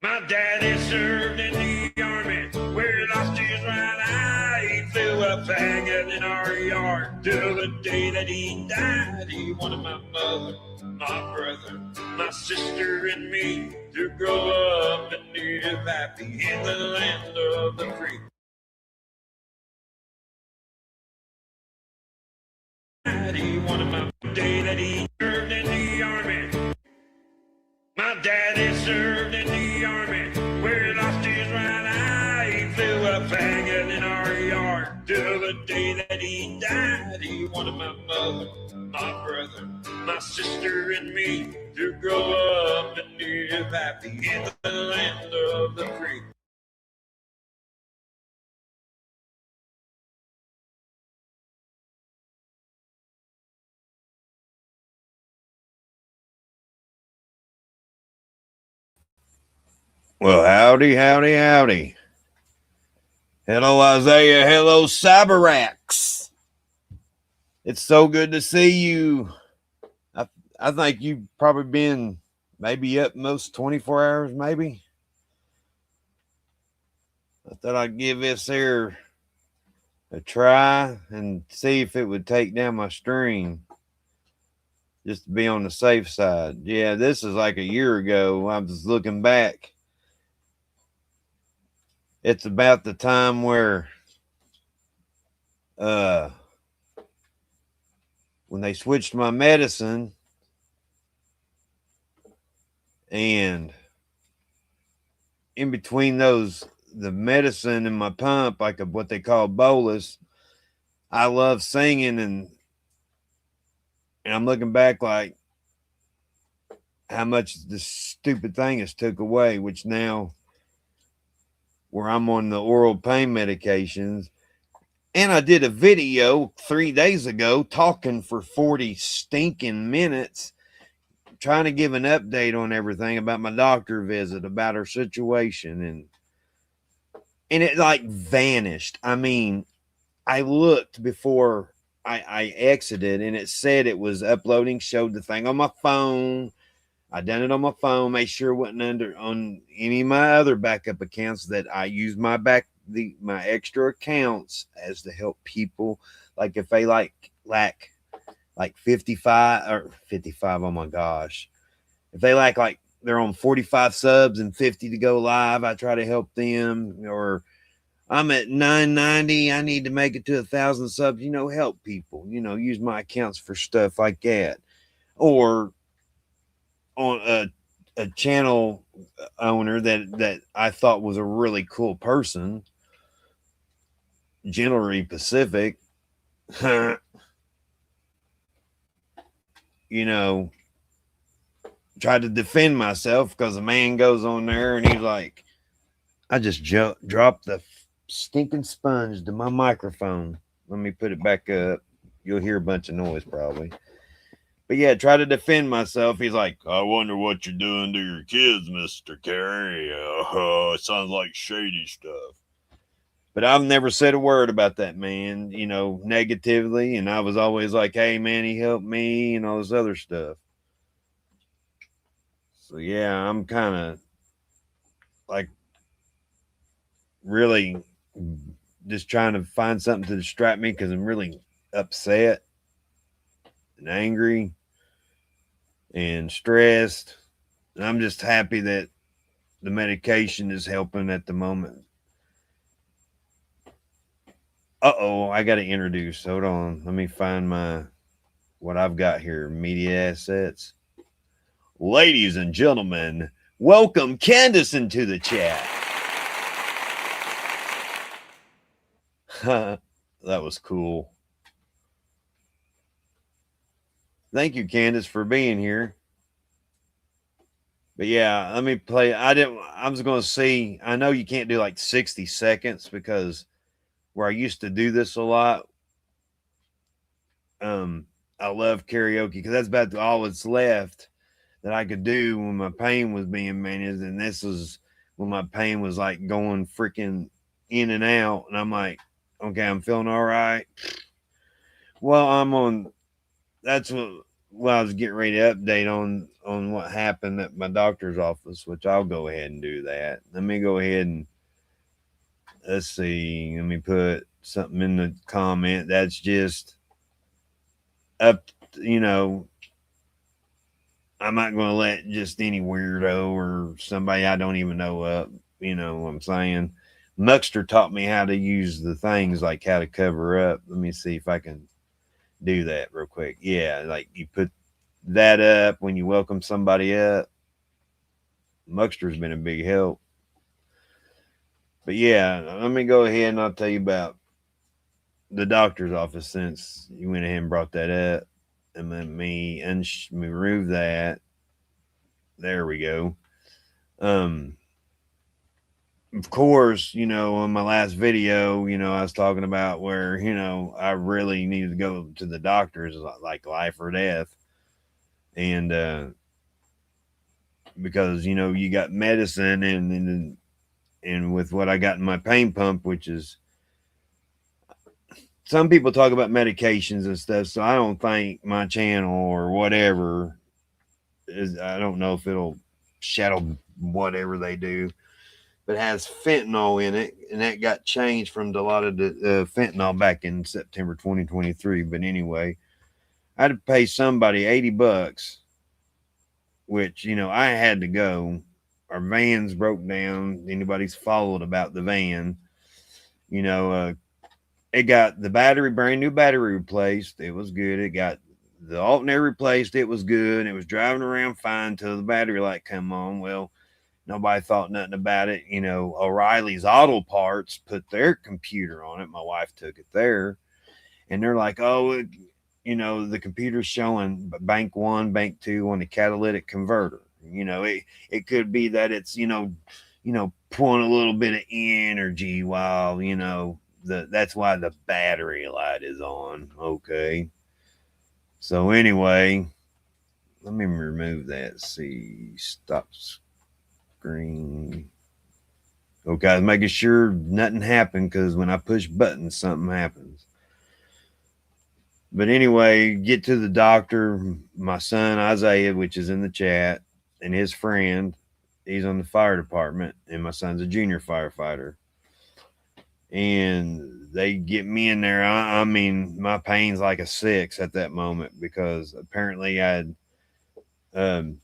My daddy served in the army where he lost his right eye. He flew a faggot in our yard till the day that he died. He wanted my mother, my brother, my sister, and me to grow up and live happy in the land of the free. He wanted my day that he served in the army. My daddy served in the army where he lost his right eye. He flew a faggot in our yard till the day that he died. He wanted my mother, my brother, my sister, and me to grow up and live happy in the land of the free. Well, howdy, howdy, howdy. Hello, Isaiah. Hello, Cyberax. It's so good to see you. I think you've probably been maybe up most 24 hours, maybe. I thought I'd give this here a try and see if it would take down my stream just to be on the safe side. Yeah, this is like a year ago. I was looking back. It's about the time where when they switched my medicine and in between those the medicine and my pump, like what they call bolus, I love singing and I'm looking back like how much this stupid thing has took away, which now where I'm on the oral pain medications. And I did a video 3 days ago talking for 40 stinking minutes, trying to give an update on everything about my doctor visit, about her situation. And it like vanished. I mean, I looked before I exited and it said it was uploading, showed the thing on my phone. I done it on my phone, made sure it wasn't under on any of my other backup accounts that I use my my extra accounts as to help people. Like if they lack 55 or 55, oh my gosh. If they like they're on 45 subs and 50 to go live, I try to help them. Or I'm at 990, I need to make it to 1,000 subs, help people, use my accounts for stuff like that. Or on a channel owner that I thought was a really cool person, Gentlery Pacific, tried to defend myself because a man goes on there and he's like, I just dropped the stinking sponge to my microphone. Let me put it back up. You'll hear a bunch of noise probably. But yeah, try to defend myself. He's like, I wonder what you're doing to your kids, Mr. Carey. It sounds like shady stuff. But I've never said a word about that man, negatively. And I was always like, hey, man, he helped me and all this other stuff. So yeah, I'm kind of like really just trying to find something to distract me because I'm really upset and angry and stressed. And I'm just happy that the medication is helping at the moment. I got to introduce. Hold on. Let me find what I've got here. Media assets. Ladies and gentlemen, welcome Candace into the chat. That was cool. Thank you, Candace, for being here. But yeah, let me play. I was going to see. I know you can't do like 60 seconds because where I used to do this a lot, I love karaoke because that's about all that's left that I could do when my pain was being managed. And this was when my pain was like going freaking in and out. And I'm like, okay, I'm feeling all right. Well, that's what well, I was getting ready to update on what happened at my doctor's office, which I'll go ahead and do that. Let me go ahead and let's see. Let me put something in the comment that's just up. You know, I'm not going to let just any weirdo or somebody I don't even know up. You know what I'm saying? Muckster taught me how to use the things like how to cover up. Let me see if I can do that real quick. Yeah, like you put that up when you welcome somebody up. Muckster's been a big help. But yeah, let me go ahead and I'll tell you about the doctor's office since you went ahead and brought that up. And let me remove that. There we go. Um, of course, you know, on my last video, you know, I was talking about where, you know, I really needed to go to the doctors like life or death. And because, you know, you got medicine and with what I got in my pain pump, which is some people talk about medications and stuff, so I don't think my channel or whatever is, I don't know if it'll shadow whatever they do, but has fentanyl in it, and that got changed from a lot of the fentanyl back in September 2023. But anyway, I had to pay somebody $80, which you know I had to go. Our van's broke down. Anybody's followed about the van, you know, it got the battery, brand new battery replaced. It was good. It got the alternator replaced. It was good. It was driving around fine till the battery light come on. Well, nobody thought nothing about it. You know, O'Reilly's Auto Parts put their computer on it. My wife took it there, and they're like, "Oh, you know, the computer's showing bank one, bank two on the catalytic converter. You know, it could be that it's pulling a little bit of energy while that's why the battery light is on. Okay. So anyway, let me remove that. See, stop screen. Okay, I was making sure nothing happened because when I push buttons, something happens. But anyway, get to the doctor. My son Isaiah, which is in the chat, and his friend, he's on the fire department, and my son's a junior firefighter. And they get me in there. I mean, my pain's like a 6 at that moment because apparently I um,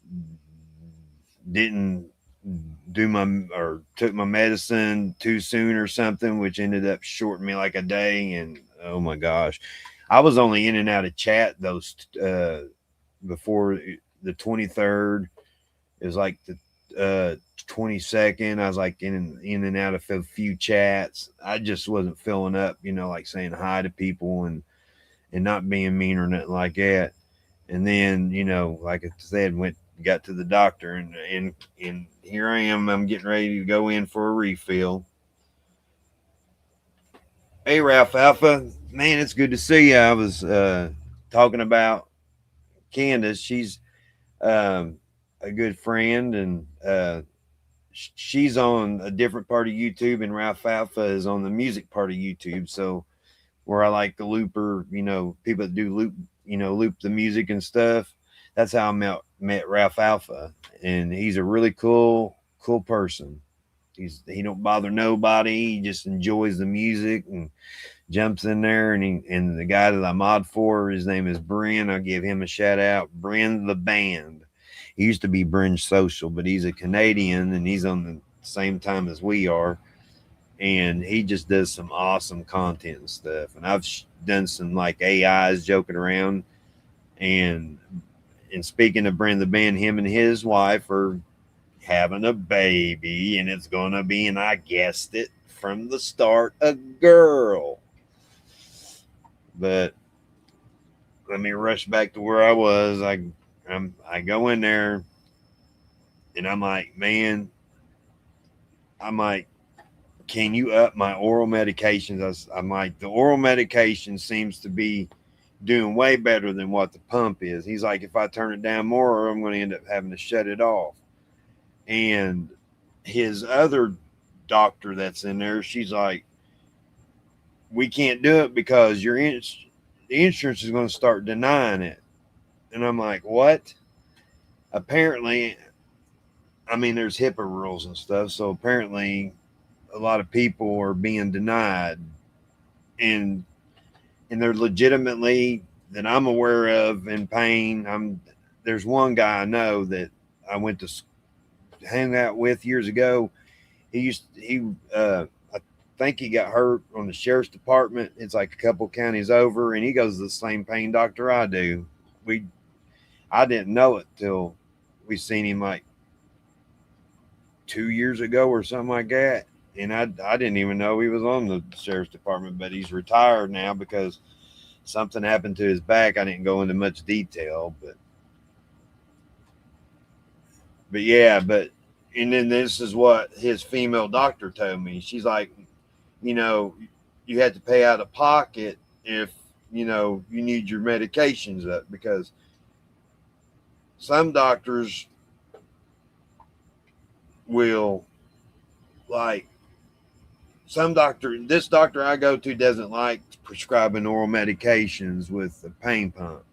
didn't do my or took my medicine too soon or something, which ended up shorting me like a day. And oh my gosh, I was only in and out of chat those before the 23rd. It was like the 22nd. I was like in and out of a few chats. I just wasn't filling up, you know, like saying hi to people and not being mean or nothing like that. And then, you know, like I said, got to the doctor and here I am. I'm getting ready to go in for a refill. Hey, Ralph Alpha, man, it's good to see you. I was talking about Candace. She's a good friend, and she's on a different part of YouTube, and Ralph Alpha is on the music part of YouTube. So where I like the looper, you know, people that do loop the music and stuff. That's how I met Ralph Alpha, and he's a really cool person. He don't bother nobody. He just enjoys the music and jumps in there. And the guy that I mod for, his name is Bryn. I'll give him a shout out. Bryn the band. He used to be Bryn Social, but he's a Canadian and he's on the same time as we are. And he just does some awesome content and stuff. And I've done some like AIs joking around. And speaking of Bryn the band, him and his wife are having a baby, and it's gonna be, and I guessed it from the start, a girl. But let me rush back to where I was. I go in there, and I'm like, man, I'm like, can you up my oral medications? I'm like, the oral medication seems to be doing way better than what the pump is. He's like, if I turn it down more, I'm going to end up having to shut it off. And his other doctor that's in there, she's like, we can't do it because the insurance is going to start denying it. And I'm like, what? Apparently, I mean, there's HIPAA rules and stuff. So apparently, a lot of people are being denied, and they're legitimately that I'm aware of in pain. There's one guy I know that I went to hang out with years ago. I think he got hurt on the sheriff's department. It's like a couple counties over, and he goes to the same pain doctor I do. We I didn't know it till we seen him like 2 years ago or something like that. And I didn't even know he was on the sheriff's department, but he's retired now because something happened to his back. I didn't go into much detail, but yeah, but and then this is what his female doctor told me. She's like, you know, you had to pay out of pocket if you need your medications up, because some doctors will, like, this doctor I go to doesn't like prescribing oral medications with a pain pump,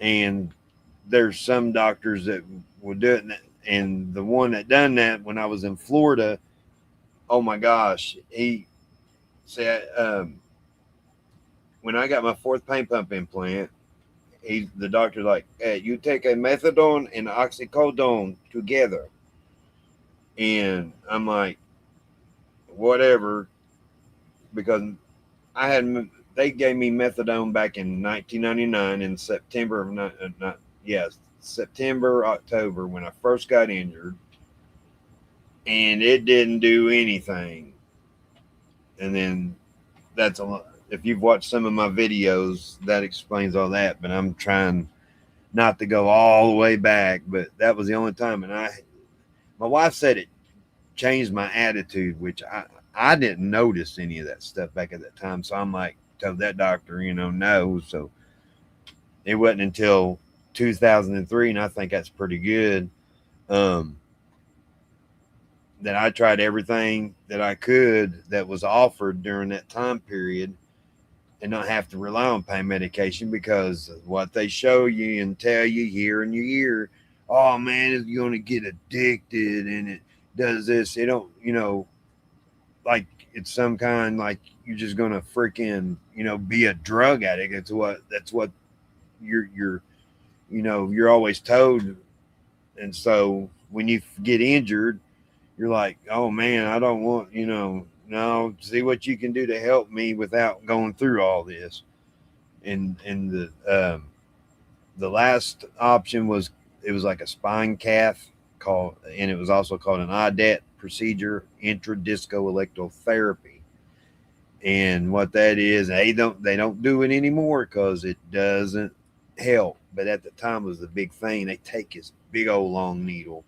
and there's some doctors that will do it. And the one that done that when I was in Florida, oh my gosh, he said, when I got my fourth pain pump implant, the doctor's like, hey, you take a methadone and oxycodone together. And I'm like, whatever, because I had they gave me methadone back in 1999 in September of not yes September October when I first got injured, and it didn't do anything. And then that's a lot. If you've watched some of my videos, that explains all that. But I'm trying not to go all the way back. But that was the only time, and my wife said it changed my attitude, which I didn't notice any of that stuff back at that time. So I'm like, told that doctor, no. So it wasn't until 2003, and I think that's pretty good. Um, that I tried everything that I could that was offered during that time period, and not have to rely on pain medication, because what they show you and tell you here in your ear, oh man, you're going to get addicted and it does this. They don't, like it's some kind, like you're just going to freaking, be a drug addict. That's what you're always told. And so when you get injured, you're like, oh man, I don't want, no, see what you can do to help me without going through all this. And the last option was, it was like a spine cath called, and it was also called an IDET procedure, intradiscal electrotherapy. And what that is, they don't do it anymore because it doesn't help. But at the time was the big thing. They take this big old long needle,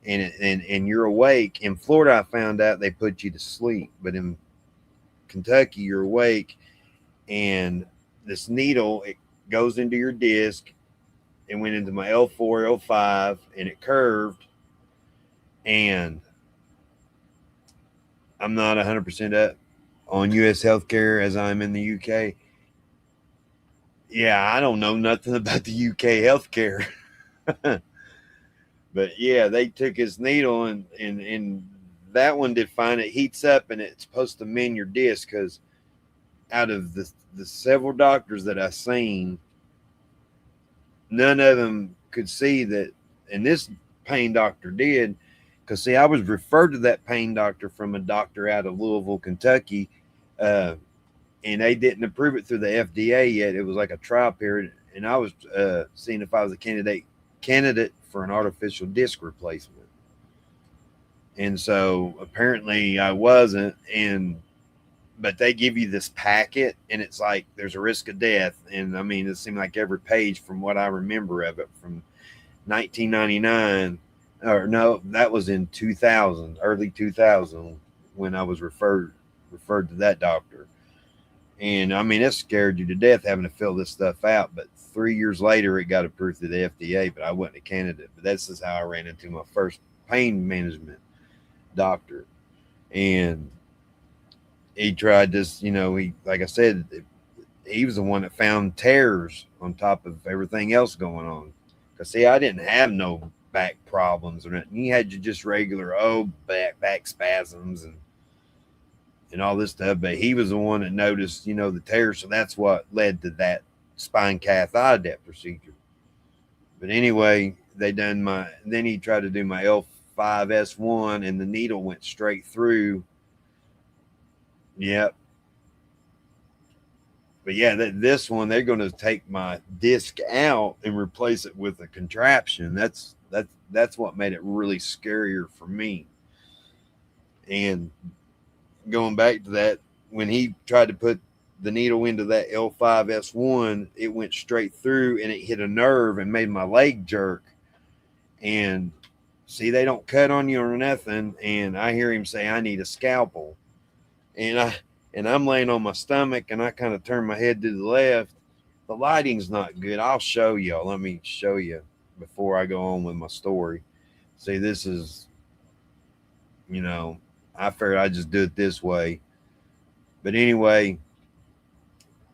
and you're awake. In Florida, I found out they put you to sleep, but in Kentucky, you're awake, and this needle, it goes into your disc. It went into my L4, L5, and it curved. And I'm not 100% up on U.S. healthcare as I'm in the UK. Yeah, I don't know nothing about the UK healthcare. But yeah, they took his needle, and that one did fine. It heats up and it's supposed to mend your disc, because out of the several doctors that I seen, none of them could see that, and this pain doctor did. Because see, I was referred to that pain doctor from a doctor out of Louisville, Kentucky, uh, and they didn't approve it through the FDA yet. It was like a trial period, and I was seeing if I was a candidate for an artificial disc replacement. And so apparently I wasn't, and but they give you this packet, and it's like there's a risk of death. And I mean, it seemed like every page, from what I remember of it, from 1999, or no, that was in 2000, early 2000, when I was referred to that doctor. And I mean, it scared you to death having to fill this stuff out. But 3 years later, it got approved through the FDA. But I wasn't a candidate. But that's just how I ran into my first pain management doctor. And he tried this, he, like I said, he was the one that found tears on top of everything else going on. Because, see, I didn't have no back problems or nothing. He had just regular, back spasms and all this stuff. But he was the one that noticed, the tears. So that's what led to that spine cath eye procedure. But anyway, then he tried to do my L5S1 and the needle went straight through. Yep. But yeah, this one they're going to take my disc out and replace it with a contraption. That's what made it really scarier for me. And going back to that, when he tried to put the needle into that L5S1, it went straight through and it hit a nerve and made my leg jerk. And see, they don't cut on you or nothing. And I hear him say, "I need a scalpel." And I'm laying on my stomach and I kind of turn my head to the left. The lighting's not good. I'll show y'all. Let me show you before I go on with my story. See, this is, I figured I'd just do it this way. But anyway,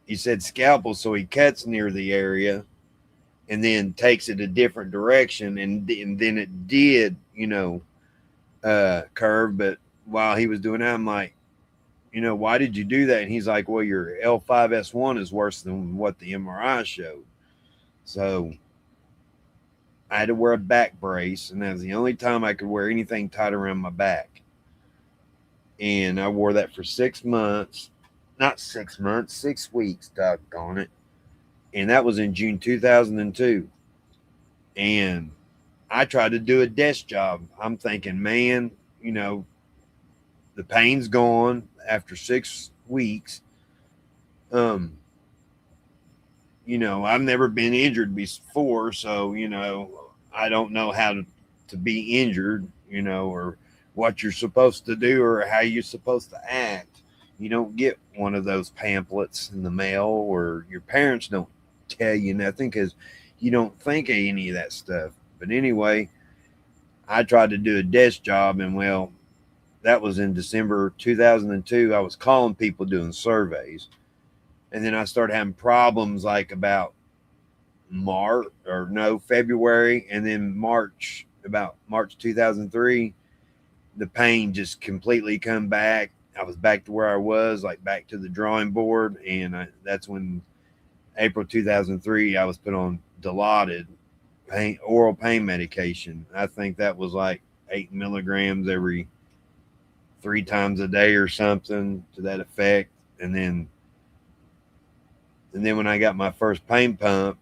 he said scalpel, so he cuts near the area and then takes it a different direction. And then it did, curve. But while he was doing that, I'm like, why did you do that? And he's like, well, your L5S1 is worse than what the MRI showed. So I had to wear a back brace, and that was the only time I could wear anything tied around my back. And I wore that for 6 months. Not 6 months, 6 weeks, doggone it. And that was in June 2002. And I tried to do a desk job. I'm thinking, man, the pain's gone after 6 weeks. I've never been injured before, so I don't know how to be injured, or what you're supposed to do or how you're supposed to act. You don't get one of those pamphlets in the mail, or your parents don't tell you nothing because you don't think of any of that stuff. But anyway, I tried to do a desk job, and well, that was in December 2002. I was calling people doing surveys. And then I started having problems like about February. And then about March 2003, the pain just completely come back. I was back to where I was, like back to the drawing board. And that's when April 2003, I was put on Dilaudid oral pain medication. I think that was like 8 milligrams every 3 times a day or something to that effect. And then when I got my first pain pump,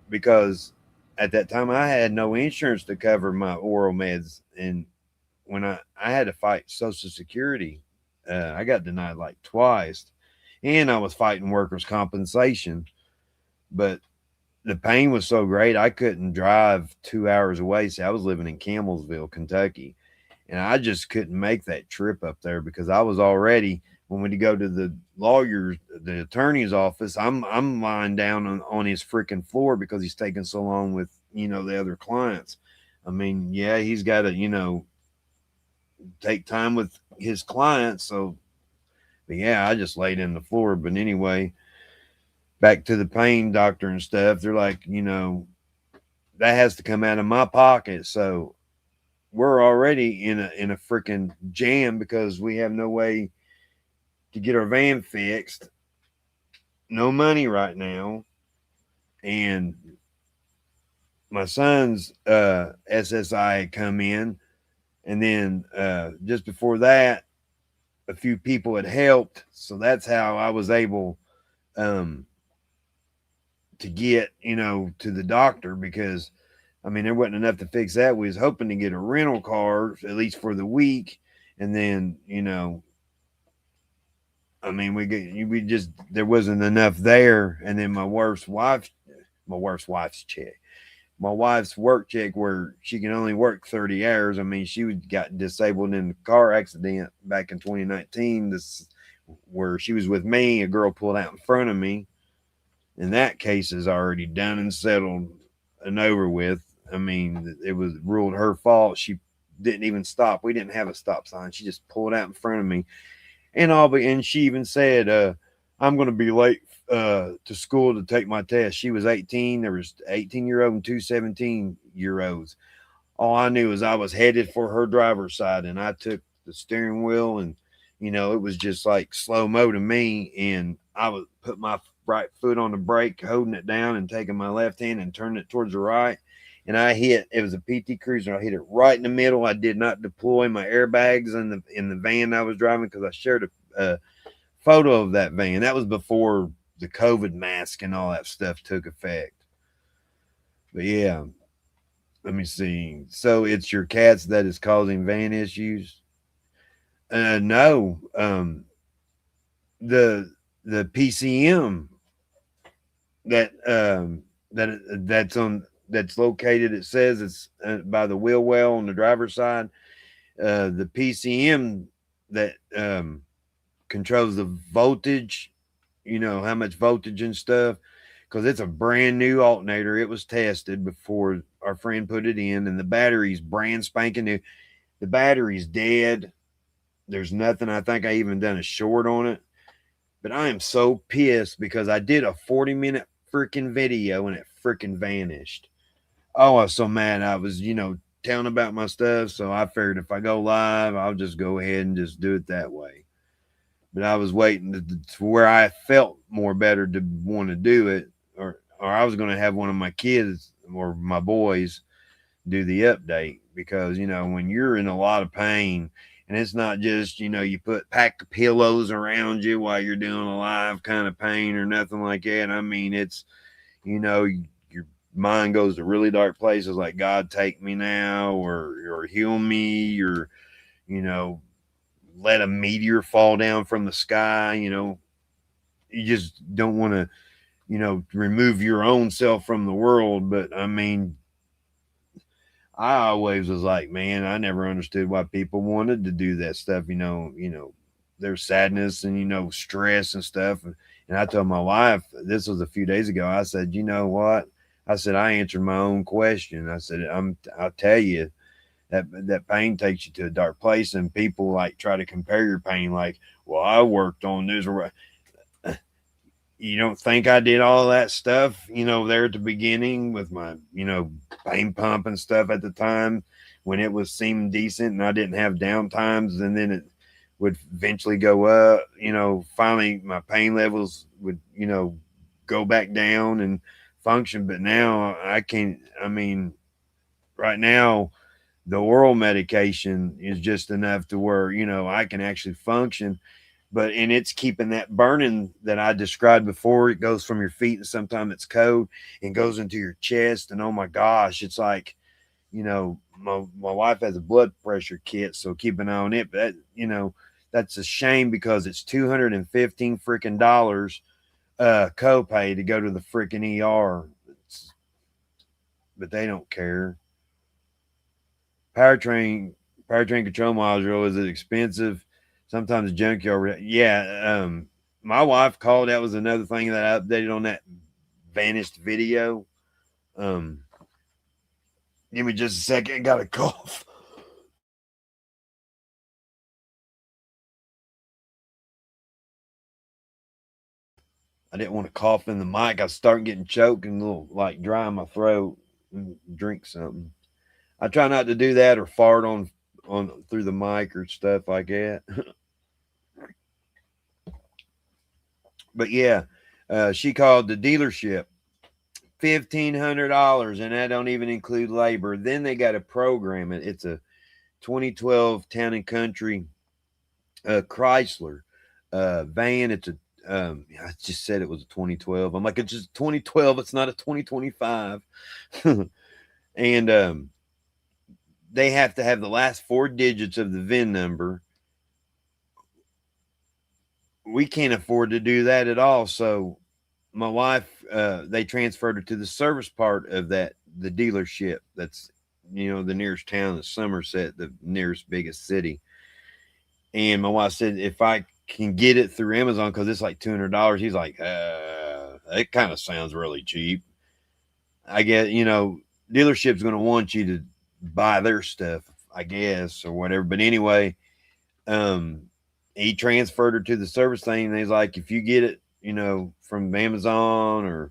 because at that time I had no insurance to cover my oral meds, and when I had to fight Social Security, I got denied like twice, and I was fighting workers' compensation. But the pain was so great I couldn't drive 2 hours away. See, I was living in Campbellsville, Kentucky, and I just couldn't make that trip up there because I was already, when we go to the attorney's office, I'm lying down on his freaking floor because he's taking so long with the other clients. I mean, yeah, he's got to take time with his clients. So, but yeah, I just laid in the floor. But anyway, back to the pain doctor and stuff. They're like, that has to come out of my pocket. So we're already in a freaking jam because we have no way to get our van fixed. No money right now. And my son's SSI had come in. And then just before that, a few people had helped. So that's how I was able to get, to the doctor, because I mean, there wasn't enough to fix that. We was hoping to get a rental car, at least for the week. And then, I mean, there wasn't enough there. And then my wife's check, my wife's work check, where she can only work 30 hours. I mean, she got disabled in a car accident back in 2019. Where she was with me, a girl pulled out in front of me. And that case is already done and settled and over with. I mean, it was ruled her fault. She didn't even stop. We didn't have a stop sign. She just pulled out in front of me. And she even said, I'm going to be late to school to take my test. She was 18. There was 18-year-old and two 17-year-olds. All I knew is I was headed for her driver's side, and I took the steering wheel, and it was just like slow mo to me, and I would put my right foot on the brake, holding it down, and taking my left hand and turning it towards the right. And I hit. It was a PT Cruiser. I hit it right in the middle. I did not deploy my airbags in the van I was driving because I shared a photo of that van. That was before the COVID mask and all that stuff took effect. But yeah, let me see. So it's your cats that is causing van issues? No. The PCM that that's located. It says it's by the wheel well on the driver's side. The PCM that controls the voltage. How much voltage and stuff. Because it's a brand new alternator. It was tested before our friend put it in, and the battery's brand spanking new. The battery's dead. There's nothing. I think I even done a short on it. But I am so pissed because I did a 40-minute freaking video and it freaking vanished. Oh, I was so mad. I was, telling about my stuff. So I figured if I go live, I'll just go ahead and just do it that way. But I was waiting to where I felt more better to want to do it, or I was going to have one of my kids or my boys do the update because when you're in a lot of pain, and it's not just you pack pillows around you while you're doing a live kind of pain or nothing like that. I mean, it's your mind goes to really dark places like God take me now, or heal me, or let a meteor fall down from the sky. You just don't want to remove your own self from the world. But I mean, I always was like, man, I never understood why people wanted to do that stuff. There's sadness and stress and stuff. And I told my wife, this was a few days ago. I said, you know what? I said I answered my own question. I said I'll tell you that pain takes you to a dark place, and people like try to compare your pain. Like, well, I worked on this. You don't think I did all that stuff, there at the beginning with my, pain pump and stuff at the time when it was seeming decent and I didn't have down times, and then it would eventually go up, finally my pain levels would, go back down and function. But now I can't, right now the oral medication is just enough to where, I can actually function. And it's keeping that burning that I described before. It goes from your feet, and sometimes it's cold and goes into your chest. And oh my gosh, it's like, my wife has a blood pressure kit, so keep an eye on it. But that's a shame because it's $215 freaking dollars copay to go to the freaking ER. But they don't care. Powertrain control module, is it expensive? Sometimes junkyard. Yeah. My wife called. That was another thing that I updated on that vanished video. Give me just a second. I got a cough. I didn't want to cough in the mic. I was starting getting choked and a little like dry in my throat and drink something. I try not to do that or fart on through the mic or stuff like that. But yeah, she called the dealership. $1,500, and that don't even include labor. Then they got to program it. It's a 2012 Town and Country Chrysler van. It's a I just said it was a 2012. I'm like, it's just 2012. It's not a 2025. And they have to have the last 4 digits of the VIN number. We can't afford to do that at all. So my wife, they transferred her to the service part of the dealership. That's, the nearest town is Somerset, the nearest biggest city. And my wife said, if I can get it through Amazon, because it's like $200, he's like, it kind of sounds really cheap. I guess, dealership's going to want you to buy their stuff, I guess, or whatever. But anyway, he transferred her to the service thing, and he's like, if you get it from Amazon or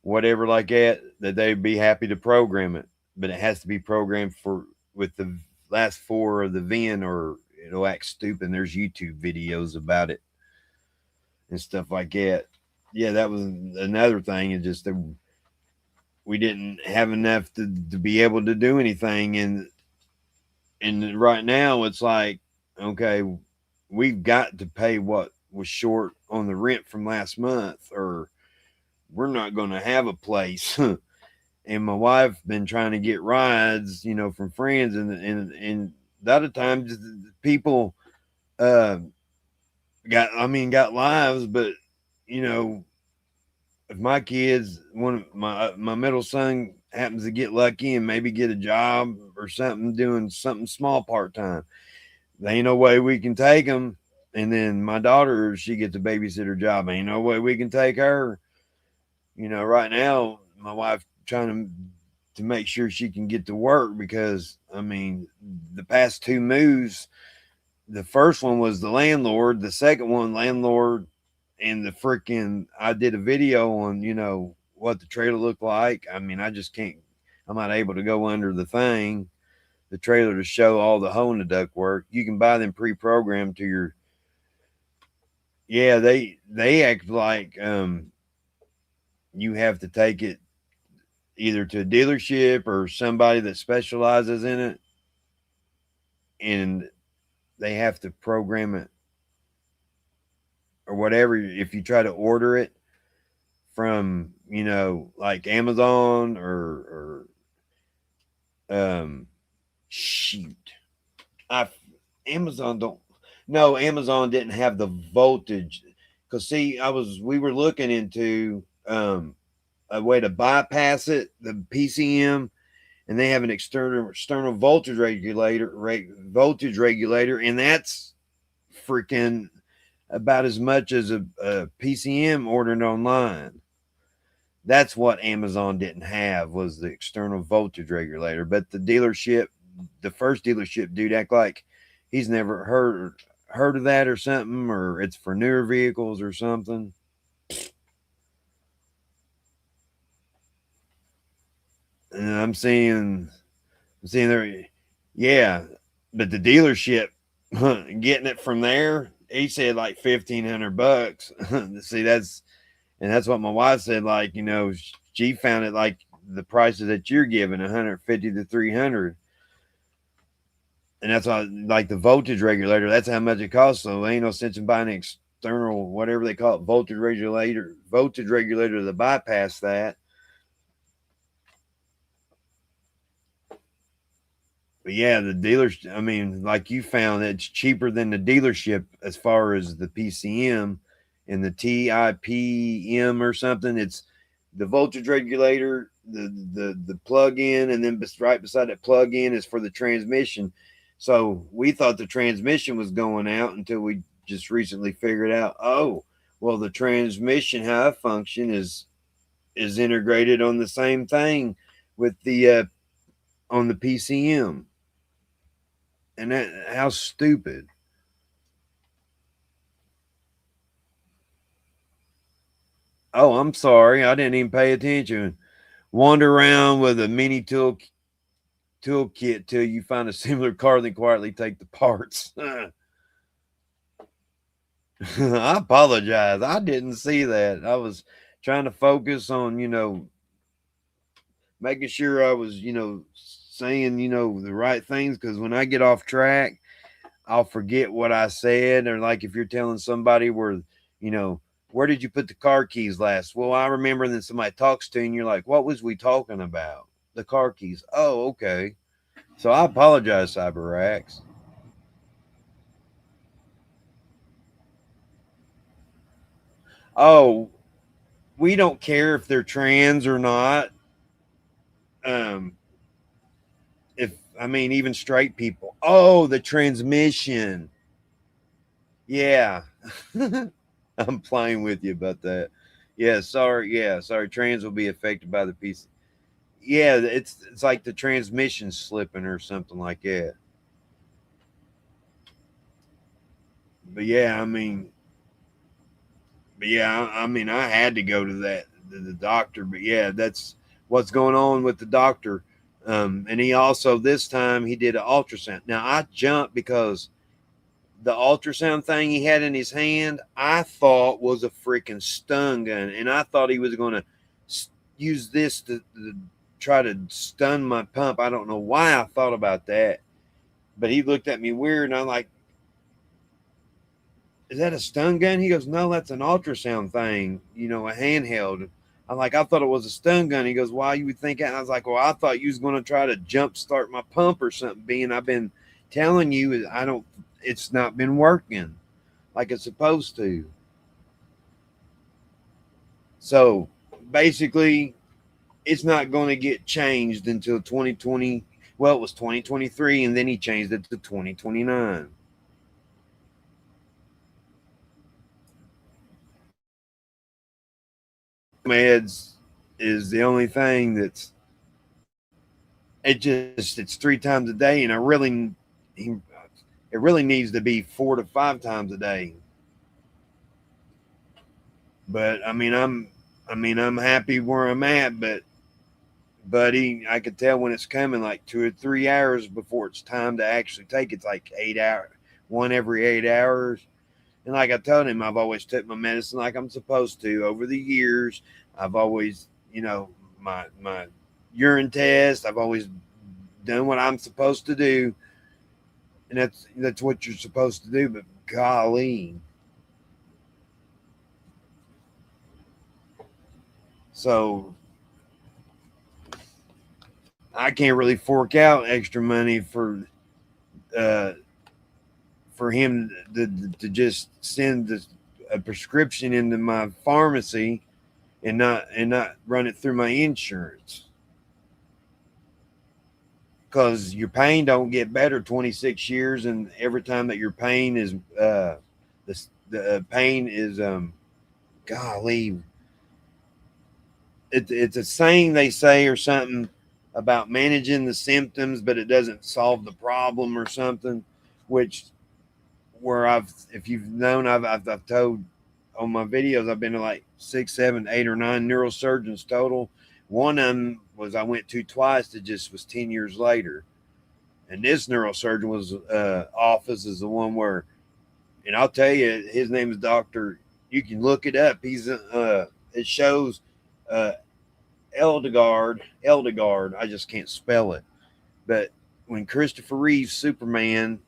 whatever like that, that they'd be happy to program it. But it has to be programmed for with the last four of the VIN, or it'll act stupid. There's YouTube videos about it and stuff like that. Yeah, that was another thing. It's just that we didn't have enough to be able to do anything, and right now it's like, okay, we've got to pay what was short on the rent from last month, or we're not going to have a place. And my wife been trying to get rides, from friends, and the other times people uh got lives, but you know if my kids, one of my middle son happens to get lucky and maybe get a job or something, doing something small part-time, there ain't no way we can take them. And then my daughter, she gets a babysitter job, ain't no way we can take her. Right now my wife trying to make sure she can get to work, because the past two moves, the first one was the landlord, the second one landlord, and the freaking, I did a video on what the trailer looked like. I just can't, I'm not able to go under the trailer to show all the hole in the duct work. You can buy them pre-programmed to your, yeah, they act like you have to take it either to a dealership or somebody that specializes in it, and they have to program it or whatever. If you try to order it from like Amazon or shoot, I Amazon don't no Amazon didn't have the voltage, because see, we were looking into a way to bypass it, the PCM, and they have an external voltage regulator, and that's freaking about as much as a PCM ordered online. That's what Amazon didn't have, was the external voltage regulator. But the first dealership dude, act like he's never heard of that or something, or it's for newer vehicles or something. And I'm seeing there, yeah, but the dealership getting it from there, he said like $1,500. See, that's what my wife said. Like, she found it like the prices that you're giving, 150 to 300, and that's why, like, the voltage regulator. That's how much it costs. So ain't no sense in buying an external, whatever they call it, voltage regulator to bypass that. But yeah, the dealers, like you found, it's cheaper than the dealership as far as the PCM and the TIPM or something. It's the voltage regulator, the plug in, and then right beside that plug in is for the transmission. So we thought the transmission was going out until we just recently figured out, oh, well, the transmission, how it function is integrated on the same thing with the on the PCM. And that, how stupid. Oh, I'm sorry. I didn't even pay attention. Wander around with a mini toolkit till you find a similar car, then quietly take the parts. I apologize. I didn't see that. I was trying to focus on, making sure I was, saying, the right things, because when I get off track, I'll forget what I said. Or like if you're telling somebody you know, where did you put the car keys last? Well, I remember. And then somebody talks to you and you're like, what was we talking about? The car keys. Oh, okay. So I apologize, CyberX. Oh, we don't care if they're trans or not. Um, if even straight people. Oh, the transmission. Yeah. I'm playing with you about that. Yeah, sorry. Yeah, sorry. Trans will be affected by the piece. Yeah, it's like the transmission slipping or something like that. But yeah, But yeah, I mean, I had to go to the doctor. But yeah, that's what's going on with the doctor. And he also this time he did an ultrasound. Now I jumped because the ultrasound thing he had in his hand, I thought was a freaking stun gun, and I thought he was going to use this to try to stun my pump. I don't know why I thought about that, but he looked at me weird, and I'm like, "Is that a stun gun?" He goes, "No, that's an ultrasound thing. You know, a handheld." I'm like, "I thought it was a stun gun." He goes, "Why you would think that?" I was like, "Well, I thought you was going to try to jump start my pump or something. Being I've been telling you, I don't. It's not been working like it's supposed to." So basically, it's not going to get changed until 2020. Well, it was 2023, and then he changed it to 2029. Meds is the only thing that's it's 3 times a day, and it really needs to be 4 to 5 times a day. But I'm happy where I'm at, but buddy, I could tell when it's coming like 2 or 3 hours before it's time to actually take. It's like 8 hours, one every 8 hours. And like I told him, I've always took my medicine like I'm supposed to over the years. I've always, my urine test. I've always done what I'm supposed to do, and that's what you're supposed to do. But golly, so I can't really fork out extra money uh, for him to just send a prescription into my pharmacy and not run it through my insurance, because your pain don't get better 26 years, and every time that your pain is the pain is golly, it's a saying they say or something about managing the symptoms, but it doesn't solve the problem or something, which where if you've known, I've told on my videos, I've been to like 6, 7, 8, or 9 neurosurgeons total. One of them was I went to twice. It just was 10 years later, and this neurosurgeon was office is the one where, and I'll tell you, his name is Doctor. You can look it up. It shows uh, Eldegard. I just can't spell it, but when Christopher Reeve's Superman,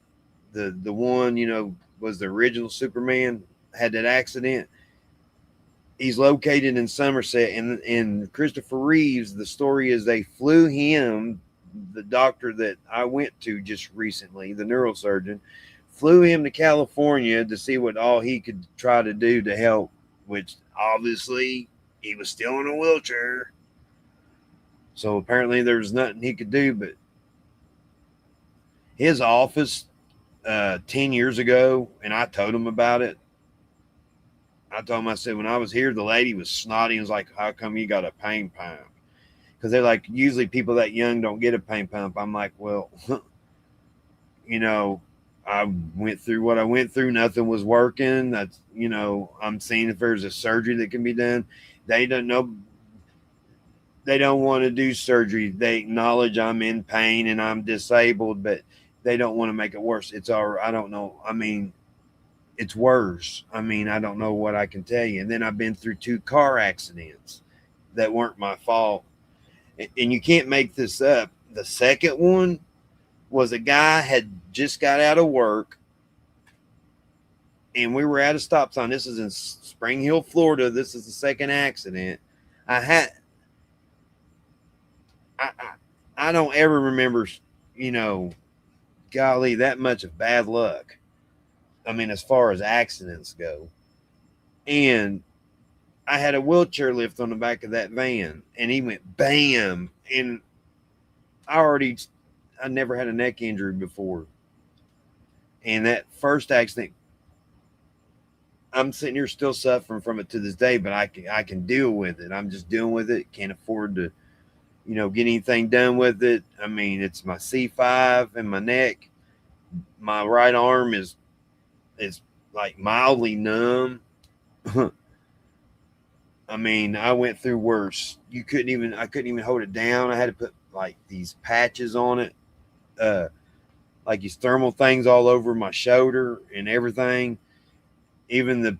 the one was the original Superman, had that accident. He's located in Somerset, and Christopher Reeves. The story is they flew him, the doctor that I went to just recently, the neurosurgeon, flew him to California to see what all he could try to do to help. Which obviously he was still in a wheelchair, so apparently there was nothing he could do. But his office 10 years ago, and I told him about it. I told him, I said, when I was here, the lady was snotty and was like, "How come you got a pain pump?" Because they're like, usually people that young don't get a pain pump. I'm like, well, you know, I went through what I went through. Nothing was working. I'm seeing if there's a surgery that can be done. They don't know. They don't want to do surgery. They acknowledge I'm in pain and I'm disabled, but they don't want to make it worse. It's all, I don't know. I mean, it's worse. I mean, I don't know what I can tell you. And then I've been through 2 car accidents that weren't my fault. And you can't make this up. The second one was a guy had just got out of work, and we were at a stop sign. This is in Spring Hill, Florida. This is the second accident. I had I I don't ever remember, you know, golly, that much of bad luck. I mean, as far as accidents go. And I had a wheelchair lift on the back of that van, and he went bam. And I never had a neck injury before. And that first accident, I'm sitting here still suffering from it to this day, but I can deal with it. I'm just dealing with it. Can't afford to, get anything done with it. I mean, it's my C5 and my neck. My right arm is like mildly numb. I mean, I went through worse. I couldn't even hold it down. I had to put like these patches on it, uh, like these thermal things all over my shoulder and everything. Even the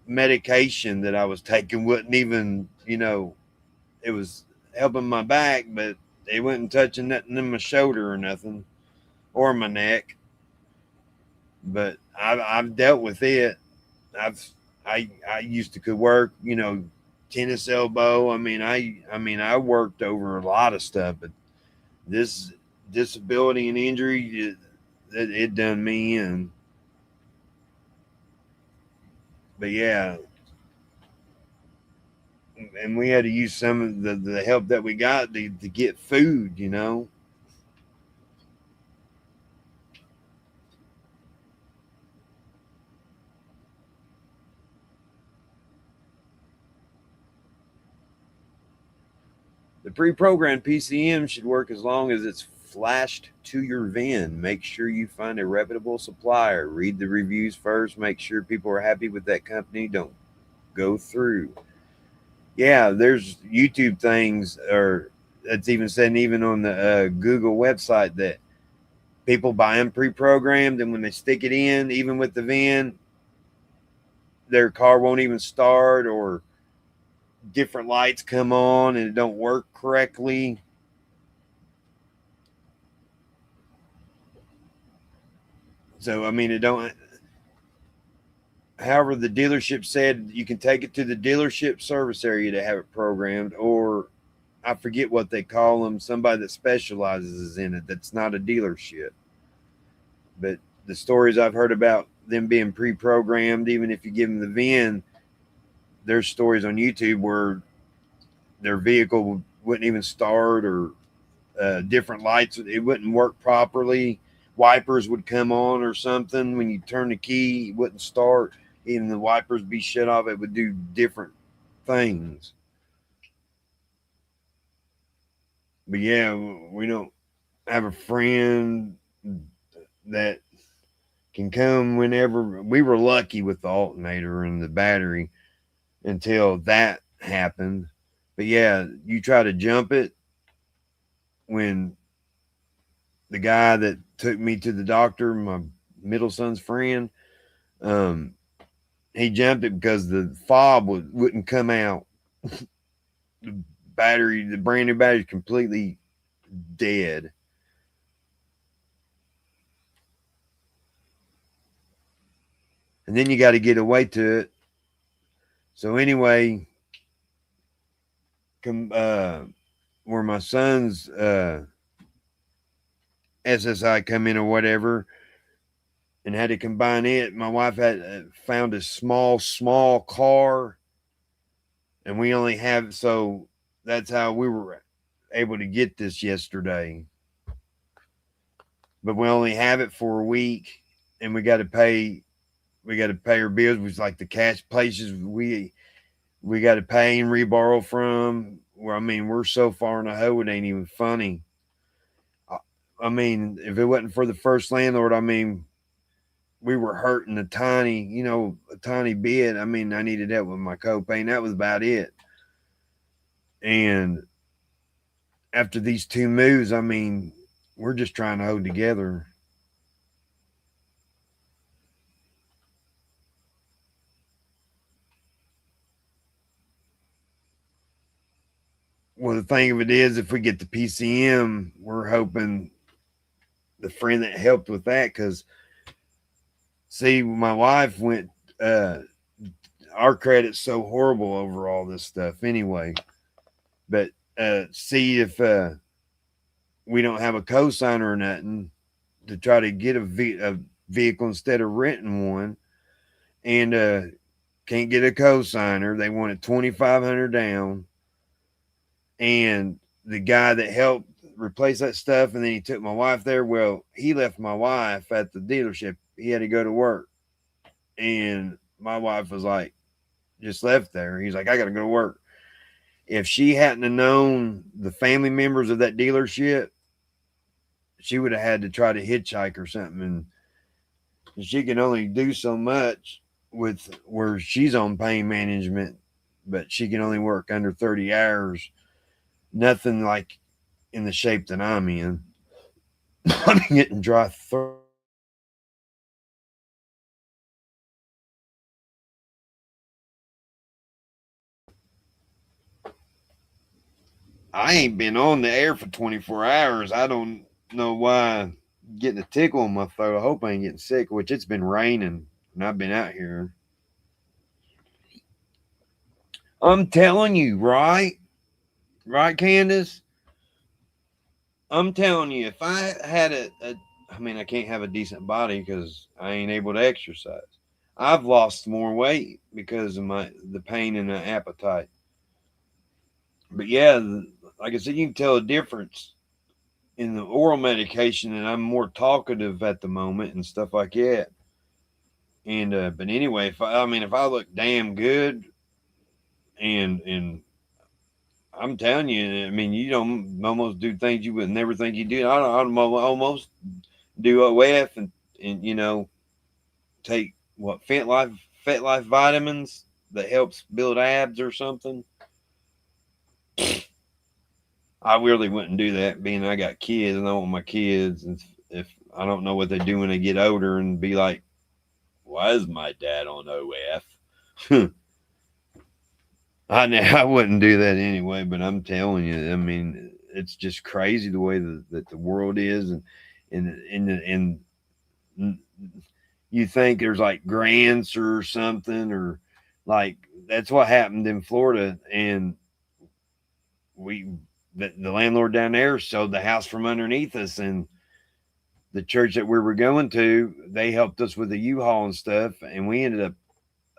medication that I was taking wouldn't even, it was helping my back, but it wasn't touching nothing in my shoulder or nothing or my neck. But I've dealt with it. I've I used to could work, tennis elbow. I worked over a lot of stuff, but this disability and injury, it done me in. But yeah, and we had to use some of the help that we got to get food. The pre-programmed PCM should work as long as it's flashed to your VIN. Make sure you find a reputable supplier. Read the reviews first. Make sure people are happy with that company. Don't go through. Yeah, there's YouTube things, or it's even said even on the Google website that people buy them pre-programmed, and when they stick it in, even with the VIN, their car won't even start, or different lights come on and it don't work correctly. So I mean, it don't. However, the dealership said you can take it to the dealership service area to have it programmed, or I forget what they call them. Somebody that specializes in it. That's not a dealership. But the stories I've heard about them being pre-programmed, even if you give them the VIN, there's stories on YouTube where their vehicle wouldn't even start, or different lights, it wouldn't work properly. Wipers would come on or something. When you turn the key, it wouldn't start. Even the wipers be shut off. It would do different things. But yeah, we don't have a friend that can come whenever. We were lucky with the alternator and the battery until that happened. But yeah, you try to jump it. When the guy that took me to the doctor, my middle son's friend, um, he jumped it because the fob wouldn't come out. The brand new battery, is completely dead. And then you got to get away to it. So anyway, where my son's SSI come in or whatever, and had to combine it. My wife had found a small car, and we only have, so that's how we were able to get this yesterday. But we only have it for a week, and we got to pay our bills. We like the cash places we got to pay and reborrow from. Where I mean, we're so far in the hole, it ain't even funny. I mean, if it wasn't for the first landlord, I mean, we were hurting a tiny bit. I mean, I needed help with my copay, and that was about it. And after these two moves, I mean, we're just trying to hold together. Well, the thing of it is, if we get the PCM, we're hoping the friend that helped with that, because see, my wife went. Our credit's so horrible over all this stuff, anyway. But see if we don't have a cosigner or nothing to try to get a vehicle instead of renting one, and can't get a cosigner. They wanted 2,500 down, and the guy that helped replace that stuff, and then he took my wife there. Well, he left my wife at the dealership. He had to go to work, and my wife was like, just left there. He's like, I got to go to work. If she hadn't have known the family members of that dealership, she would have had to try to hitchhike or something. And she can only do so much with where she's on pain management. but she can only work under 30 hours. Nothing like in the shape that I'm in. I'm getting dry throat. I ain't been on the air for 24 hours. I don't know why I'm getting a tickle in my throat. I hope I ain't getting sick, which it's been raining and I've been out here. I'm telling you, right? Right, Candace? I'm telling you, if I had I mean, I can't have a decent body because I ain't able to exercise. I've lost more weight because of the pain and the appetite. But yeah, like I said, you can tell a difference in the oral medication, and I'm more talkative at the moment and stuff like that. And but anyway, if I look damn good, and I'm telling you, I mean, you don't almost do things you would never think you do. I almost do OF and take what Fat Life vitamins that helps build abs or something. I really wouldn't do that, being I got kids and I want my kids, and if I don't know what they do when they get older, and be like, why is my dad on OF? I wouldn't do that anyway, but I'm telling you, I mean, it's just crazy the way that the world is, and you think there's like grants or something, or like that's what happened in Florida, and we the landlord down there sold the house from underneath us, and the church that we were going to, they helped us with the U-Haul and stuff, and we ended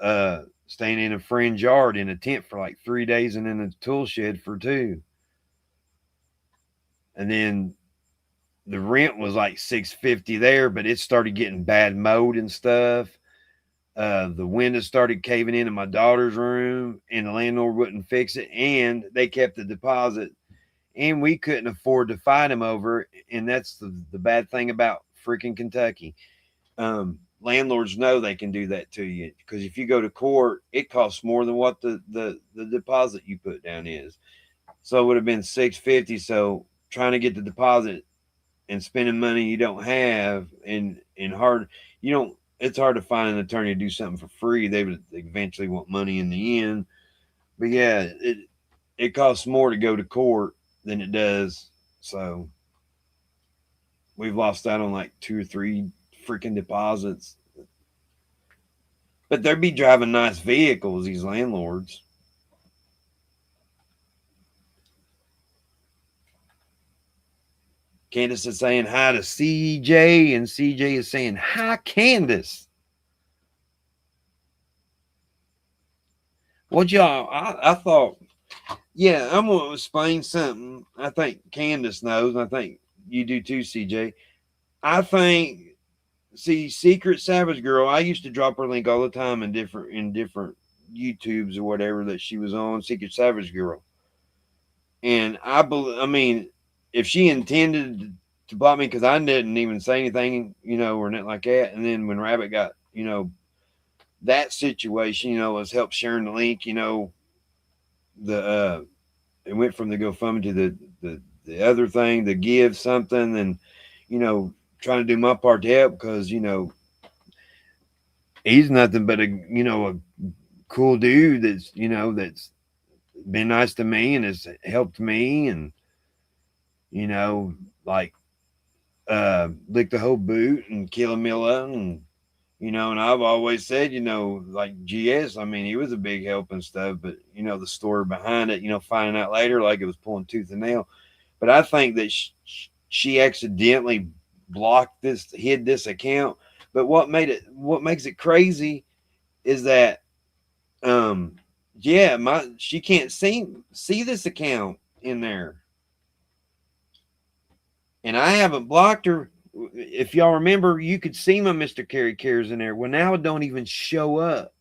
up staying in a friend's yard in a tent for like 3 days, and in a tool shed for 2. And then the rent was like $650 there, but it started getting bad mode and stuff. The windows started caving in my daughter's room, and the landlord wouldn't fix it, and they kept the deposit, and we couldn't afford to fight them over. And that's the bad thing about freaking Kentucky. Landlords know they can do that to you, because if you go to court, it costs more than what the deposit you put down is. So it would have been $650. So trying to get the deposit and spending money you don't have, and hard, you don't. It's hard to find an attorney to do something for free. They would eventually want money in the end. But yeah, it costs more to go to court than it does. So we've lost out on like 2 or 3 freaking deposits. But they'd be driving nice vehicles, these landlords. Candace is saying hi to CJ, and CJ is saying hi, Candace. Well, y'all, I thought, yeah, I'm going to explain something I think Candace knows, and I think you do too, CJ. I think, see, Secret Savage Girl, I used to drop her link all the time in different YouTubes or whatever that she was on, Secret Savage Girl. And I mean, if she intended to block me, because I didn't even say anything, or nothing like that. And then when Rabbit got, that situation, was help sharing the link, the it went from the GoFundMe to the other thing, the give something, and trying to do my part to help, because he's nothing but a cool dude that's been nice to me and has helped me, and like lick the whole boot and kill a Milla, and I've always said, like GS, I mean, he was a big help and stuff, but the story behind it, finding out later, like it was pulling tooth and nail. But I think that she accidentally hid this account. But what makes it crazy is that, yeah, she can't see this account in there, and I haven't blocked her. If y'all remember, you could see my Mr. Carey Cares in there. Well, now it don't even show up.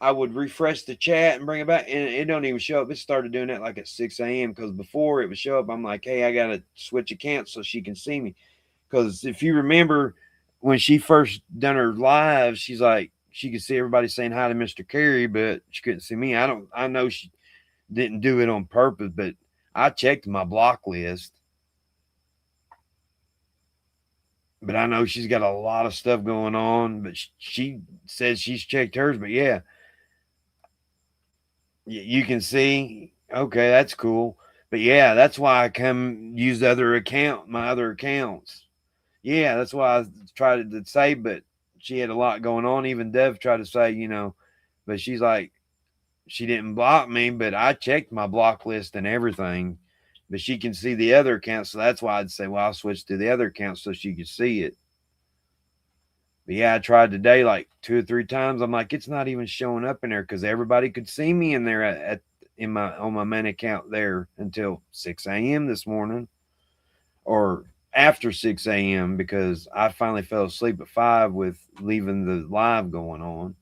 I would refresh the chat and bring it back, and it don't even show up. It started doing that like at 6 a.m. because before it would show up, I'm like, hey, I got to switch accounts so she can see me. Because if you remember, when she first done her live, she's like, she could see everybody saying hi to Mr. Carey, but she couldn't see me. I know she didn't do it on purpose, but I checked my block list. But I know she's got a lot of stuff going on, but she says she's checked hers. But yeah, you can see, okay, that's cool. But yeah, that's why I come use the other account, my other accounts. Yeah, that's why I tried to say, but she had a lot going on. Even Dev tried to say, but she's like, she didn't block me, but I checked my block list and everything. But she can see the other accounts, so that's why I'd say, well, I'll switch to the other account so she could see it. But yeah, I tried today like 2 or 3 times. I'm like, it's not even showing up in there because everybody could see me in there on my main account there until 6 a.m. this morning, or after 6 a.m. because I finally fell asleep at 5 with leaving the live going on.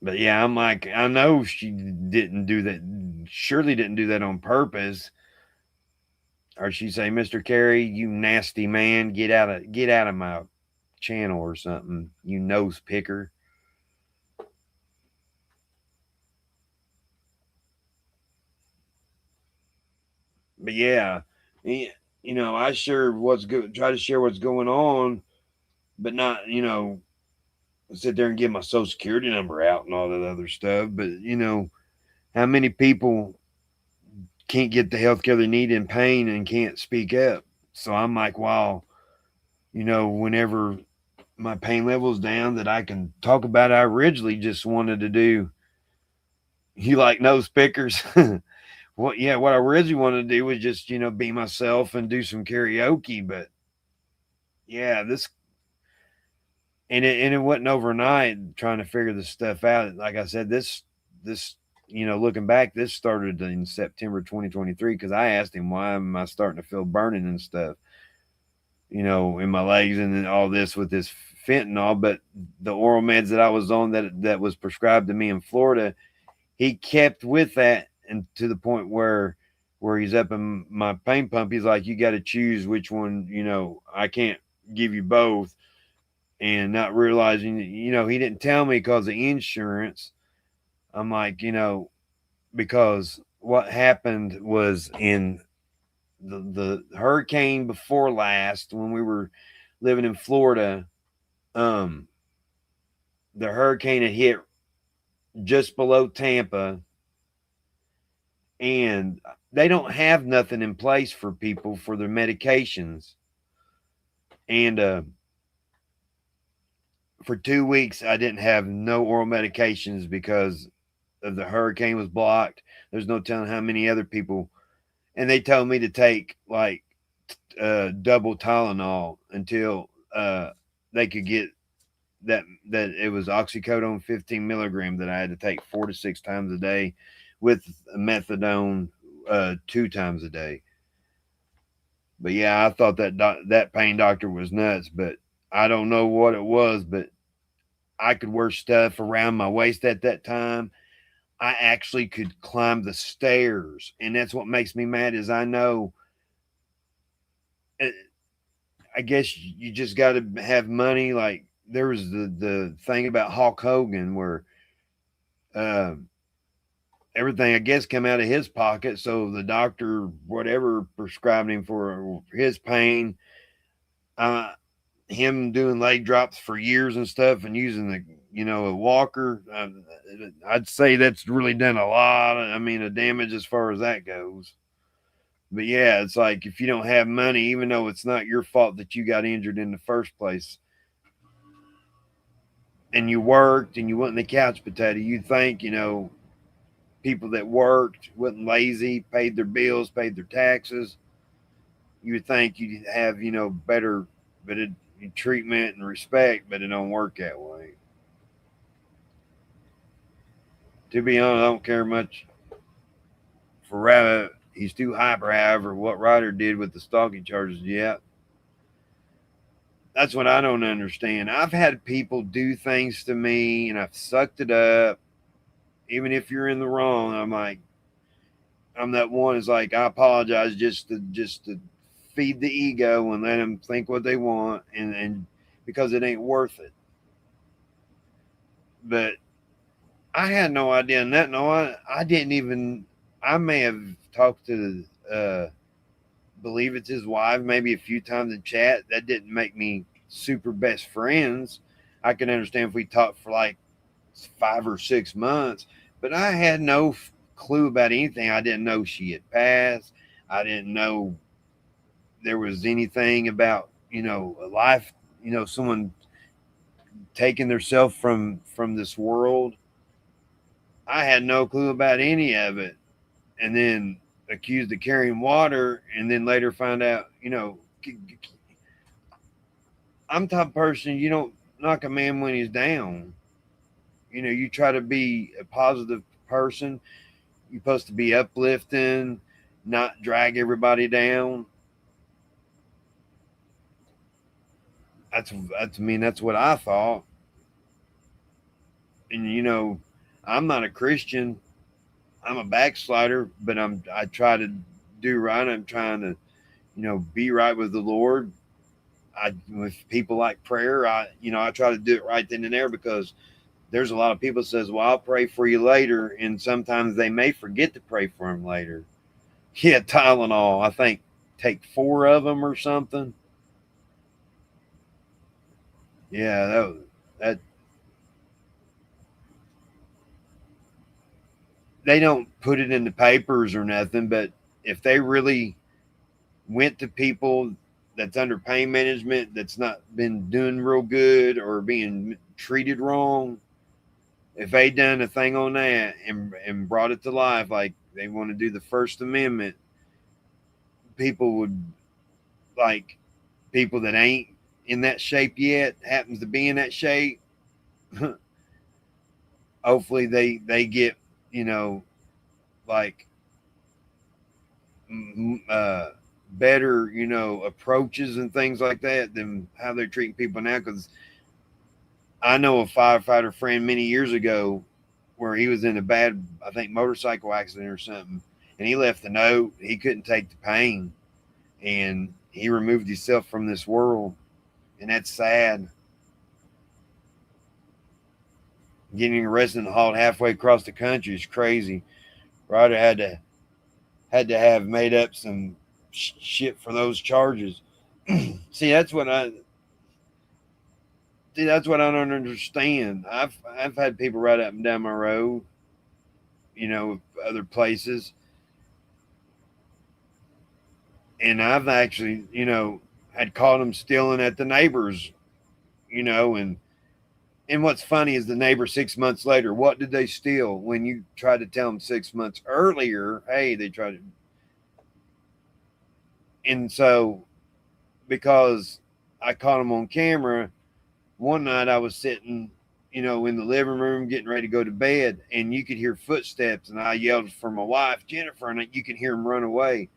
But yeah, I'm like, I know she didn't do that. Surely didn't do that on purpose. Or she say, Mr. Carey, you nasty man, get out of my channel or something, you nose picker. But yeah, I sure what's good. Try to share what's going on, but not, sit there and give my social security number out and all that other stuff. But how many people can't get the health care they need in pain and can't speak up? So I'm like, wow, whenever my pain level's down, that I can talk about it. I originally just wanted to do, you like nose pickers. What I originally wanted to do was just, be myself and do some karaoke. But yeah, this and it wasn't overnight trying to figure this stuff out. Like I said, this looking back, this started in September 2023 because I asked him, why am I starting to feel burning and stuff, in my legs, and then all this with this fentanyl. But the oral meds that I was on, that was prescribed to me in Florida, he kept with that, and to the point where he's up in my pain pump, he's like, you got to choose which one. I can't give you both. And not realizing, he didn't tell me because of insurance. I'm like, because what happened was in the hurricane before last, when we were living in Florida, um, the hurricane had hit just below Tampa, and they don't have nothing in place for people for their medications. And for 2 weeks, I didn't have no oral medications because of the hurricane was blocked. There's no telling how many other people, and they told me to take like double Tylenol until they could get that it was oxycodone 15 milligram that I had to take 4 to 6 times a day, with methadone 2 times a day. But yeah, I thought that pain doctor was nuts, but I don't know what it was, but I could wear stuff around my waist at that time. I actually could climb the stairs, and that's what makes me mad. Is I know, I guess you just got to have money. Like there was the thing about Hulk Hogan where uh, everything I guess come out of his pocket, so the doctor whatever prescribed him for his pain. Uh, Him doing leg drops for years and stuff, and using a walker. I'd say that's really done a lot. Of damage as far as that goes. But yeah, it's like if you don't have money, even though it's not your fault that you got injured in the first place, and you worked and you wasn't the couch potato, you'd think, people that worked, wasn't lazy, paid their bills, paid their taxes, you would think you'd have, better, better treatment and respect, but it don't work that way. To be honest, I don't care much for Rabbit. He's too hyper, however, what Ryder did with the stalking charges, yeah, that's what I don't understand. I've had people do things to me and I've sucked it up. Even if you're in the wrong, I'm like, I'm that one is like, I apologize just to feed the ego and let them think what they want. And because it ain't worth it. But I had no idea nothing. No, I didn't even. I may have talked to believe it's his wife maybe a few times in chat. That didn't make me super best friends. I can understand if we talked for like 5 or 6 months, but I had no clue about anything. I didn't know she had passed. I didn't know there was anything about a life, someone taking themselves from this world. I had no clue about any of it, and then accused of carrying water, and then later find out, I'm the type of person, you don't knock a man when he's down. You try to be a positive person. You're supposed to be uplifting, not drag everybody down. That's what I thought. And I'm not a Christian. I'm a backslider, but I try to do right. I'm trying to, be right with the Lord. With people like prayer, I try to do it right then and there, because there's a lot of people that says, well, I'll pray for you later, and sometimes they may forget to pray for them later. Yeah, Tylenol, I think take 4 of them or something. Yeah, that they don't put it in the papers or nothing, but if they really went to people that's under pain management that's not been doing real good or being treated wrong, if they done a thing on that and brought it to life, like they want to do the First Amendment, people would, like, people that ain't in that shape yet, happens to be in that shape, hopefully they get, you know like, uh better, approaches and things like that than how they're treating people now. Because I know a firefighter friend many years ago where he was in a bad, I think, motorcycle accident or something, and he left a note. He couldn't take the pain, and he removed himself from this world, and that's sad. Getting arrested and hauled halfway across the country is crazy. Ryder had to have made up some shit for those charges. See, that's what I don't understand. I've had people right up and down my road, other places, and I've actually, had caught them stealing at the neighbors, and what's funny is the neighbor 6 months later, what did they steal? When you tried to tell them 6 months earlier, hey, they tried to, and so because I caught them on camera, one night I was sitting, in the living room getting ready to go to bed, and you could hear footsteps, and I yelled for my wife, Jennifer, and you could hear them run away.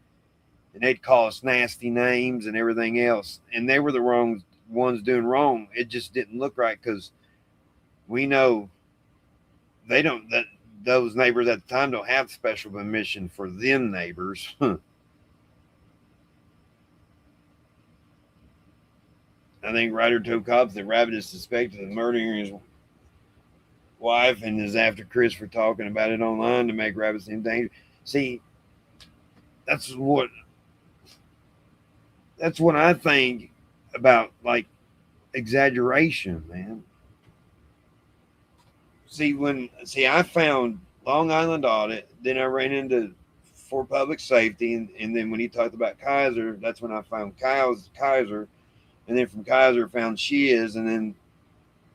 And they'd call us nasty names and everything else. And they were the wrong ones doing wrong. It just didn't look right, because we know they don't, that those neighbors at the time don't have special permission for them neighbors. I think Ryder told cops that Rabbit is suspected of murdering his wife and is after Chris for talking about it online to make Rabbit seem dangerous. See, that's what I think about, like, exaggeration, man. I found Long Island audit, then I ran into for public safety, and then when he talked about Kaiser, that's when I found Kaiser, and then from Kaiser found Shiz, and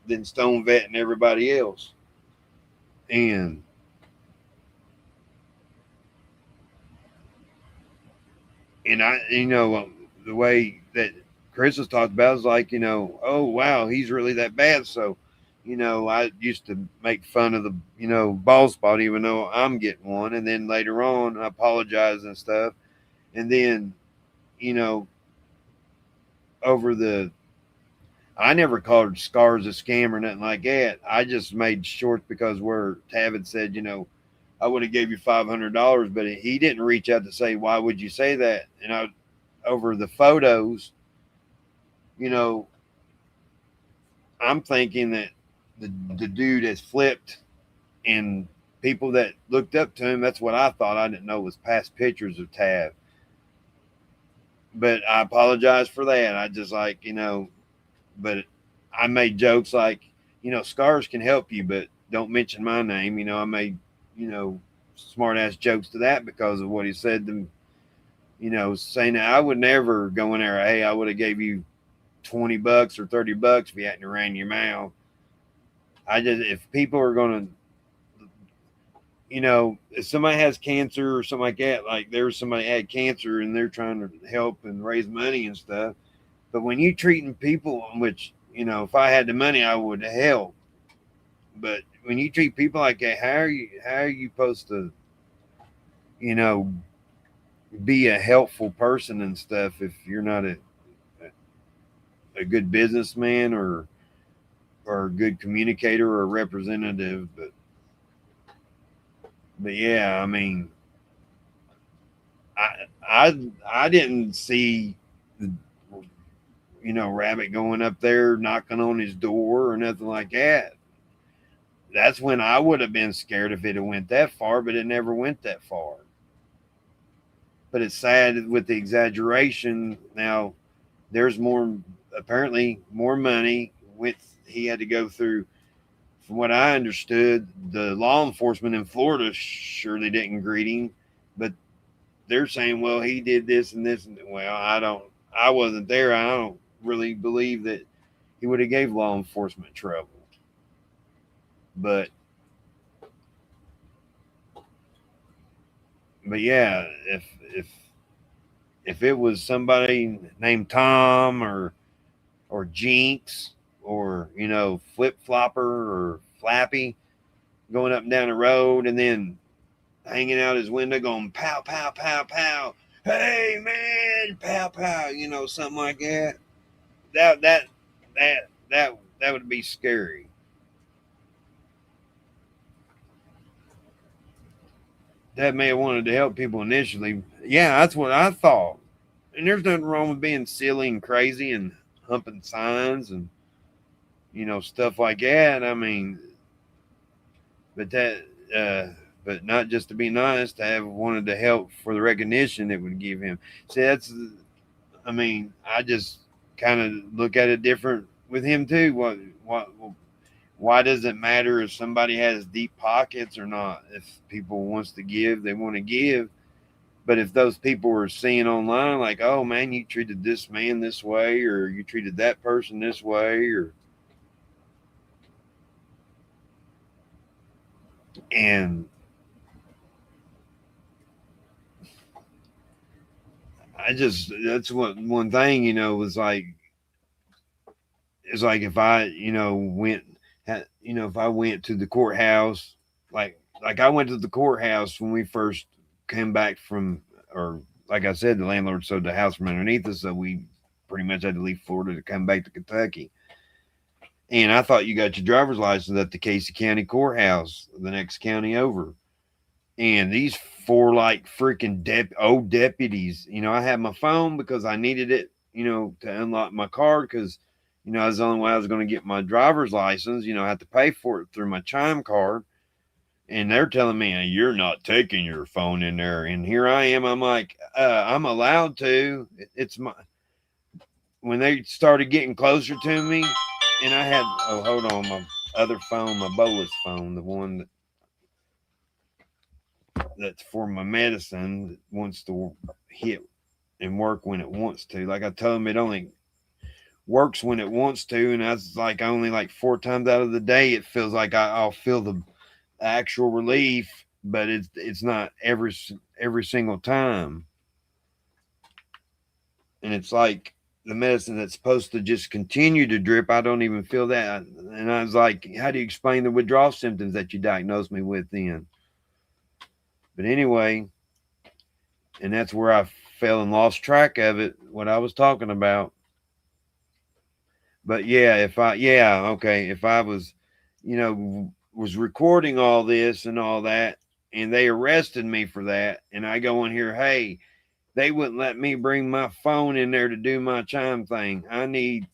then Stone Vet and everybody else. And I, the way that Chris was talked about is like, oh wow, he's really that bad. So, I used to make fun of the, bald spot, even though I'm getting one. And then later on, I apologize and stuff. And then, you know, over the, I never called Scars a scam or nothing like that. I just made shorts because where Tavid said, I would have gave you $500, but he didn't reach out to say, why would you say that? And over the photos, you know, I'm thinking that the dude has flipped, and people that looked up to him, that's what I thought. I didn't know was past pictures of Tav. But I apologize for that. I just like, but I made jokes like, scars can help you, but don't mention my name. I made, smart ass jokes to that because of what he said to, saying that I would never go in there. Hey, I would have gave you $20 or $30 if you hadn't ran your mouth. If people are going to, if somebody has cancer or something like that, like there was somebody had cancer and they're trying to help and raise money and stuff. But when you treating people, which, if I had the money, I would help. But when you treat people like that, how are you supposed to, you know, be a helpful person and stuff if you're not a good businessman or a good communicator or a representative? But yeah, I mean, I didn't see the Rabbit going up there knocking on his door or nothing like that. That's when I would have been scared if it had went that far, but it never went that far. But it's sad with the exaggeration. Now there's more, apparently more money with, he had to go through, from what I understood, the law enforcement in Florida surely didn't greet him, but they're saying, well, he did this and this, and well, I wasn't there. I don't really believe that he would have gave law enforcement trouble. But yeah, if it was somebody named Tom or Jinx or Flip Flopper or Flappy going up and down the road and then hanging out his window going pow pow pow pow, hey man, pow pow, something like that. That that that would be scary. That may have wanted to help people initially. Yeah, that's what I thought. And there's nothing wrong with being silly and crazy and humping signs and stuff like that. I mean, but that but not just to be nice, to have wanted to help for the recognition it would give him. See, I mean, I just kind of look at it different with him too. Why does it matter if somebody has deep pockets or not? If people wants to give, they want to give. But if those people were seeing online, like, oh man, you treated this man this way, or you treated that person this way, and that's what one thing, was like, it's like if I, if I went to the courthouse, like I went to the courthouse when we first came back from, or like I said, the landlord sold the house from underneath us, so we pretty much had to leave Florida to come back to Kentucky. And I thought you got your driver's license at the Casey County Courthouse, the next county over. And these four like freaking old deputies, I had my phone because I needed it, to unlock my car because, that's the only way I was going to get my driver's license. I had to pay for it through my Chime card. And they're telling me, you're not taking your phone in there. And here I am. I'm like, I'm allowed to. It's my, when they started getting closer to me, and I had, oh, hold on, my other phone, my bolus phone, the one that's for my medicine that wants to hit and work when it wants to. Like I told them, it only works when it wants to, and that's like only like 4 times out of the day it feels like I'll feel the actual relief, but it's not every single time. And it's like the medicine that's supposed to just continue to drip, I don't even feel that. And I was like, how do you explain the withdrawal symptoms that you diagnosed me with then? But anyway, and that's where I fell and lost track of it, what I was talking about. But yeah, if I was, was recording all this and all that, and they arrested me for that, and I go in here, hey, they wouldn't let me bring my phone in there to do my Chime thing. I need,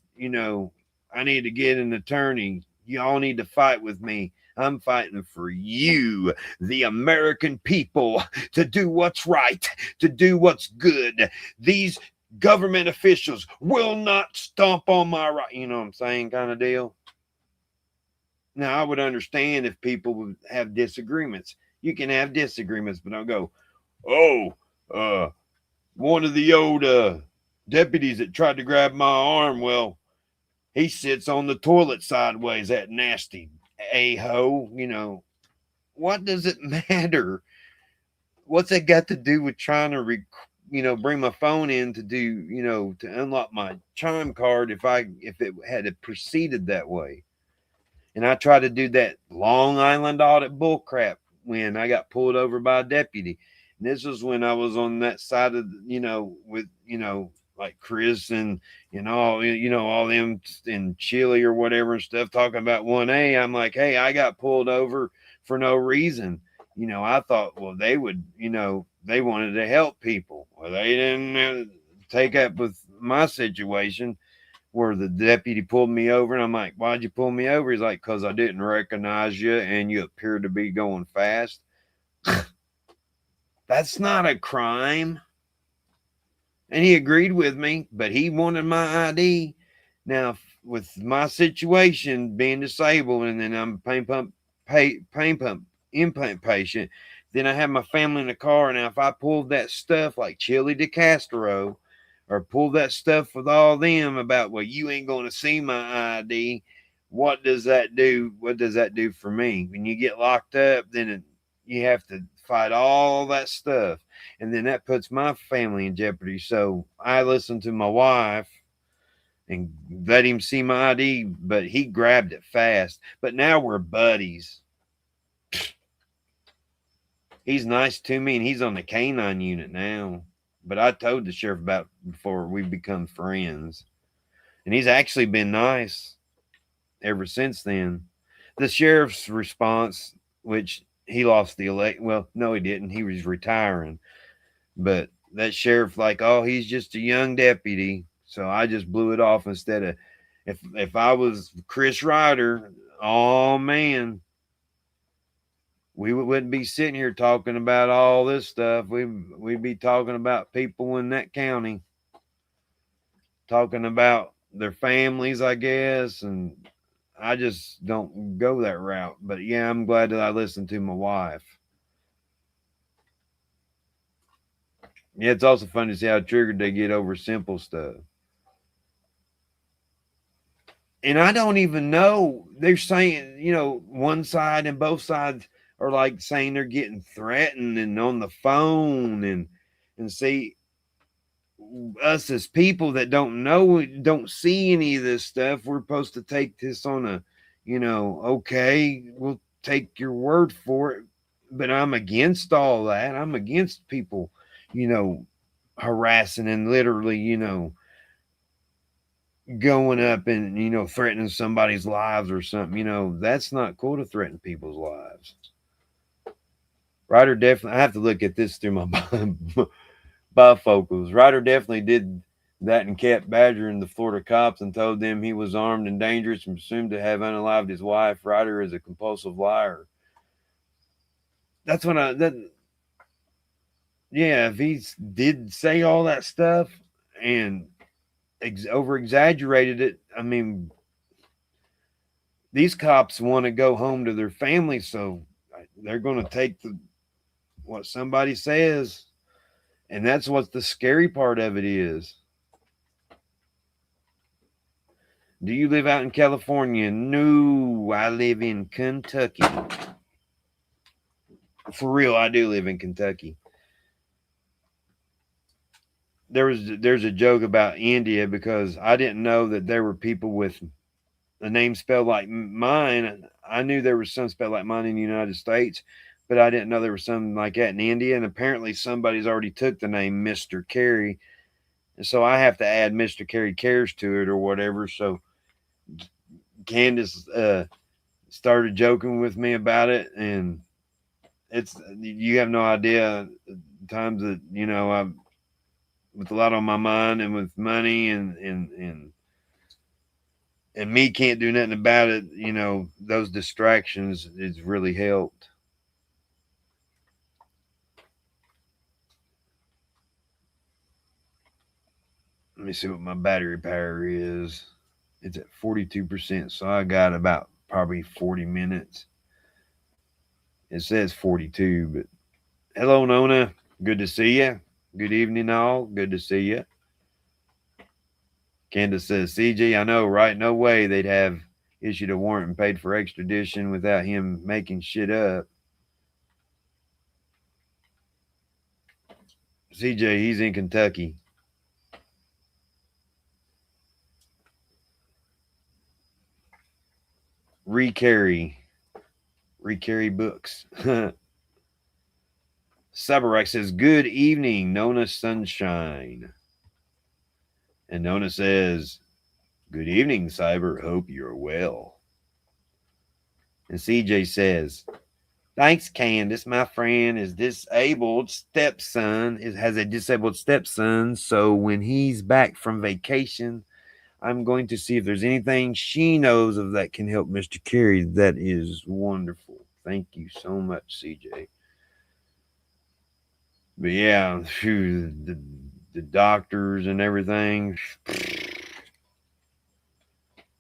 I need to get an attorney. Y'all need to fight with me. I'm fighting for you, the American people, to do what's right, to do what's good. These government officials will not stomp on my right. You know what I'm saying, kind of deal. Now, I would understand if people would have disagreements. You can have disagreements, but don't go, oh, uh, one of the old deputies that tried to grab my arm, well, he sits on the toilet sideways, that nasty a-ho. You know, what does it matter? What's that got to do with trying to bring my phone in to do, to unlock my chime card if it had proceeded that way? And I tried to do that Long Island audit bullcrap when I got pulled over by a deputy. And this was when I was on that side of, with, like Chris and, all them in Chile or whatever and stuff talking about 1A. I'm like, hey, I got pulled over for no reason. I thought, well, they would, they wanted to help people. Well, they didn't take up with my situation where the deputy pulled me over, and I'm like, why'd you pull me over? He's like, because I didn't recognize you and you appeared to be going fast. That's not a crime. And he agreed with me, but he wanted my ID. Now, with my situation being disabled, and then I'm a pain pump implant patient, then I have my family in the car. Now, if I pulled that stuff like Chili de Castro, or pull that stuff with all them about, well, you ain't going to see my ID, what does that do? What does that do for me? When you get locked up, then you have to fight all that stuff. And then that puts my family in jeopardy. So I listened to my wife and let him see my ID, but he grabbed it fast. But now we're buddies. He's nice to me, and he's on the canine unit now. But I told the sheriff about it before we become friends. And he's actually been nice ever since then. The sheriff's response, which he lost the elect. Well, no, he didn't. He was retiring. But that sheriff, like, oh, he's just a young deputy. So I just blew it off instead of if I was Chris Ryder, oh man, we wouldn't be sitting here talking about all this stuff. We'd be talking about people in that county, talking about their families, I guess. And I just don't go that route. But yeah, I'm glad that I listened to my wife. Yeah, it's also fun to see how triggered they get over simple stuff. And I don't even know. They're saying, one side and both sides are like saying they're getting threatened and on the phone and see us as people that don't know, don't see any of this stuff. We're supposed to take this on a, okay, we'll take your word for it. But I'm against all that. I'm against people, harassing and literally, going up and threatening somebody's lives or something. That's not cool to threaten people's lives. Ryder definitely, I have to look at this through my bifocals. Ryder definitely did that and kept badgering the Florida cops and told them he was armed and dangerous and presumed to have unalived his wife. Ryder is a compulsive liar. That's when yeah, if he did say all that stuff and over exaggerated it, I mean, these cops want to go home to their families, so they're going to take what somebody says, and that's what the scary part of it is. Do you live out in California? No, I live in Kentucky. For real, I do live in Kentucky. There's a joke about India because I didn't know that there were people with a name spelled like mine. I knew there was some spelled like mine in the United States, but I didn't know there was something like that in India. And apparently somebody's already took the name Mr. Carey. And so I have to add Mr. Carey Cares to it or whatever. So Candace started joking with me about it. And you have no idea times that, I'm with a lot on my mind and with money and and me can't do nothing about it. You know, those distractions has really helped. Let me see what my battery power is. It's at 42%, so I got about probably 40 minutes. It says 42, but hello, Nona. Good to see you. Good evening, all. Good to see you. Candace says, CG, I know, right? No way they'd have issued a warrant and paid for extradition without him making shit up. CJ, he's in Kentucky. Recarry books. Cyberrex says, good evening, Nona Sunshine. And Nona says, good evening, Cyber. Hope you're well. And CJ says, thanks, Candace. My friend is disabled stepson has a disabled stepson. So when he's back from vacation, I'm going to see if there's anything she knows of that can help Mr. Carey. That is wonderful. Thank you so much, CJ. But yeah, the doctors and everything.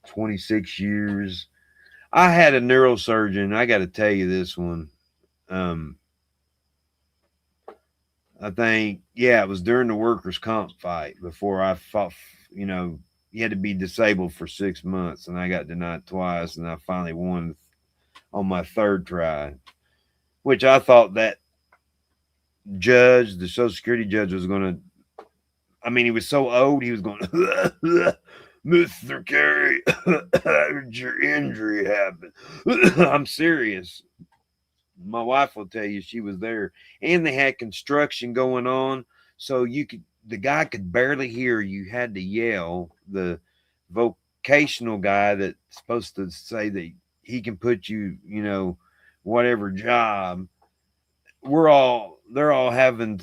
26 years. I had a neurosurgeon. I got to tell you this one. I think, yeah, it was during the workers' comp fight before I fought, you know, you had to be disabled for 6 months, and I got denied twice, and I finally won on my third try, which I thought that judge, the Social Security judge, was going to, I mean, he was so old, he was going, Mr. Carey, how did your injury happen? I'm serious. My wife will tell you she was there, and they had construction going on, so the guy could barely hear. You had to yell. The vocational guy that's supposed to say that he can put you, you know, whatever job. They're all having.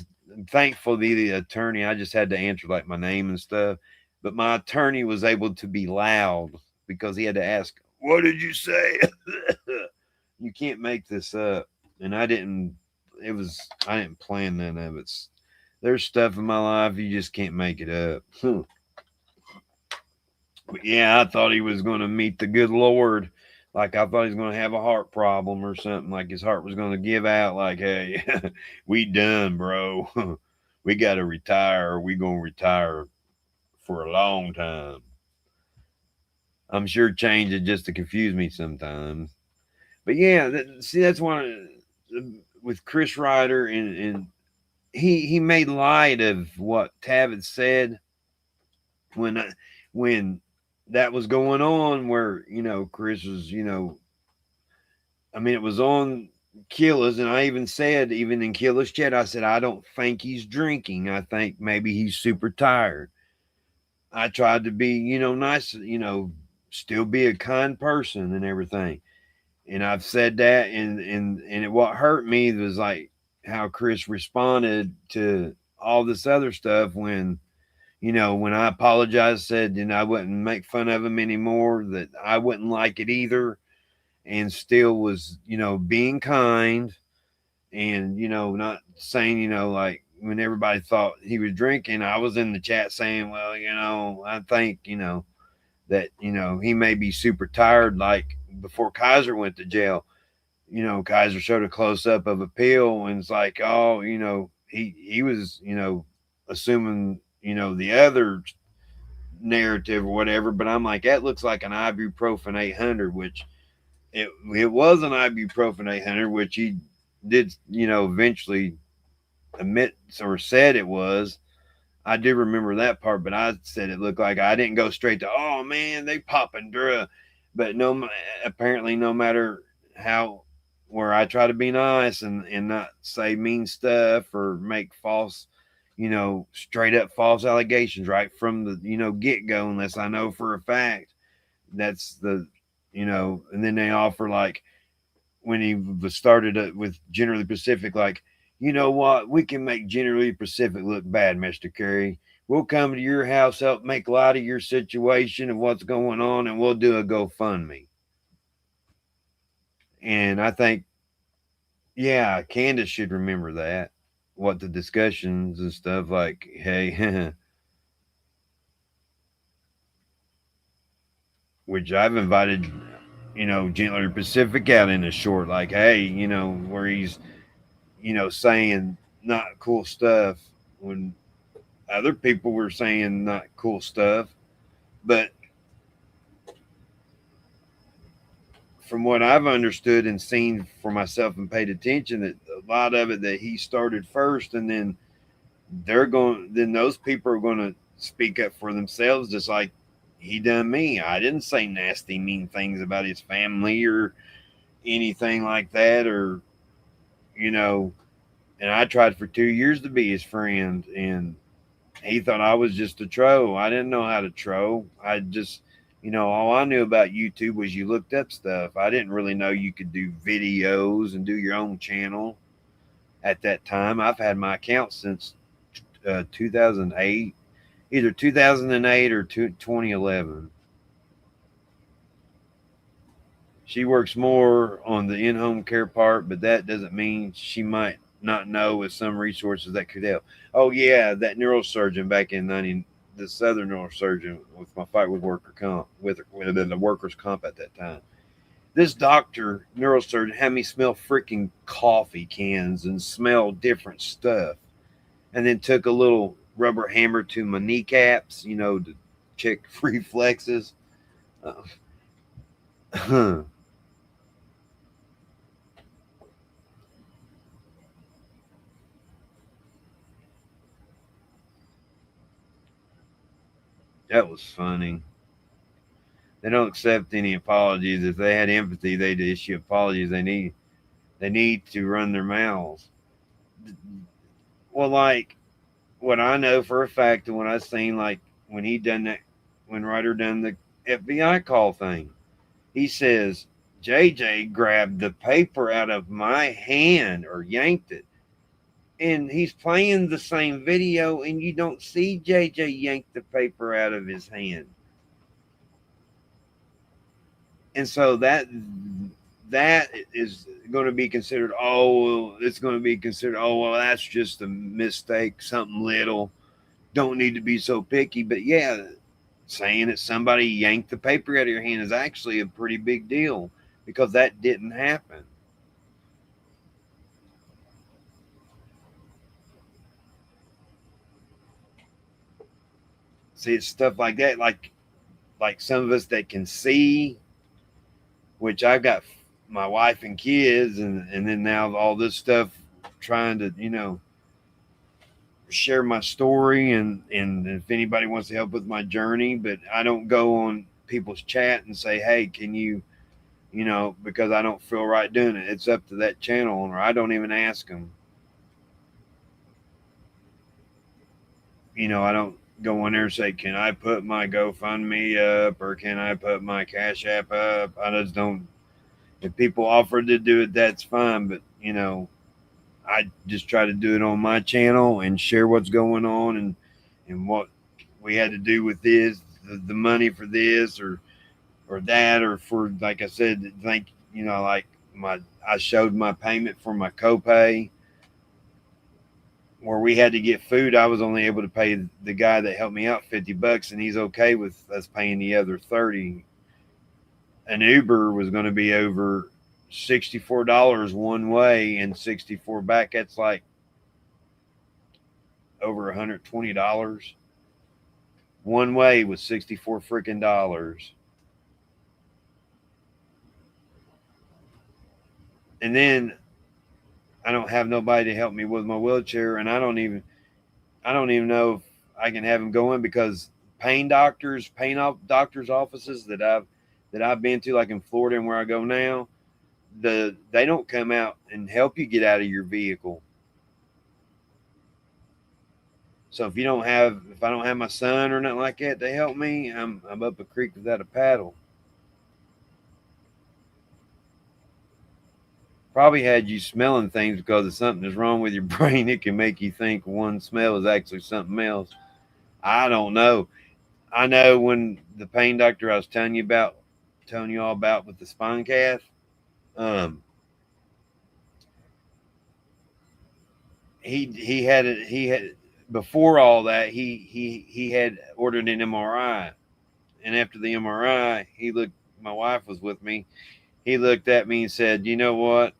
Thankful the attorney. I just had to answer like my name and stuff, but my attorney was able to be loud because he had to ask, "What did you say?" You can't make this up. And I didn't plan none of it. There's stuff in my life you just can't make it up. But yeah, I thought he was going to meet the good Lord. Like I thought he was going to have a heart problem or something. Like his heart was going to give out. Like, hey, we done, bro. We got to retire. We going to retire for a long time. I'm sure change it just to confuse me sometimes. But yeah, that's one with Chris Ryder, and he made light of what Tavis said when that was going on, where you know Chris was, you know, I mean it was on Killis, and I even said, even in Killis chat, I said I don't think he's drinking. I think maybe he's super tired. I tried to be, you know, nice, you know, still be a kind person and everything. And I've said that, and what hurt me was like how Chris responded to all this other stuff when, you know, when I apologized, said, I wouldn't make fun of him anymore, that I wouldn't like it either, and still was, you know, being kind and, you know, not saying, you know, like when everybody thought he was drinking, I was in the chat saying, well, you know, I think, you know, that, you know, he may be super tired, like before Kaiser went to jail. You know, Kaiser showed a close up of a pill, and it's like, oh, you know, he was, you know, assuming, you know, the other narrative or whatever. But I'm like, that looks like an ibuprofen 800, which it was an ibuprofen 800, which he did, you know, eventually admit or said it was. I do remember that part, but I said it looked like, I didn't go straight to, oh man, they popping drug. But no, apparently, no matter how, where I try to be nice and not say mean stuff or make false, you know, straight up false allegations right from the, you know, get go, unless I know for a fact that's the, you know, and then they offer like when he started with Generally Pacific, like, you know what, we can make Generally Pacific look bad, Mr. Curry. We'll come to your house, help make light of your situation and what's going on, and we'll do a GoFundMe. And I think, yeah, Candace should remember that. What the discussions and stuff like, hey, which I've invited, Gentler Pacific out in a short, like, hey, where he's, saying not cool stuff when other people were saying not cool stuff. But from what I've understood and seen for myself and paid attention, that a lot of it that he started first, and then then those people are going to speak up for themselves, just like he done me. I didn't say nasty, mean things about his family or anything like that, or you know. And I tried for 2 years to be his friend, and he thought I was just a troll. I didn't know how to troll. I just, all I knew about YouTube was you looked up stuff. I didn't really know you could do videos and do your own channel at that time. I've had my account since 2008, either 2008 or 2011. She works more on the in-home care part, but that doesn't mean she might not know with some resources that could help. Oh yeah, that neurosurgeon back in the Southern neurosurgeon with my fight with worker comp with the workers comp at that time. This doctor neurosurgeon had me smell freaking coffee cans and smell different stuff, and then took a little rubber hammer to my kneecaps, to check reflexes. That was funny. They don't accept any apologies. If they had empathy, they'd issue apologies. They need to run their mouths. Well, like what I know for a fact, and when I seen like when he done that, when Ryder done the FBI call thing, he says JJ grabbed the paper out of my hand or yanked it, and he's playing the same video, and you don't see JJ yank the paper out of his hand. And so that is going to be considered, it's going to be considered, well, that's just a mistake, something little, don't need to be so picky. But yeah, saying that somebody yanked the paper out of your hand is actually a pretty big deal, because that didn't happen. See, it's stuff like that, like some of us that can see, which I've got my wife and kids, and then now all this stuff, trying to share my story, and if anybody wants to help with my journey. But I don't go on people's chat and say, hey, can you, because I don't feel right doing it. It's up to that channel owner. I don't even ask them. I don't go in there and say, can I put my GoFundMe up, or can I put my Cash App up? I just don't. If people offer to do it, that's fine. But I just try to do it on my channel and share what's going on, and what we had to do with this, the money for this, or that, or for, like I said, think, like I showed my payment for my copay, where we had to get food. I was only able to pay the guy that helped me out $50, and he's okay with us paying the other 30. An Uber was going to be over $64 one way and 64 back. That's like over $120. One way was 64 freaking dollars. And then I don't have nobody to help me with my wheelchair, and I don't even know if I can have him going, because pain doctors offices that I've been to, like in Florida and where I go now, they don't come out and help you get out of your vehicle. So if I don't have my son or nothing like that to help me, I'm up a creek without a paddle. Probably had you smelling things, because if something is wrong with your brain, it can make you think one smell is actually something else. I don't know. I know when the pain doctor I was telling you all about with the spine cath, um, he had before all that he had ordered an MRI, and after the MRI, he looked. My wife was with me. He looked at me and said, "You know what?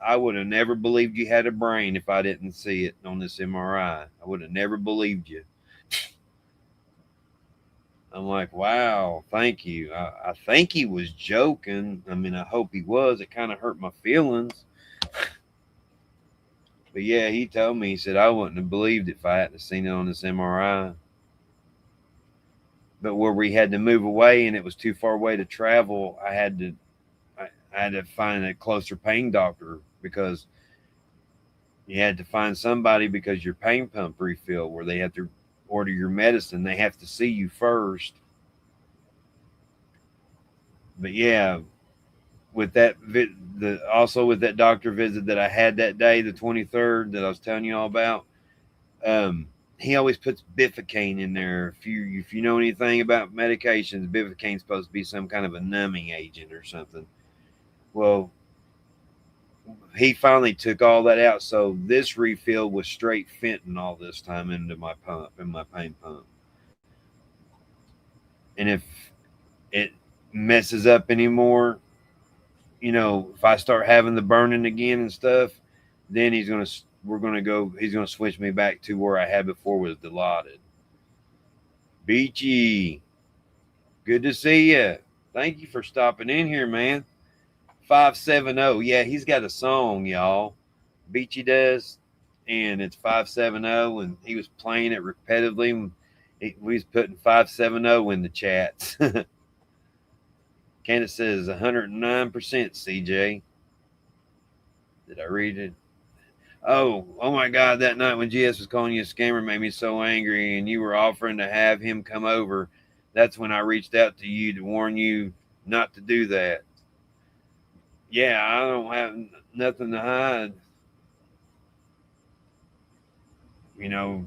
I would have never believed you had a brain if I didn't see it on this MRI. I would have never believed you." I'm like, wow, thank you. I think he was joking. I mean, I hope he was. It kind of hurt my feelings. But yeah, he told me, he said, I wouldn't have believed it if I hadn't seen it on this MRI. But where we had to move away and it was too far away to travel, I had to find a closer pain doctor because you had to find somebody because your pain pump refill where they have to order your medicine. They have to see you first. But yeah, with also with that doctor visit that I had that day, the 23rd that I was telling you all about, um, he always puts Bifocaine in there. If you know anything about medications, Bifocaine's supposed to be some kind of a numbing agent or something. Well, he finally took all that out, so this refill was straight fentanyl this time into my pump, in my pain pump. And if it messes up anymore, if I start having the burning again and stuff, then he's gonna switch me back to where I had before was Dilaudid. Beachy, good to see you. Thank you for stopping in here, man. 570. Yeah, he's got a song, y'all. Beachy does, and it's 570, and he was playing it repetitively. We was putting 570 in the chats. Candace says 109%, CJ. Did I read it? Oh my God! That night when GS was calling you a scammer made me so angry, and you were offering to have him come over. That's when I reached out to you to warn you not to do that. Yeah, I don't have nothing to hide. You know,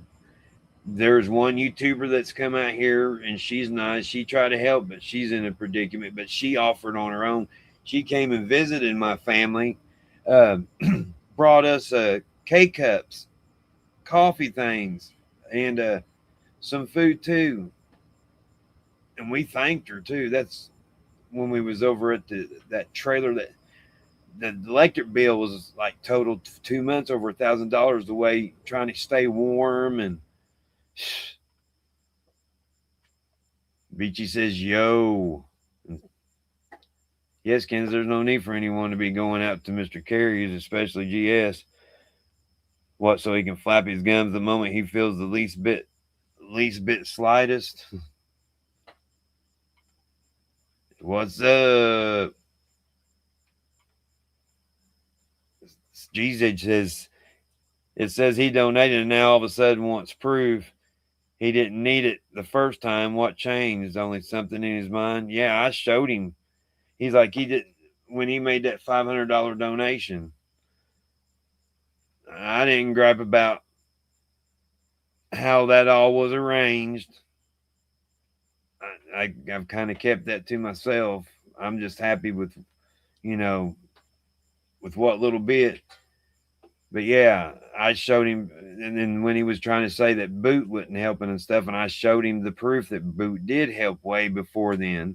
there's one YouTuber that's come out here, and she's nice. She tried to help, but she's in a predicament. But she offered on her own. She came and visited my family, uh, brought us K cups, coffee things, and some food too, and we thanked her too. That's when we was over at that trailer. That the electric bill was like total 2 months over $1,000 away, trying to stay warm. And Beachy says, "Yo, yes, Kens. There's no need for anyone to be going out to Mr. Carey's, especially GS. What? So he can flap his gums the moment he feels the least bit slightest." What's up? GZ says, it says he donated and now all of a sudden wants proof. He didn't need it the first time. What changed? Only something in his mind. Yeah, I showed him. He's like, he did when he made that $500 donation. I didn't gripe about how that all was arranged. I've kind of kept that to myself. I'm just happy with, you know, with what little bit. But yeah, I showed him, and then when he was trying to say that Boot wasn't helping and stuff, and I showed him the proof that Boot did help way before then,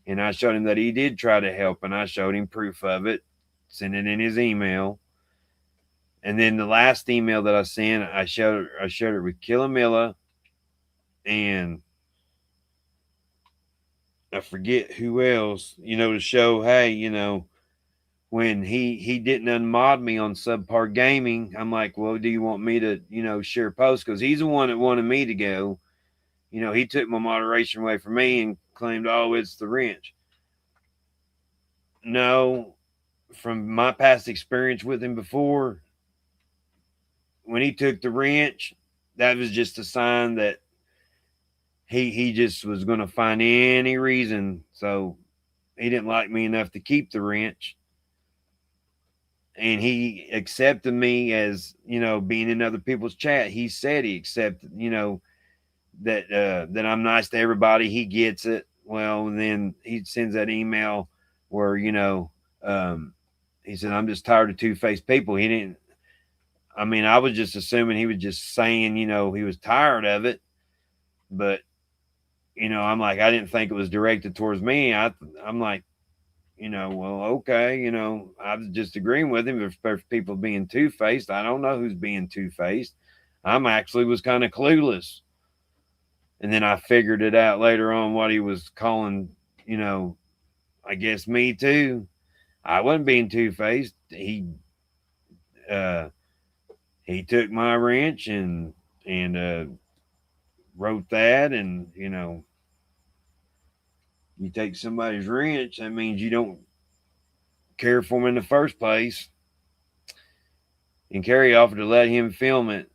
and I showed him that he did try to help, and I showed him proof of it, sent it in his email, and then the last email that I sent, I showed it with Killamilla, and I forget who else, to show, hey, when he didn't unmod me on Subpar Gaming, I'm like, well, do you want me to, share posts? Because he's the one that wanted me to go. He took my moderation away from me and claimed, oh, it's the wrench. No, from my past experience with him before, when he took the wrench, that was just a sign that he just was going to find any reason. So he didn't like me enough to keep the wrench. And he accepted me as, being in other people's chat. He said he accepted, that I'm nice to everybody. He gets it. Well, and then he sends that email where, um, he said, I'm just tired of two-faced people. He didn't, I mean, I was just assuming he was just saying, he was tired of it. But, I'm like, I didn't think it was directed towards me. I'm like, well, okay, I was just agreeing with him. If people being two-faced, I don't know who's being two-faced. I'm actually was kind of clueless. And then I figured it out later on what he was calling, I guess me too. I wasn't being two-faced. Uh he took my wrench and wrote that, and you take somebody's wrench, that means you don't care for him in the first place. And Kerry offered to let him film it.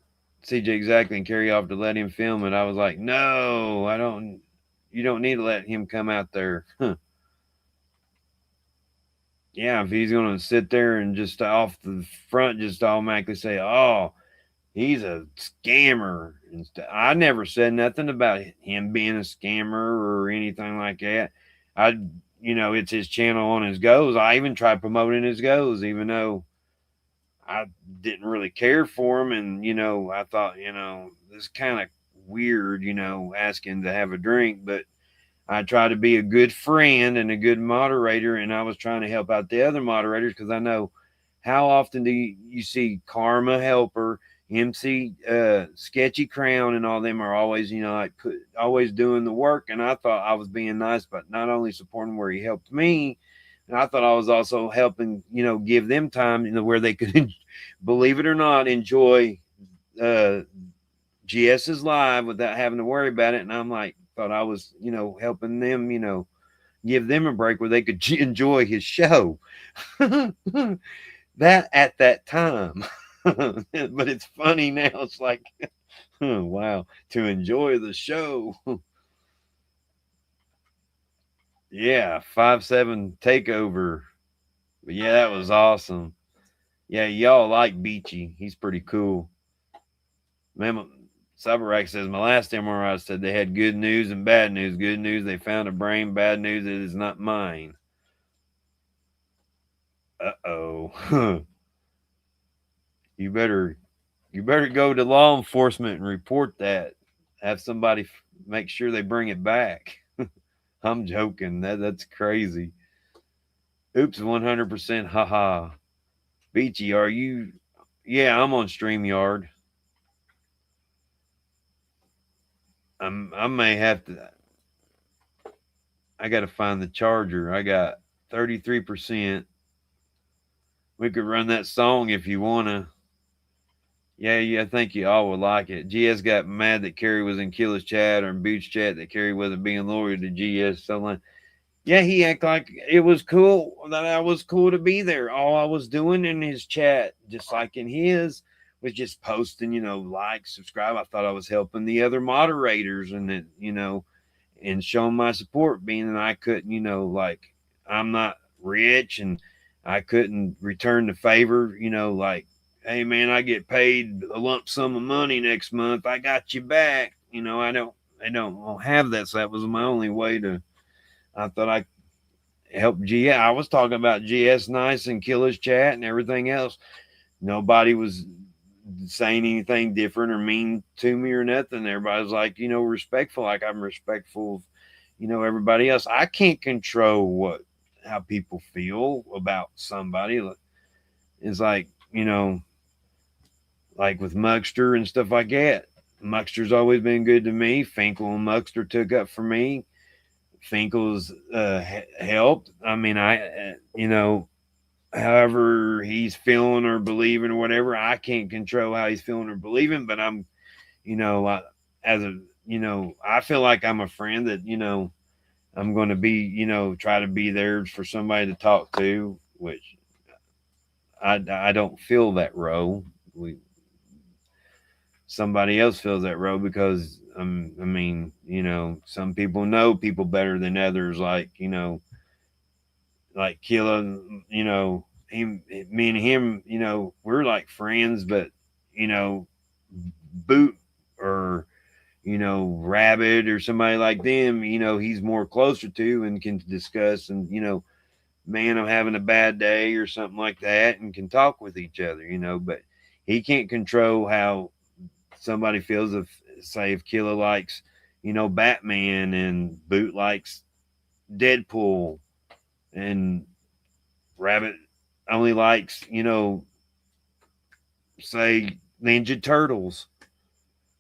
CJ exactly, and Kerry offered to let him film it. I was like, no, I don't. You don't need to let him come out there. Yeah, if he's gonna sit there and just off the front just automatically say, "Oh, he's a scammer," and I never said nothing about him being a scammer or anything like that. I, it's his channel on his goes. I even tried promoting his goes, even though I didn't really care for him. And, I thought, this is kind of weird, asking to have a drink, but I try to be a good friend and a good moderator. And I was trying to help out the other moderators because I know how often do you see Karma Helper, MC Sketchy Crown, and all them are always, always doing the work. And I thought I was being nice, but not only supporting where he helped me, and I thought I was also helping, give them time, where they could, believe it or not, enjoy GS's live without having to worry about it. And I'm like, thought I was, helping them, give them a break where they could enjoy his show. That at that time. But it's funny now. It's like, wow, to enjoy the show. Yeah, 5-7 takeover. But yeah, that was awesome. Yeah, y'all like Beachy. He's pretty cool. Man, Cyberrack says, my last MRI said they had good news and bad news. Good news, they found a brain. Bad news, it is not mine. Uh-oh. You better go to law enforcement and report that. Have somebody make sure they bring it back. I'm joking. That's crazy. Oops, 100%. Haha. Beachy, are you? Yeah, I'm on StreamYard. I may have to. I got to find the charger. I got 33%. We could run that song if you wanna. Yeah, I think you all would like it. GS got mad that Kerry was in Killer's chat or in Boots chat that Kerry wasn't being loyal to GS. So like, yeah, he acted like it was cool, that I was cool to be there. All I was doing in his chat, just like in his, was just posting, like, subscribe. I thought I was helping the other moderators and that, and showing my support, being that I couldn't, like, I'm not rich and I couldn't return the favor, like, hey man, I get paid a lump sum of money next month. I got you back. I don't have that. So that was my only way to, I thought I helped GS. I was talking about GS Nice and Killer's chat and everything else. Nobody was saying anything different or mean to me or nothing. Everybody was like, respectful, like I'm respectful of, everybody else. I can't control how people feel about somebody. It's like, like with Muckster and stuff like that. Muckster's always been good to me. Finkel and Muckster took up for me. Finkel's helped. I mean, however he's feeling or believing or whatever, I can't control how he's feeling or believing, but I'm, as a, I feel like I'm a friend that, I'm going to be, try to be there for somebody to talk to, which I don't feel that role. Somebody else feels that role because, I mean, some people know people better than others. Like, like Killa, me and him, we're like friends, but, Boot or Rabbit or somebody like them, he's more closer to and can discuss and, man, I'm having a bad day or something like that and can talk with each other, but he can't control how somebody feels if, say, if Killer likes, Batman and Boot likes Deadpool and Rabbit only likes, say, Ninja Turtles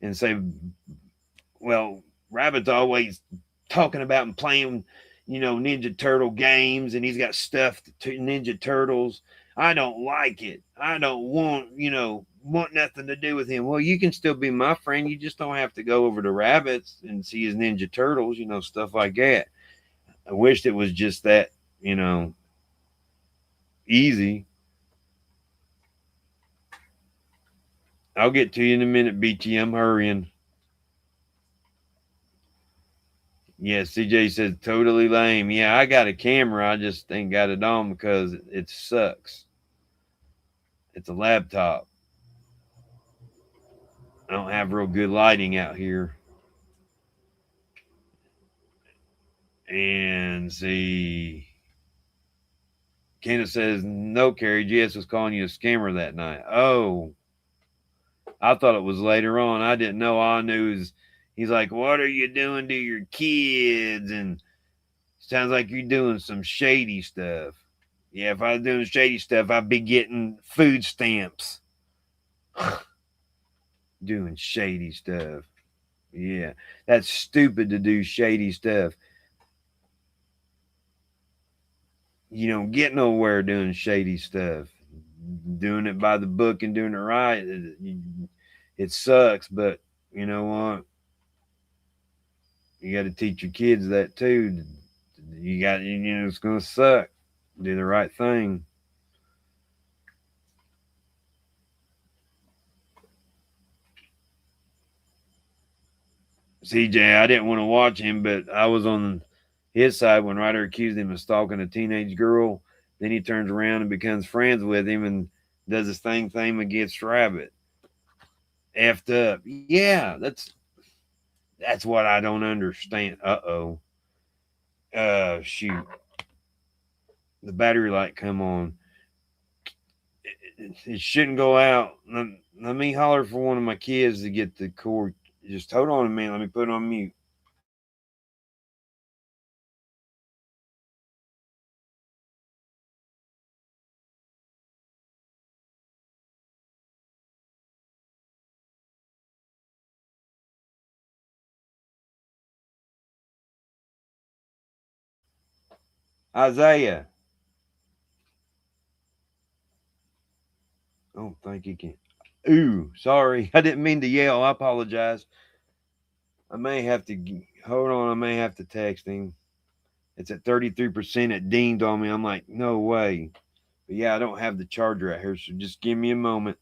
and say, well, Rabbit's always talking about and playing, Ninja Turtle games, and he's got stuffed Ninja Turtles. I don't like it. I don't want nothing to do with him. Well, you can still be my friend. You just don't have to go over to Rabbit's and see his Ninja Turtles, stuff like that. I wished it was just that, easy. I'll get to you in a minute, BT. I'm hurrying. Yeah, CJ says totally lame. Yeah, I got a camera. I just ain't got it on because it sucks. It's a laptop. I don't have real good lighting out here. And see, Candace says, no, Carrie. GS was calling you a scammer that night. Oh, I thought it was later on. I didn't know. All I knew is he's like, what are you doing to your kids? And sounds like you're doing some shady stuff. Yeah, if I was doing shady stuff, I'd be getting food stamps. Doing shady stuff. Yeah, that's stupid to do shady stuff. You don't get nowhere doing shady stuff. Doing it by the book and doing it right, it sucks, but you know what? You got to teach your kids that too. It's going to suck. Do the right thing. CJ, I didn't want to watch him, but I was on his side when Ryder accused him of stalking a teenage girl. Then he turns around and becomes friends with him and does the same thing against Rabbit. Effed up. Yeah, that's what I don't understand. Shoot. The battery light come on. It shouldn't go out. Let me holler for one of my kids to get the cord. Just hold on a minute. Let me put it on mute. Isaiah. I don't think he can. Ooh, sorry. I didn't mean to yell. I apologize. I may have to hold on. I may have to text him. It's at 33%. It dinged on me. I'm like, no way. But yeah, I don't have the charger out here, so just give me a moment.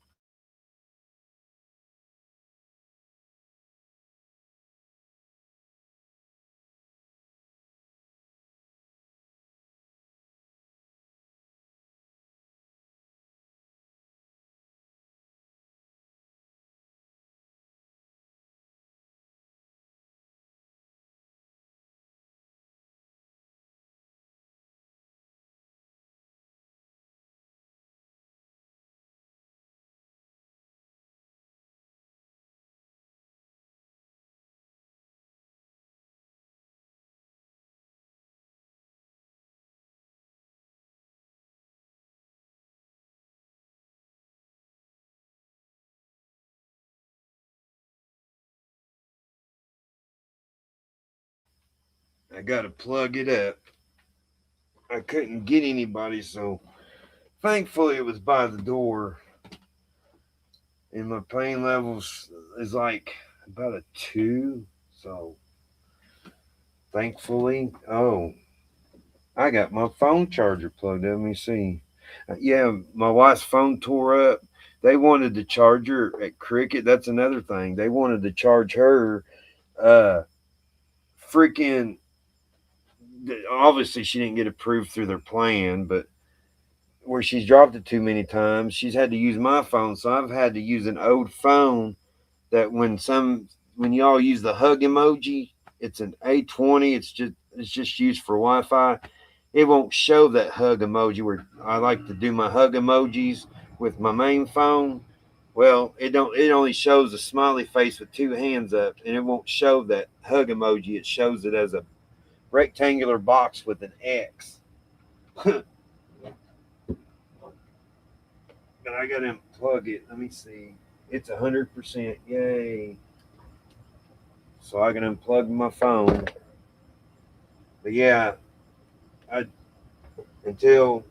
I got to plug it up. I couldn't get anybody, so thankfully it was by the door. And my pain levels is like about a 2. So thankfully, I got my phone charger plugged in. Let me see. Yeah, my wife's phone tore up. They wanted the charger at Cricket. That's another thing. They wanted to charge her uh freaking obviously she didn't get approved through their plan, but where she's dropped it too many times, she's had to use my phone. So I've had to use an old phone that when y'all use the hug emoji, it's an A20. It's just used for Wi-Fi. It won't show that hug emoji where I like to do my hug emojis with my main phone. Well, it don't. It only shows a smiley face with two hands up, and it won't show that hug emoji. It shows it as a rectangular box with an X. But I gotta unplug it. Let me see. It's 100%. Yay! So I can unplug my phone. But yeah, I until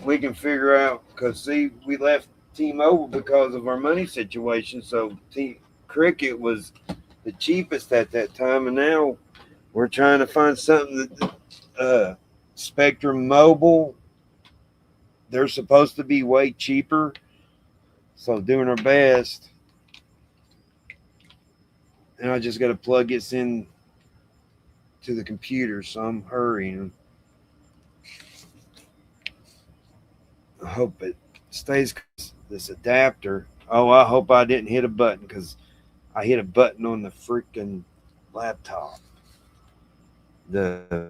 we can figure out, because see, we left T-Mobile because of our money situation. So Cricket was the cheapest at that time, and now we're trying to find something that Spectrum Mobile. They're supposed to be way cheaper, so doing our best. And I just got to plug this in to the computer, so I'm hurrying. I hope it stays. This adapter. Oh, I hope I didn't hit a button, because I hit a button on the freaking laptop. The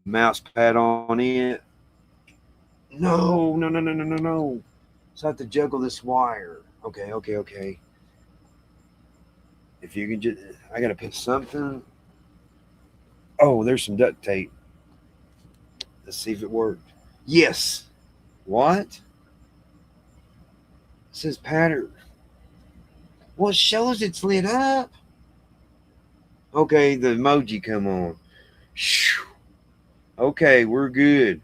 mouse pad on it. No, no, no, no, no, no, no. So I have to juggle this wire. Okay, okay, okay. If you can just, I gotta put something. Oh, there's some duct tape. Let's see if it worked. Yes. What? It says pattern. Well, it shows it's lit up. Okay, the emoji come on. Shoo. Okay, we're good.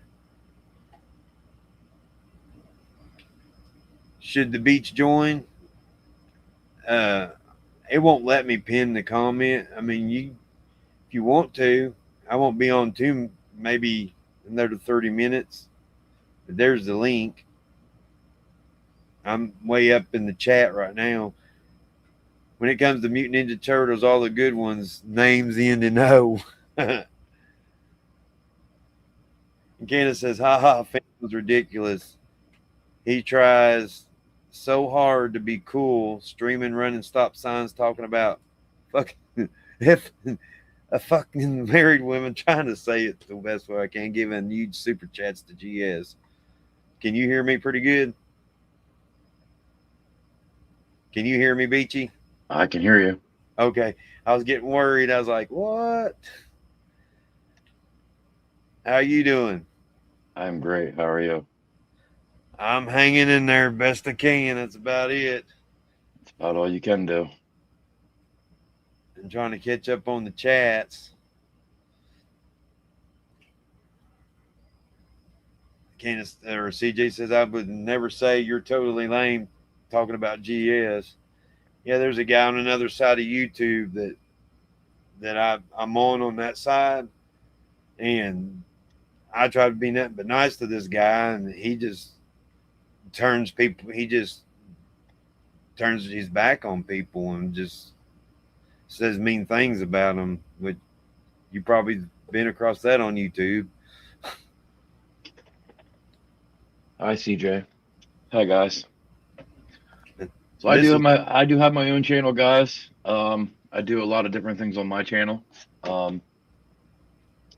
Should the beach join? Uh, it won't let me pin the comment. I mean, if you want to, I won't be on too maybe another 30 minutes. But there's the link. I'm way up in the chat right now. When it comes to Mutant Ninja Turtles, all the good ones, names end in O. And Candace says, ha ha, fan was ridiculous. He tries so hard to be cool, streaming, running stop signs, talking about fucking if a fucking married woman, trying to say it the best way I can, giving huge super chats to GS. Can you hear me pretty good? Can you hear me, Beachy? I can hear you. Okay. I was getting worried. I was like, what? How you doing? I'm great. How are you? I'm hanging in there best I can. That's about it. It's about all you can do. And trying to catch up on the chats. Candace or CJ says, I would never say you're totally lame talking about GS. Yeah, there's a guy on another side of YouTube that I'm on that side, and I try to be nothing but nice to this guy, and he just turns people. He just turns his back on people and just says mean things about them. Which you probably been across that on YouTube. Hi, CJ. Hi, guys. So This is I do have my own channel, guys. I do a lot of different things on my channel. Um,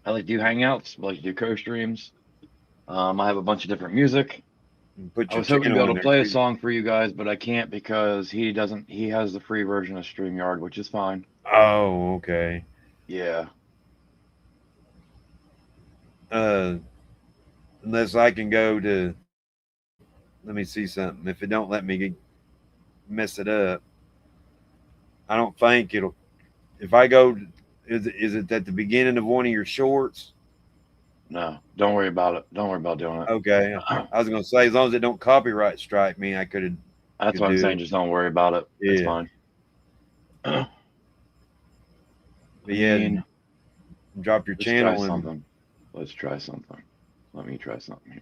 I like to do hangouts, I like to do co-streams. I have a bunch of different music. put I your was hoping to be channel able in to there play a too. song for you guys, but I can't because he has the free version of StreamYard, which is fine. Oh, okay. Yeah. Uh, unless I can go to, let me see something. If it don't let me mess it up, I don't think it'll. If I go, is it at the beginning of one of your shorts? No, don't worry about it. Don't worry about doing it. Okay, I was gonna say as long as it don't copyright strike me, I That's could what I'm do saying. it. Just don't worry about it. It's Yeah, fine. I but yeah, mean, drop your let's try channel and something. Let's try something. Let me try something here.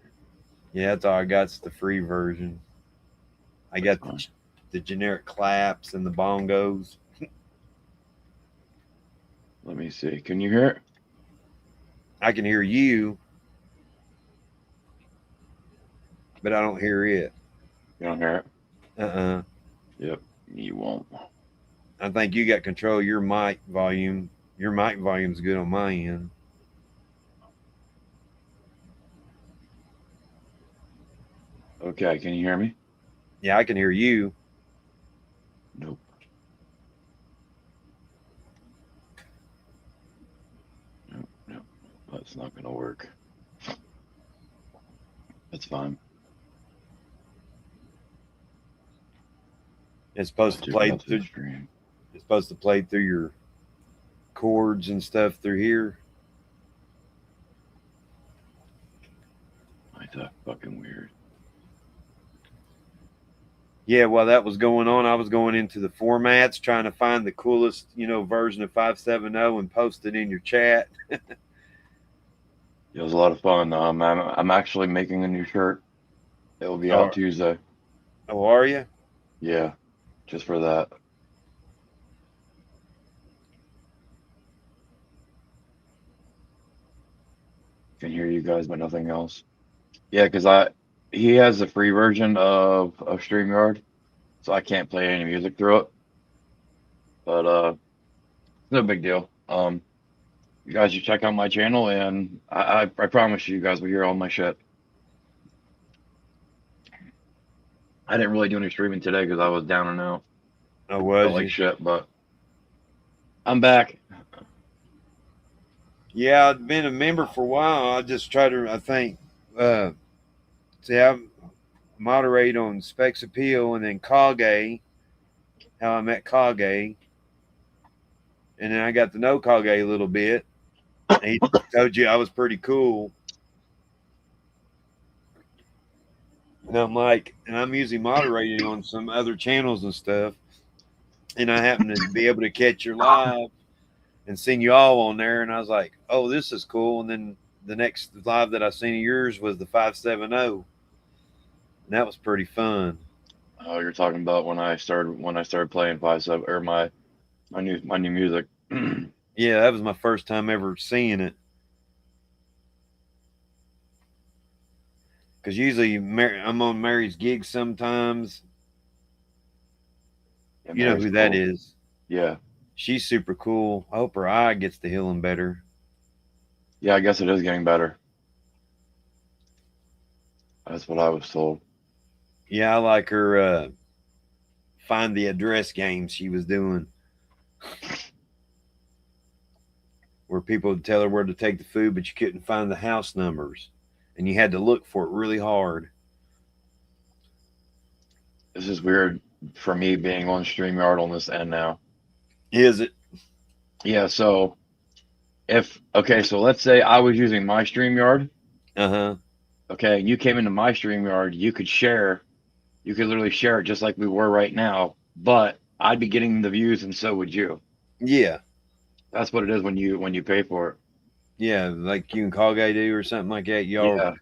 yeah, that's all I got. It's the free version. I That's got fine. the generic claps and the bongos. Let me see. Can you hear it? I can hear you, but I don't hear it. You don't hear it? Uh-uh. Yep. You won't. I think you got control of your mic volume. Your mic volume's good on my end. Okay, can you hear me? Yeah, I can hear you. Nope. Nope. Nope. That's not gonna work. That's fine. It's supposed to Let you go play out to the through. stream. It's supposed to play through your cords and stuff through here. Ain't that fucking weird? Yeah, while that was going on, I was going into the formats trying to find the coolest, version of 570 and post it in your chat. It was a lot of fun. I'm actually making a new shirt. It will be out Or, Tuesday. oh, are you? Yeah, just for that. Can hear you guys, but nothing else. Yeah, because he has a free version of StreamYard, so I can't play any music through it. But no big deal. You guys should check out my channel, and I promise you guys will hear all my shit. I didn't really do any streaming today because I was down and out. Oh, Felt was like you? shit, but I'm back. Yeah, I've been a member for a while. I just try to, I think, uh, see, I moderate on Specs Appeal and then Kage, how I met Kage. And then I got to know Kage a little bit. And he told you I was pretty cool. And I'm like, and I'm usually moderating on some other channels and stuff. And I happen to be able to catch your live and seen you all on there. And I was like, oh, this is cool. And then the next live that I seen of yours was the 570. And that was pretty fun. Oh, you're talking about when I started playing 5.7 or my new music. Yeah, that was my first time ever seeing it. Because usually I'm on Mary's gigs sometimes. Yeah, You know Mary's who that cool. is. Yeah, She's super cool. I hope her eye gets to healing better. yeah. I guess it is getting better. That's what I was told. Yeah, I like her find the address game she was doing. Where people would tell her where to take the food, but you couldn't find the house numbers. And you had to look for it really hard. This is weird for me being on StreamYard on this end now. Is it? Yeah, so so let's say I was using my StreamYard, Uh-huh. okay, and you came into my StreamYard, you could literally share it just like we were right now, but I'd be getting the views and so would you. Yeah. That's what it is when you pay for it. Yeah, like you and Kage do or something like that. Y'all Yeah,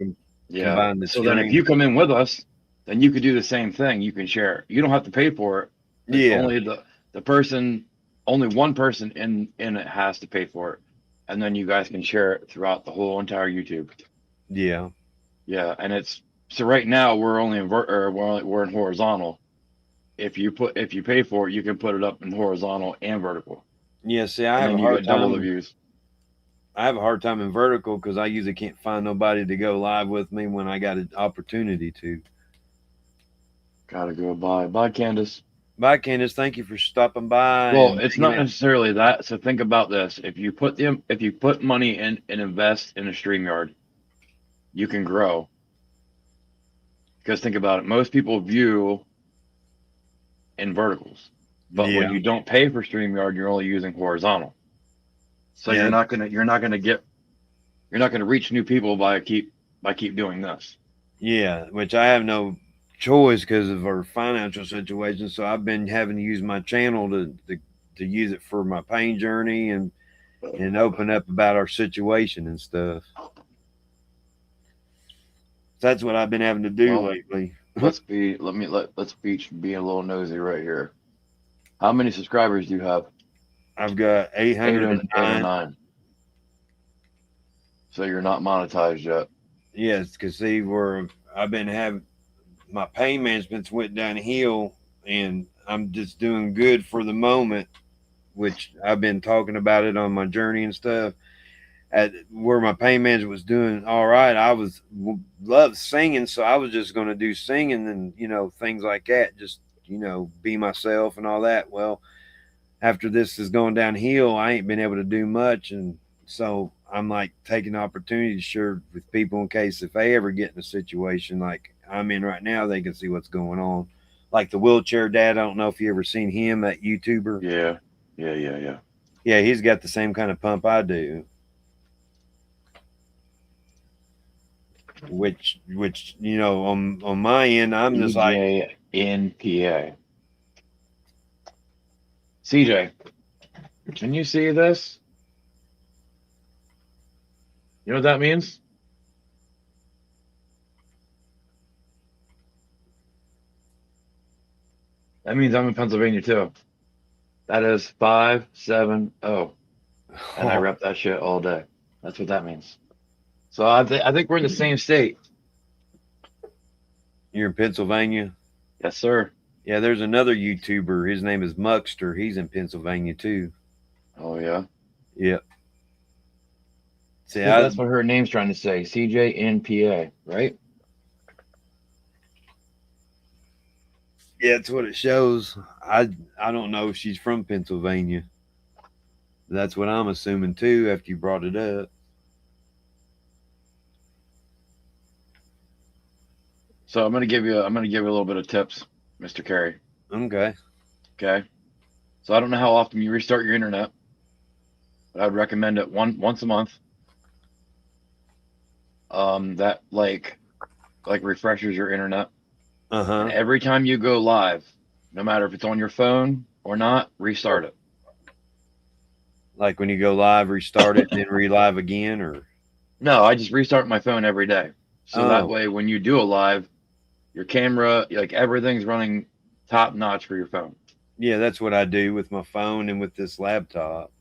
yeah. combine the So then if stream. you come in with us, then you could do the same thing. You can share it. You don't have to pay for it. It's Yeah. only the person, only one person in it has to pay for it, and then you guys can share it throughout the whole entire YouTube. Yeah. Yeah, and it's so right now we're only in we're in horizontal. If you pay for it, you can put it up in horizontal and vertical, Yeah. See, I and have a then you hard get double the time. views. I have a hard time in vertical because I usually can't find nobody to go live with me when I got an opportunity to. Gotta go. Bye, Candace. Bye, Candace. Thank you for stopping by Well, and it's hanging not out. necessarily that. So think about this: if you put money in and invest in a StreamYard, you can grow. Because think about it, most people view in verticals, but when Yeah. you don't pay for StreamYard, you're only using horizontal. So Yeah. you're not gonna reach new people by keep doing this. Yeah. Which I have no choice because of our financial situation. So I've been having to use my channel to use it for my pain journey and open up about our situation and stuff. That's what I've been having to do Well, lately. let's be a little nosy right here. How many subscribers do you have? I've got Eight or 809. nine. So you're not monetized yet. Yes, because see, where I've been having my pain management's went downhill and I'm just doing good for the moment, which I've been talking about it on my journey and stuff. At where my pain management was doing all right, I was loved singing, so I was just going to do singing and things like that, just be myself and all that. Well, after this has gone downhill, I ain't been able to do much, and so I'm like taking the opportunity to share with people in case if they ever get in a situation like I'm in right now, they can see what's going on. Like the wheelchair dad, I don't know if you ever seen him, that YouTuber. Yeah. Yeah. Yeah. Yeah. Yeah, he's got the same kind of pump I do. Which on my end, I'm just like, CJ in PA. CJ, can you see this? You know what that means? That means I'm in Pennsylvania too. That is 570. And I oh, rep that shit all day. That's what that means. So I think we're in the same state. you're in Pennsylvania. Yes, sir. Yeah, there's another YouTuber. His name is Muckster. He's in Pennsylvania too. Oh yeah. Yeah. See, I think that's what her name's trying to say. CJ in PA, right? yeah, it's what it shows. I don't know if she's from Pennsylvania. That's what I'm assuming too. After you brought it up. So I'm gonna give you a little bit of tips, Mr. Carey. Okay. Okay. So I don't know how often you restart your internet, but I would recommend it once a month. That like refreshes your internet. Uh And huh. every time you go live, no matter if it's on your phone or not, restart it. Like when you go live, restart it, then relive again, or No, I just restart my phone every day. So that oh way when you do a live, your camera, like everything's running top notch for your phone. yeah, that's what I do with my phone and with this laptop.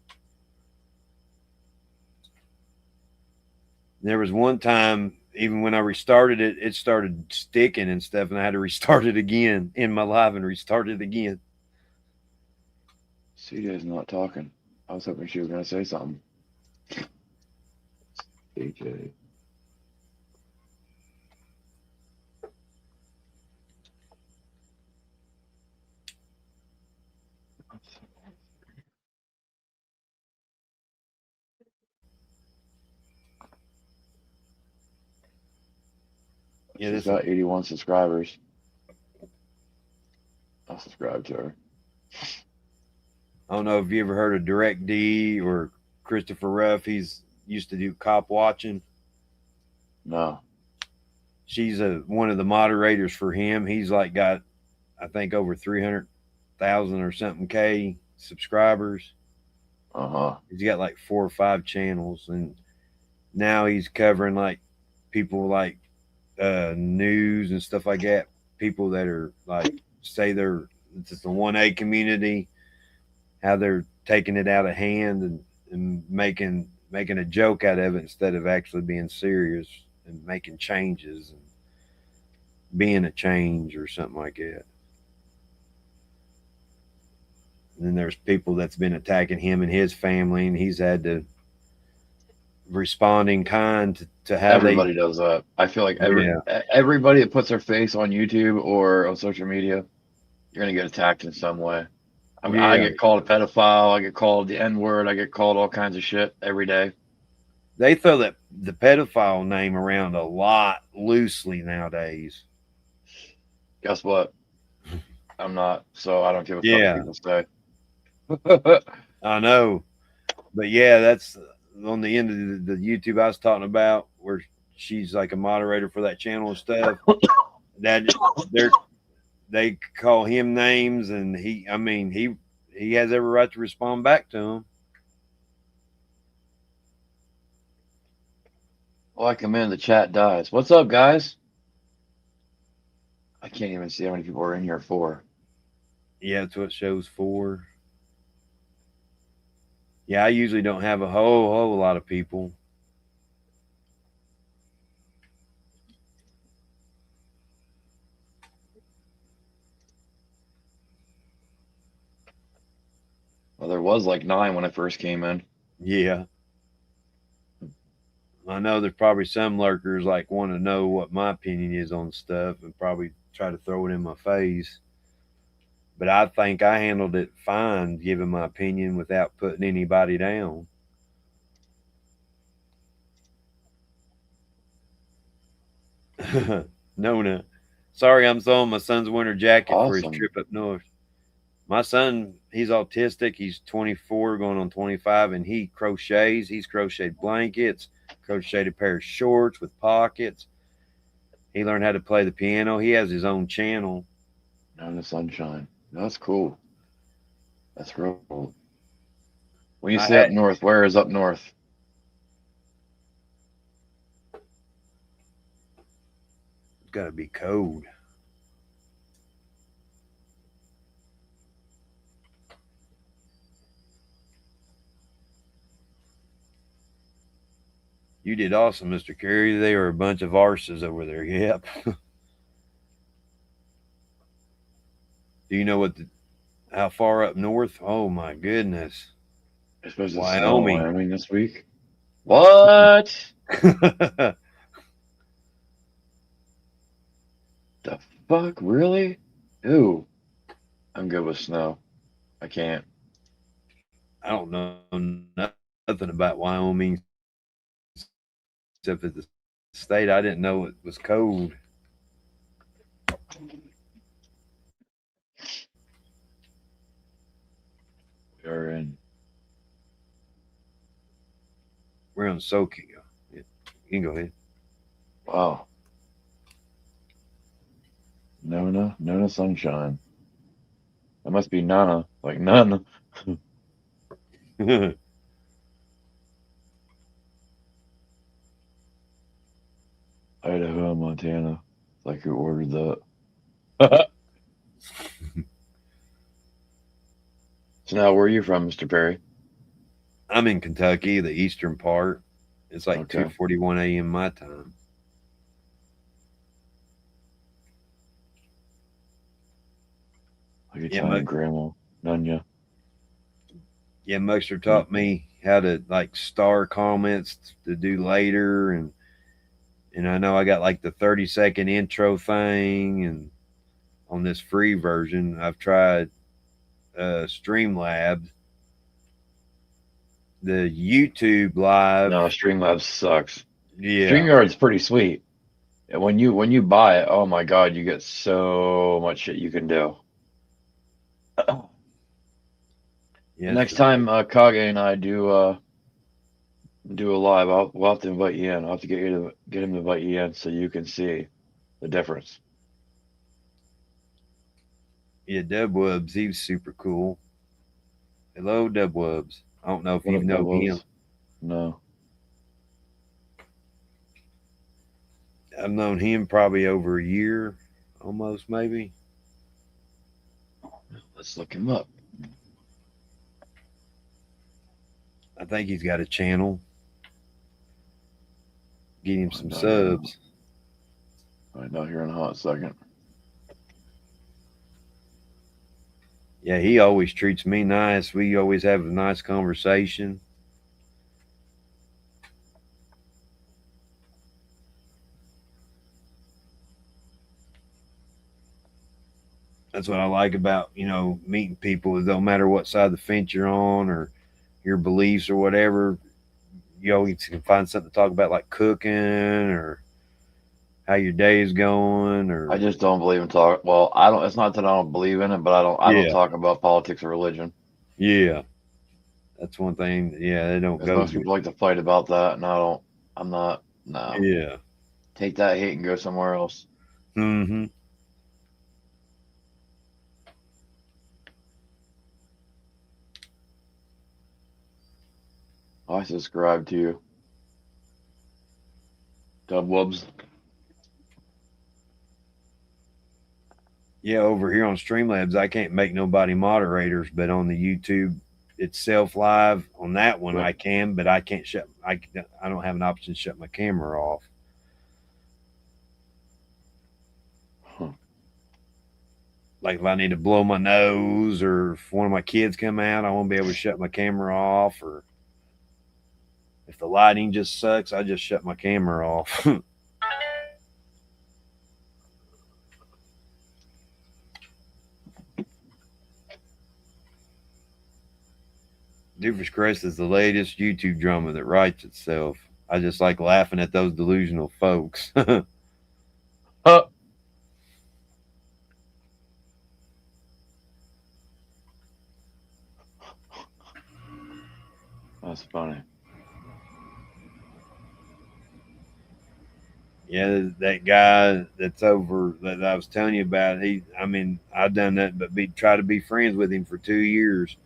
There was one time, even when I restarted it, it started sticking and stuff, and I had to restart it again in my live and restart it again. CJ's not talking. I was hoping she was gonna say something. CJ. Yeah, She's this is. got 81 subscribers. I'll subscribe to her. I don't know if you ever heard of Direct D or Christopher Ruff. He's used to do cop watching. No. She's one of the moderators for him. He's like got I think over 300,000 or something K subscribers. Uh-huh. He's got like 4 or 5 channels, and now he's covering like people like news and stuff like that. People that are like say they're it's the 1A community, how they're taking it out of hand and making a joke out of it instead of actually being serious and making changes and being a change or something like that. And then there's people that's been attacking him and his family, and he's had to respond in kind to how they. Everybody does that. I feel like Yeah, everybody that puts their face on YouTube or on social media, you're gonna get attacked in some way. I yeah. get called a pedophile. I get called the N word. I get called all kinds of shit every day. They throw that the pedophile name around a lot loosely nowadays. Guess what? I'm not, so I don't give a fuck what Yeah, people say. I know, but yeah, that's on the end of the YouTube I was talking about, where she's like a moderator for that channel and stuff. That they're they call him names, and I mean, he has every right to respond back to them. Well, I come in, the chat dies. What's up, guys? I can't even see how many people are in here for. Yeah, that's what shows for. Yeah, I usually don't have a whole lot of people. Well, there was like 9 when I first came in. Yeah. I know there's probably some lurkers like want to know what my opinion is on stuff and probably try to throw it in my face. But I think I handled it fine, giving my opinion without putting anybody down. Nona, sorry, I'm throwing my son's winter jacket for his Awesome. trip up north. My son, he's autistic. He's 24, going on 25, and he crochets. He's crocheted blankets, crocheted a pair of shorts with pockets. He learned how to play the piano. He has his own channel. Now in the sunshine. That's cool. That's real cool. When you I say up had north, where is up north? it's got to be cold. You did awesome, Mr. Carey. They are a bunch of arses over there. Yep. Do you know how far up north? Oh my goodness, It's supposed to snow in Wyoming. Wyoming this week. What? The fuck? Really? Ew. I'm good with snow. I can't. I don't know nothing about Wyoming except that the state. I didn't know it was cold. We are in. We're on Soaking. You can go ahead. Wow. Nona sunshine. That must be Nana. Like none. Idaho, Montana. Like who ordered that? So now where are you from, Mr. Perry? I'm in Kentucky, the eastern part. It's like Okay. 2:41 a.m. my time. Like Yeah, Italian grandma. Nunya. yeah, Muxter taught me how to like star comments to do later, and I know I got like the 30-second intro thing, and on this free version, I've tried Streamlabs, the YouTube live. No, Streamlabs sucks. Yeah, StreamYard's pretty sweet. And when you buy it, oh my God, you get so much shit you can do. The yes, next time Kage and I do a live, we'll have to invite you in. I'll have to get him to invite you in so you can see the difference. yeah, Dubwubs, he's super cool. Hello, Dubwubs. I don't know if What you up, know him. Doubles? No. I've known him probably over a year, almost maybe. Let's look him up. I think he's got a channel. Get him some Find out here in subs. a hot second. Yeah, he always treats me nice. We always have a nice conversation. That's what I like about, meeting people. It don't matter what side of the fence you're on or your beliefs or whatever. You always can find something to talk about, like cooking or how your day is going I or just don't believe in talk. Well, I don't. It's not that I don't believe in it, but I don't yeah, talk about politics or religion yeah. That's one thing. Yeah, they don't because go most good. people like to fight about that, and I don't. I'm not. No, Yeah. take that hate and go somewhere else. Mm-hmm. I subscribe to you, Dubwubs. Yeah, over here on Streamlabs, I can't make nobody moderators, but on the YouTube itself live on that one Yep. I can, but I can't shut. I don't have an option to shut my camera off. Huh. like if I need to blow my nose or if one of my kids come out, I won't be able to shut my camera off. Or if the lighting just sucks, I just shut my camera off. Doofus Chris is the latest YouTube drama that writes itself. I just like laughing at those delusional folks. Huh. That's funny. Yeah, that guy that's over that I was telling you about, I've done that, but try to be friends with him for 2 years.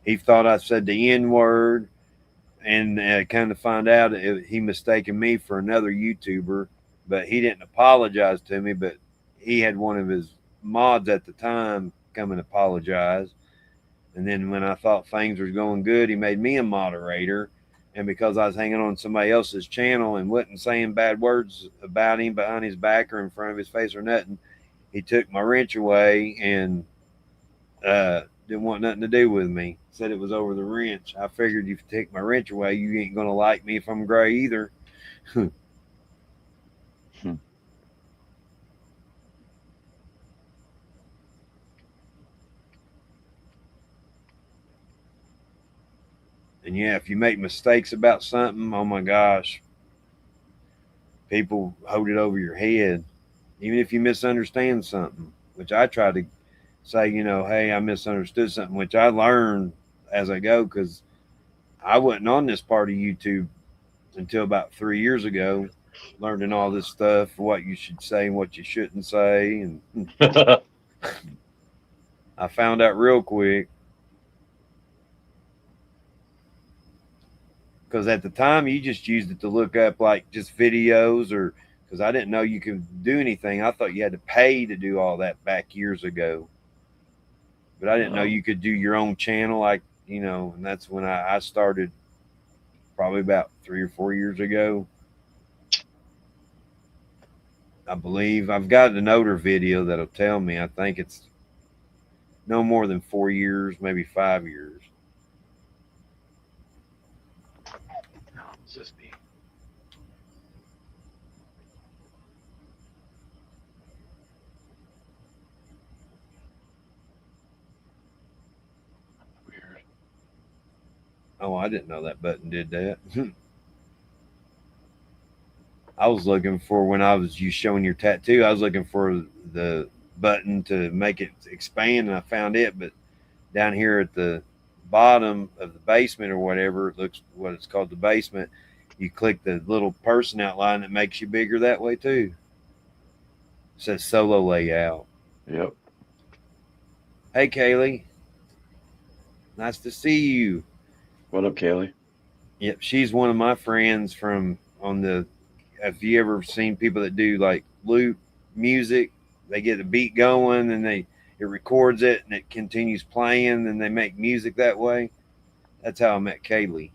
He thought I said the N word, and kind of find out he mistaken me for another YouTuber, but he didn't apologize to me. But he had one of his mods at the time come and apologize. And then when I thought things were going good, he made me a moderator. And because I was hanging on somebody else's channel and wasn't saying bad words about him behind his back or in front of his face or nothing, he took my wrench away and didn't want nothing to do with me. Said it was over the wrench. I figured if you take my wrench away, you ain't gonna like me if I'm gray either. And yeah, if you make mistakes about something, oh my gosh, people hold it over your head. Even if you misunderstand something, which I try to say, hey, I misunderstood something, which I learned as I go because I wasn't on this part of YouTube until about 3 years ago, learning all this stuff, what you should say and what you shouldn't say. And I found out real quick because at the time you just used it to look up like just videos or because I didn't know you could do anything. I thought you had to pay to do all that back years ago. But I didn't know you could do your own channel, and that's when I started probably about 3 or 4 years ago. I believe I've got an older video that'll tell me. I think it's no more than 4 years, maybe 5 years. What's this be? Weird. Oh, I didn't know that button did that. I was looking for when I was you showing your tattoo. I was looking for the button to make it expand, and I found it. But down here at the bottom of the basement or whatever, it looks what it's called the basement. You click the little person outline that makes you bigger that way too. It says solo layout. Yep. Hey Kaylee, nice to see you. What up, Kaylee? Yep, she's one of my friends from on the. Have you ever seen people that do like loop music? They get a beat going and it records it and it continues playing and they make music that way. That's how I met Kaylee.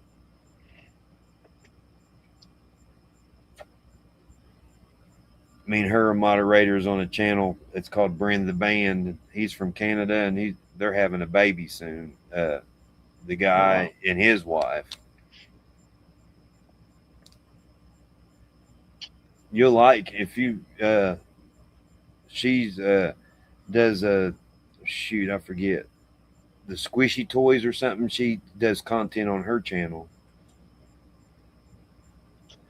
Me and her are moderators on a channel. It's called Brand the Band. He's from Canada and they're having a baby soon. The guy and his wife. You'll like if you she's does shoot, I forget, the squishy toys or something. She does content on her channel.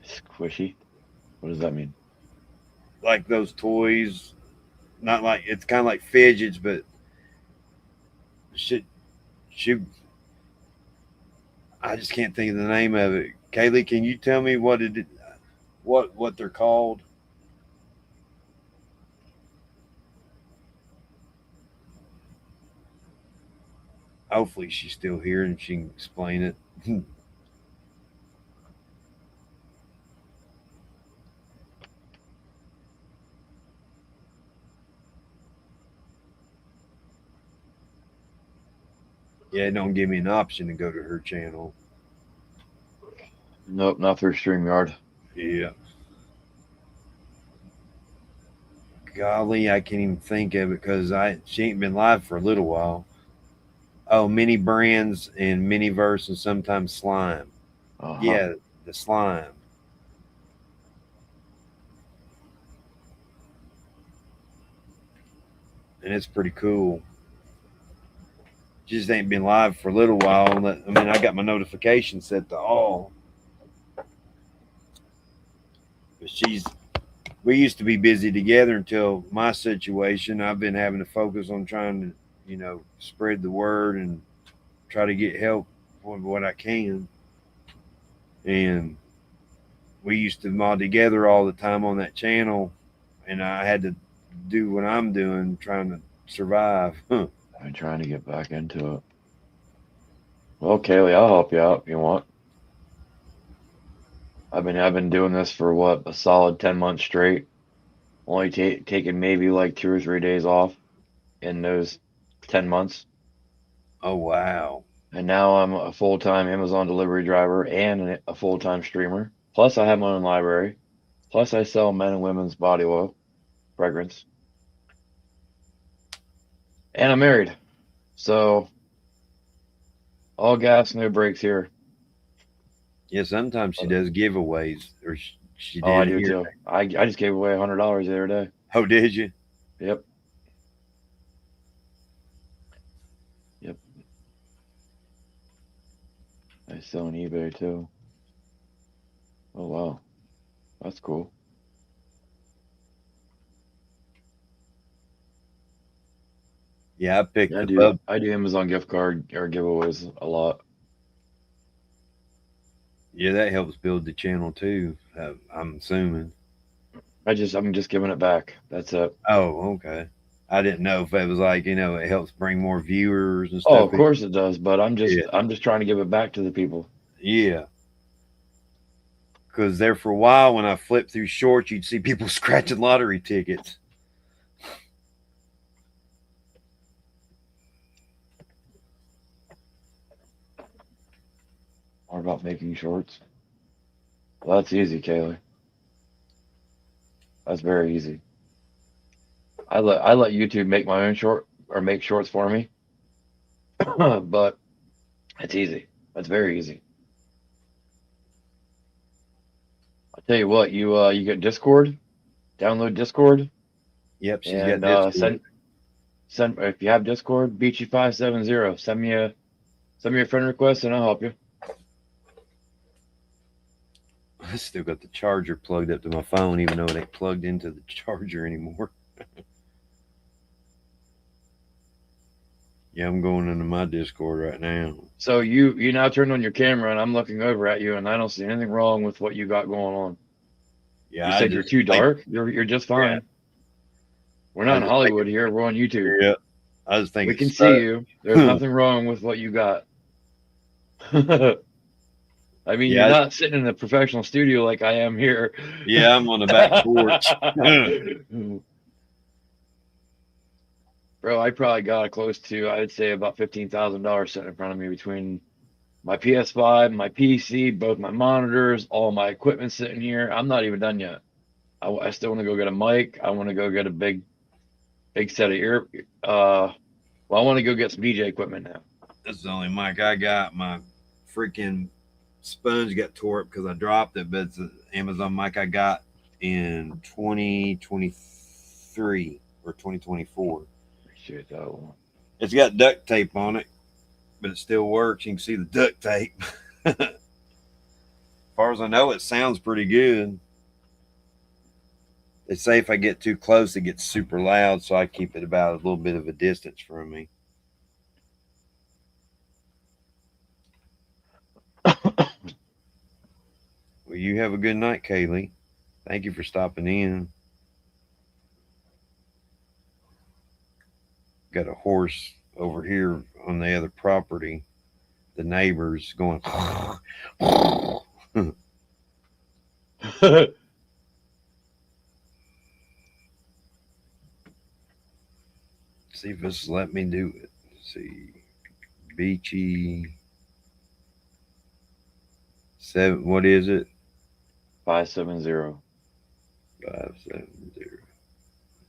Squishy? What does that mean? Like those toys, not like it's kind of like fidgets, but she I just can't think of the name of it. Kaylee, can you tell me what they're called? Hopefully she's still here and she can explain it. Yeah, it don't give me an option to go to her channel. Nope, not through StreamYard. Yeah. golly, I can't even think of it because she ain't been live for a little while. Oh, mini brands and miniverse and sometimes slime. Uh-huh. Yeah, the slime. And it's pretty cool. She just ain't been live for a little while. I mean, I got my notification set to all. But we used to be busy together until my situation. I've been having to focus on trying to, spread the word and try to get help with what I can. And we used to mod together all the time on that channel, and I had to do what I'm doing, trying to survive. I'm trying to get back into it. Well, Kaylee, I'll help you out if you want. I've been doing this for what, a solid 10 months straight. Only taking maybe like 2 or 3 days off in those 10 months. Oh wow! And now I'm a full-time Amazon delivery driver and a full-time streamer. Plus, I have my own library. Plus, I sell men and women's body oil, fragrance. And I'm married. So, all gas, no brakes here. Yeah, sometimes she does giveaways, or she Oh, I did do here. too. I just gave away $100 the other day. Oh, did you? Yep. Yep. I sell on eBay too. Oh, wow. That's cool. Yeah, I picked Yeah, I the do. bub. I do Amazon gift card or giveaways a lot. Yeah, that helps build the channel too. I'm assuming. I'm just giving it back. That's it. Oh, okay. I didn't know if it was like it helps bring more viewers and Oh, stuff. of course it does, but Yeah, I'm just trying to give it back to the people. yeah. Because there for a while, when I flipped through shorts, you'd see people scratching lottery tickets. More about making shorts. Well, that's easy, Kaylee. That's very easy. I let YouTube make my own short or make shorts for me, but it's easy. That's very easy. I tell you what, you get Discord, download Discord, Yep, she's got and Discord. send if you have Discord, Beachy570. Send me a friend request and I'll help you. I still got the charger plugged up to my phone, even though it ain't plugged into the charger anymore. Yeah, I'm going into my Discord right now. So you now turned on your camera and I'm looking over at you and I don't see anything wrong with what you got going on. You Yeah, I said you're just too think, dark. You're just yeah, fine. We're I not in just think, Hollywood here. We're on YouTube. yeah, I just think We it's can see stuck. you. There's nothing wrong with what you got. I mean, you're Yeah, not sitting in a professional studio like I am here. yeah, I'm on the back porch. Bro, I probably got close to, I'd say about $15,000 sitting in front of me between my PS5, my PC, both my monitors, all my equipment sitting here. I'm not even done yet. I still want to go get a mic. I want to go get a big set of well, I want to go get some DJ equipment now. That's the only mic I got. My freaking sponge got tore up because I dropped it, but it's an Amazon mic I got in 2023 or 2024. Appreciate that one. It's got duct tape on it, but it still works. You can see the duct tape. As far as I know, it sounds pretty good. They say if I get too close, it gets super loud, so I keep it about a little bit of a distance from me. Well, you have a good night, Kaylee. Thank you for stopping in. Got a horse over here on the other property. The neighbors going. See if this let me do it. Let's see, Beachy 7. What is it? 570. 570.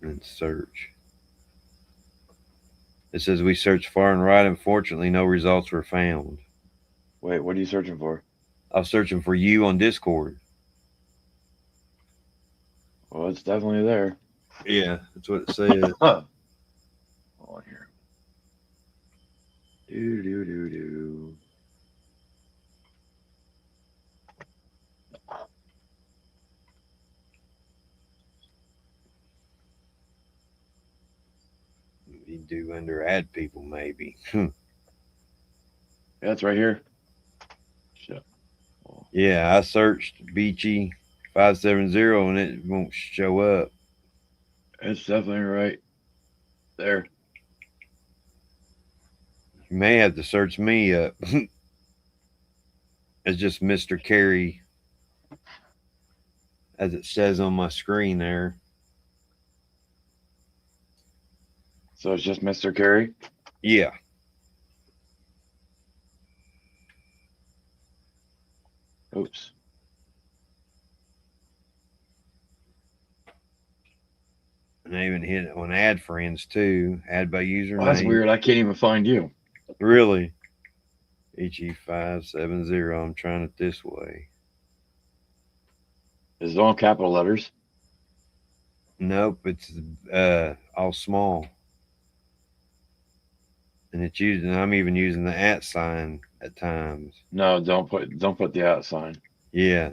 And search. It says we searched far and right. Unfortunately, no results were found. Wait, what are you searching for? I was searching for you on Discord. Well, it's definitely there. Yeah, that's what it said. Hold on here. Do. You do under add people, maybe. Yeah, it's right here. Shit. Yeah, I searched Beachy 570 and it won't show up. It's definitely right there. You may have to search me up. It's just Mr. Carey, as it says on my screen there. So it's just Mr. Carey? Yeah. Oops. And I even hit it on add friends too. Add by username. Well, that's weird. I can't even find you. Really? HE570. I'm trying it this way. Is it all capital letters? Nope, it's all small. And it's using. I'm even using the @ sign at times. No, don't put the @ sign. Yeah,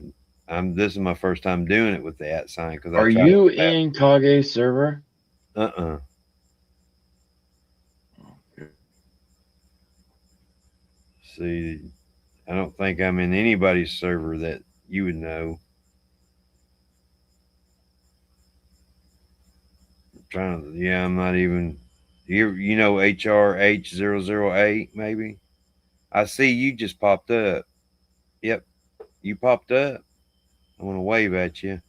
This is my first time doing it with the @ sign because. Are you in Kage's server? See, I don't think I'm in anybody's server that you would know. I'm not even. You know HRH008 maybe. I see you just popped up. Yep, you popped up. I want to wave at you.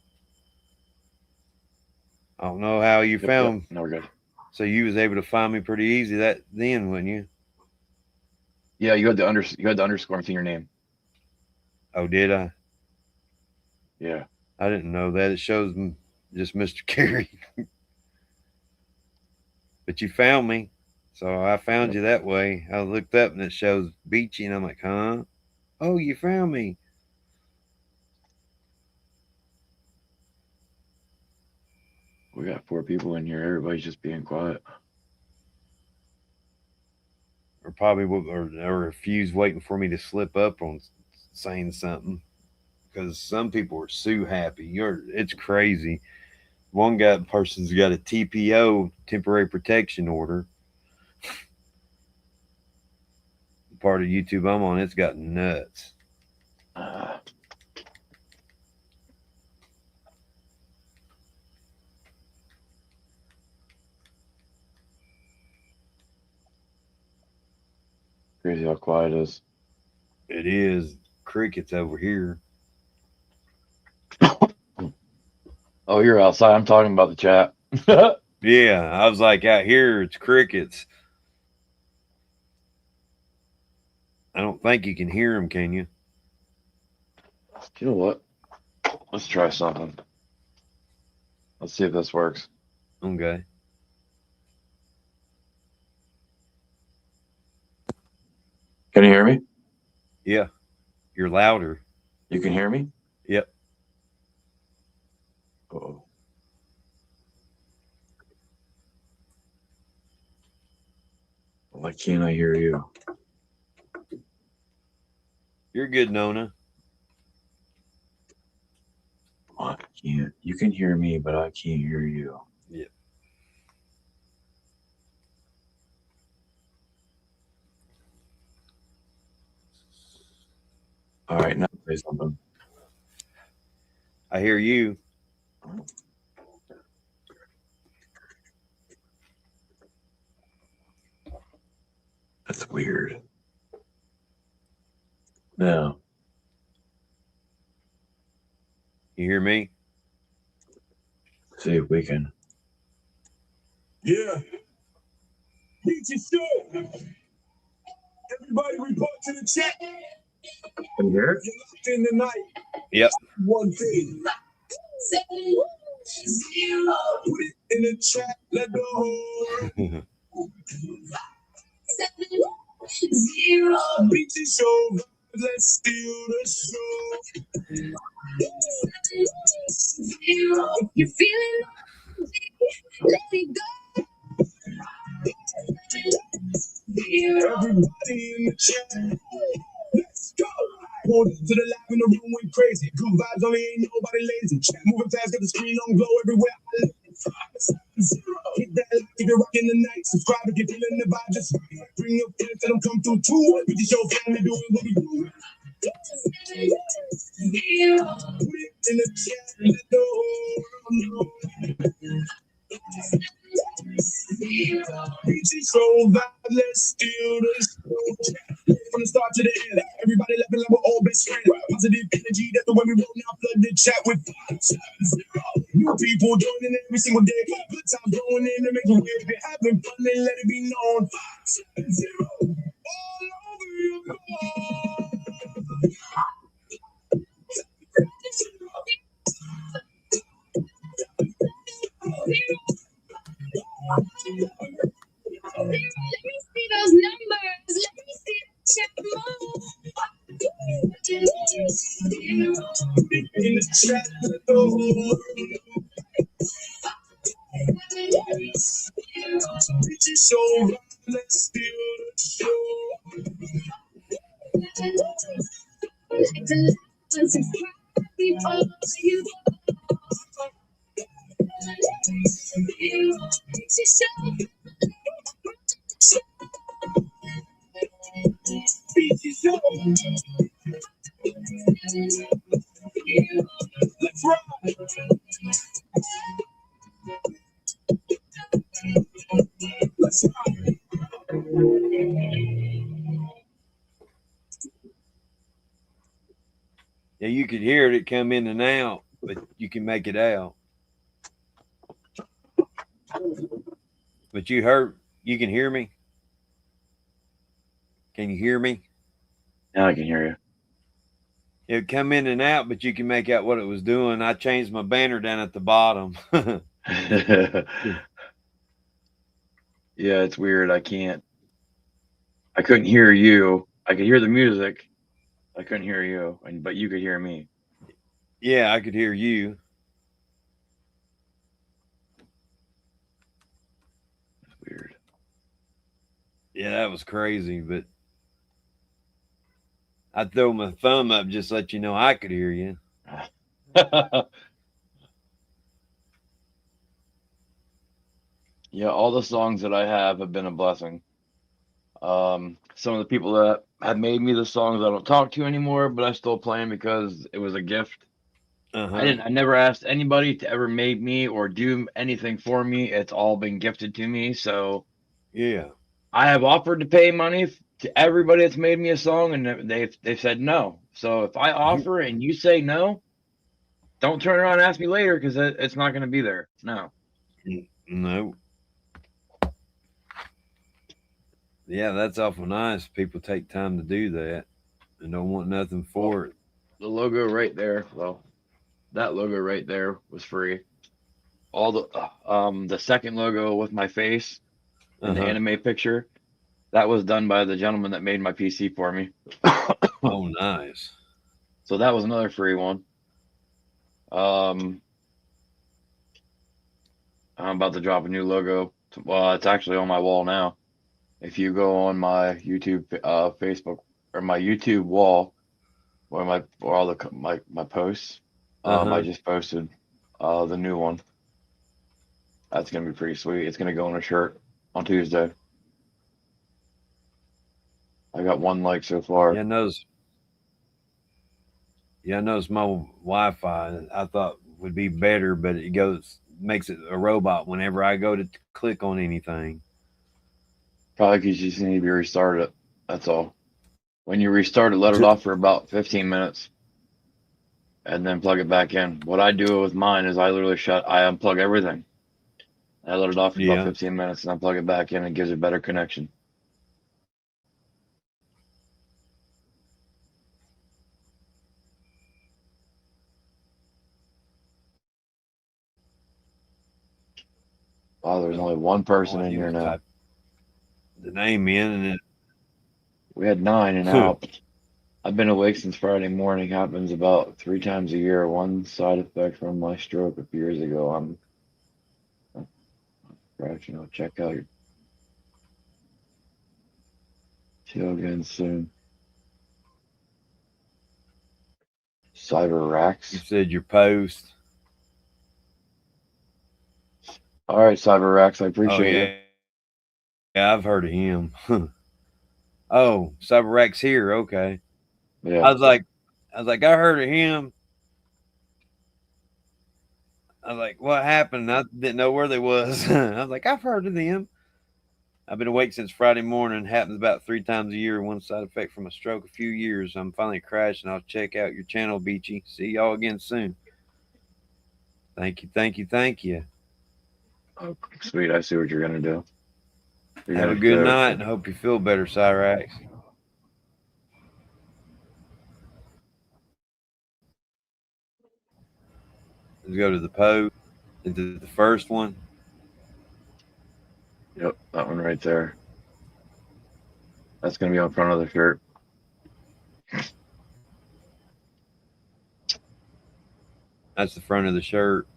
I don't know how you found. No, we're good. So you was able to find me pretty easy then, wasn't you? Yeah, you had the underscore between your name. Oh, did I? Yeah. I didn't know that. It shows just Mr. Carey. But you found me. So I found you that way. I looked up and it shows Beachy and I'm like, huh? Oh, you found me. We got 4 people in here. Everybody's just being quiet. Or probably or a few's waiting for me to slip up on saying something. Because some people are so happy. It's crazy. One person's got a TPO, temporary protection order. Part of YouTube I'm on, it's got nuts. Crazy how quiet it is. It is. Crickets over here. Oh, you're outside. I'm talking about the chat. Yeah, I was like, out here, it's crickets. I don't think you can hear them, can you? You know what? Let's try something. Let's see if this works. Okay. Can you hear me? Yeah. You're louder. You can hear me? Yep. Uh-oh. Why can't I hear you? You're good, Nona. I can't. You can hear me, but I can't hear you. Yep. All right, now say something. I hear you. That's weird. No. You hear me? See if we can. Yeah. Beachy show. Everybody report to the chat. Can you hear it? You're locked in tonight. Yep. One thing. Zero. Put it in the chat. Let the whole 7-0. BT show. Let's steal the show. 7-0. You feeling? Let it go. Everybody in the chat. Let's go. Pulled to the lab in the room went crazy. Good vibes only, ain't nobody lazy. Chat moving fast, got the screen on glow everywhere I live. 5-7-0. Hit that like keep it rocking the night. Subscribe if you're feeling the vibe. Just bring your friends, let them come through too. We just show family doing what we do. 7-0. Put it in the chat, let the whole world know. BT show vibe, let's steal the show. From the start to the end, everybody laughing like we're all best friends. Positive energy, that's the way we roll now. Flood the chat with 5-7-0. New people joining every single day. Good time going in to make it weird. If you're having fun, then let it be known. 5-7-0. All over your phone. Let me see those numbers. Let me see the check move. In the chat, let the whole world know. BT show, let's steal the show. Like to love and subscribe before you go. BT show. BT show, let's ride. Let's ride. Yeah, you could hear it come in and out, but you can make it out. But you can hear me? Can you hear me? Now I can hear It would come in and out, but you can make out what it was doing. I changed my banner down at the bottom. you. Yeah, it's weird. I couldn't hear you. I could hear the music. I couldn't hear you, but you could hear me. Yeah, I could hear you. It's weird. Yeah, that was crazy, but I throw my thumb up just to let you know I could hear you. Yeah, all the songs that I have been a blessing. Some of the people that have made me the songs I don't talk to anymore, but I still play them because it was a gift. I never asked anybody to ever make me or do anything for me. It's all been gifted to me. So Yeah. I have offered to pay money to everybody that's made me a song, and they've said no. So if I offer and you say no, don't turn around and ask me later because it's not going to be there. No. No. Yeah, that's awful nice. People take time to do that and don't want nothing for it. The logo right there, well, that logo right there was free. All the second logo with my face and the anime picture, that was done by the gentleman that made my PC for me. Oh, nice. So that was another free one. I'm about to drop a new logo. Well, it's actually on my wall now. If you go on my YouTube, Facebook, or my YouTube wall, where all my posts, I just posted the new one. That's gonna be pretty sweet. It's gonna go on a shirt on Tuesday. I got one like so far. Yeah, I noticed my Wi-Fi I thought would be better, but it makes it a robot whenever I go to click on anything. Probably because you just need to restart it. That's all. When you restart it, let it off for about 15 minutes and then plug it back in. What I do with mine is I unplug everything. I let it off for about 15 minutes and I plug it back in and it gives a better connection. Oh, there's only one person in He here was now. typing the name in, and We had 9 and out. I've been awake since Friday morning. Happens about 3 times a year. One side effect from my stroke a few years ago. I'm check out your show again soon. Cyber you Racks. said your post. All right, Cyber Racks. I Oh appreciate yeah, yeah, I've heard of him. Oh, Cyberrack's here. Okay, you. Yeah. I was like, I heard of him. I was like, what happened? I didn't know where they was. I was like, I've heard of them. I've been awake since Friday morning. Happens about 3 times a year. One side effect from a stroke a few years. I'm finally crashing. I'll check out your channel, Beachy. See y'all again soon. Thank you, thank you, thank you. Oh, sweet. I see what you're gonna do. You're Have a gonna good do. night and hope you feel better, Cyrax. Let's go to the post, into the first one. Yep, that one right there. That's gonna be on front of the shirt. That's the front of the shirt.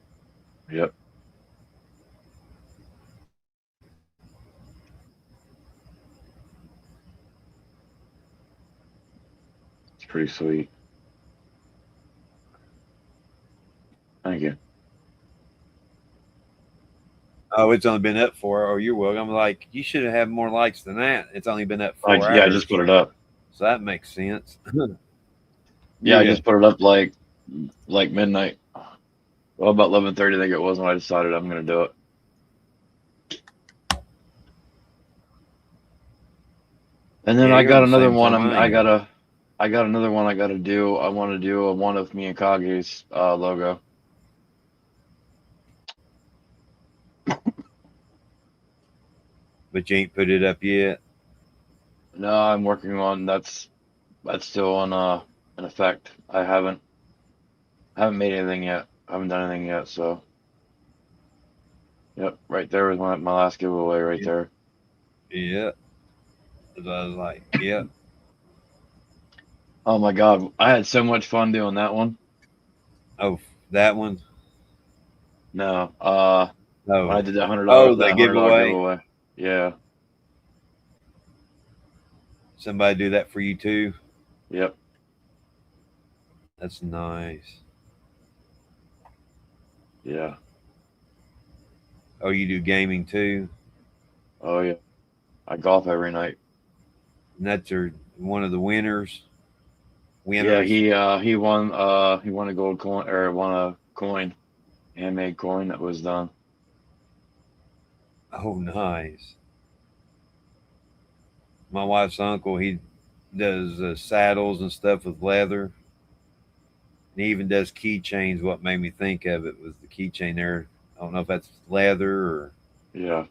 Yep. It's pretty sweet. Thank you. Oh, it's only been up 4. Oh, you're welcome. I'm like, you should have had more likes than that. It's only been up 4 I hours. just put it up. So that makes sense. Yeah, I just put it up like midnight. Well, about 11:30, I think it was when I decided I'm gonna do it. And then Yeah, I you're got on the another same one. time I am. I got another one I gotta do. I want to do a one of Miyakage's logo. But you ain't put it up yet. No, I'm working on that's still on in effect. I haven't made anything yet. I haven't done anything yet. So yep, right there was my last giveaway right there. Yeah. So I was like, yeah. Oh my God, I had so much fun doing that one. Oh, that one. No, when I Oh, did that oh, the $100 giveaway. giveaway. Yeah, Somebody do that for you too. yep. That's nice. Yeah. Oh, you do gaming too, Oh yeah. I golf every night. and that's one of the winners. Yeah, Winners. he won a gold coin or won a coin, handmade coin that was done. Oh, nice. My wife's uncle, he does saddles and stuff with leather. And he even does keychains. What made me think of it was the keychain there. I don't know if that's leather or Yeah.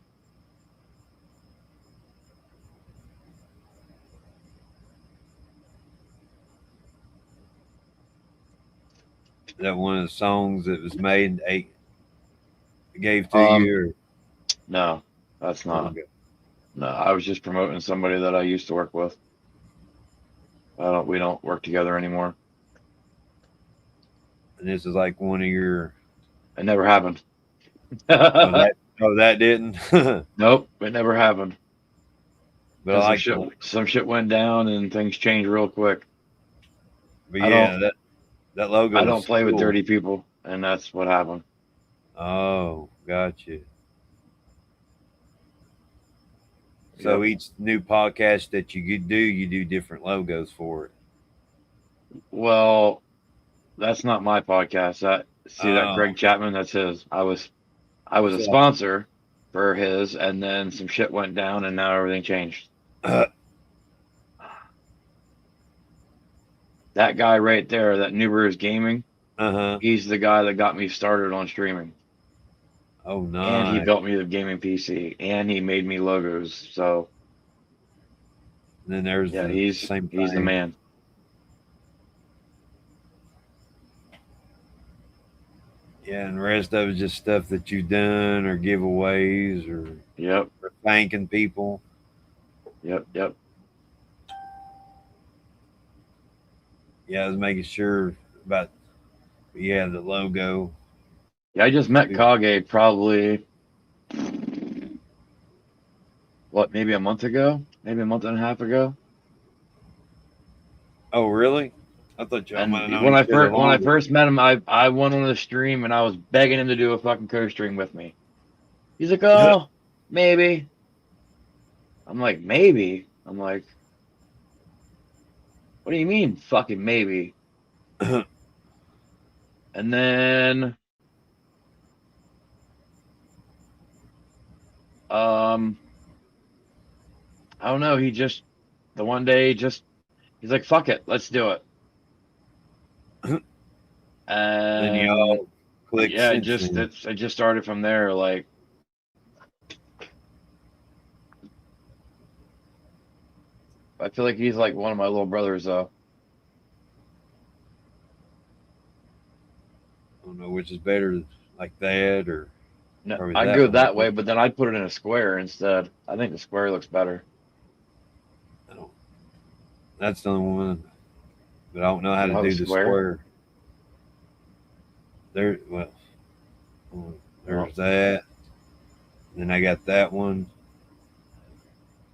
that one of the songs that was made gave to Um, you. no, that's Or, not. No, I was just promoting somebody that I used to work with. We don't work together anymore. and this is like one of your. It never happened. Oh, that didn't. But Nope, it never happened. I And like. some shit went down and things changed real quick. But I yeah, don't that logo I was don't play with cool. dirty people, and that's what happened. Oh, gotcha. So Yep. each new podcast that you do, you do different logos for it. Well, that's not my podcast. That Oh, Greg Chapman, that's his. I was a so, sponsor for his, and then some shit went down, and now everything changed. That guy right there, that New Brewers Gaming, uh-huh. he's the guy that got me started on streaming, Oh, and he nice. built me the gaming PC, and he made me logos. So And then there's yeah, the same he's the thing. Yeah, and the rest of it is just stuff that you've done or giveaways or Yep. thanking people. Yep. Yep. Yeah, I was making sure about the logo. Yeah, I just met Kage probably maybe a month ago, maybe a month and a half ago. Oh, really? I thought y'all might And have known each other when I longer. first met him, I went on the stream and I was begging him to do a fucking co-stream with me. He's like, "Oh, maybe." I'm like, "Maybe." I'm like, "What do you mean, fucking maybe?" And then, I don't know. The one day, he's like, "Fuck it, let's do it." Then And y'all click yeah, since then. it just started from there. Like, I feel like he's like one of my little brothers, though. I don't know which is better, like that or No, probably I that go way. that way, but then I'd put it in a square instead. I think the square looks better. I don't, that's the only one, but I don't know You how to don't have a do the square? square. There, well, Oh, there's that. Then I got that one,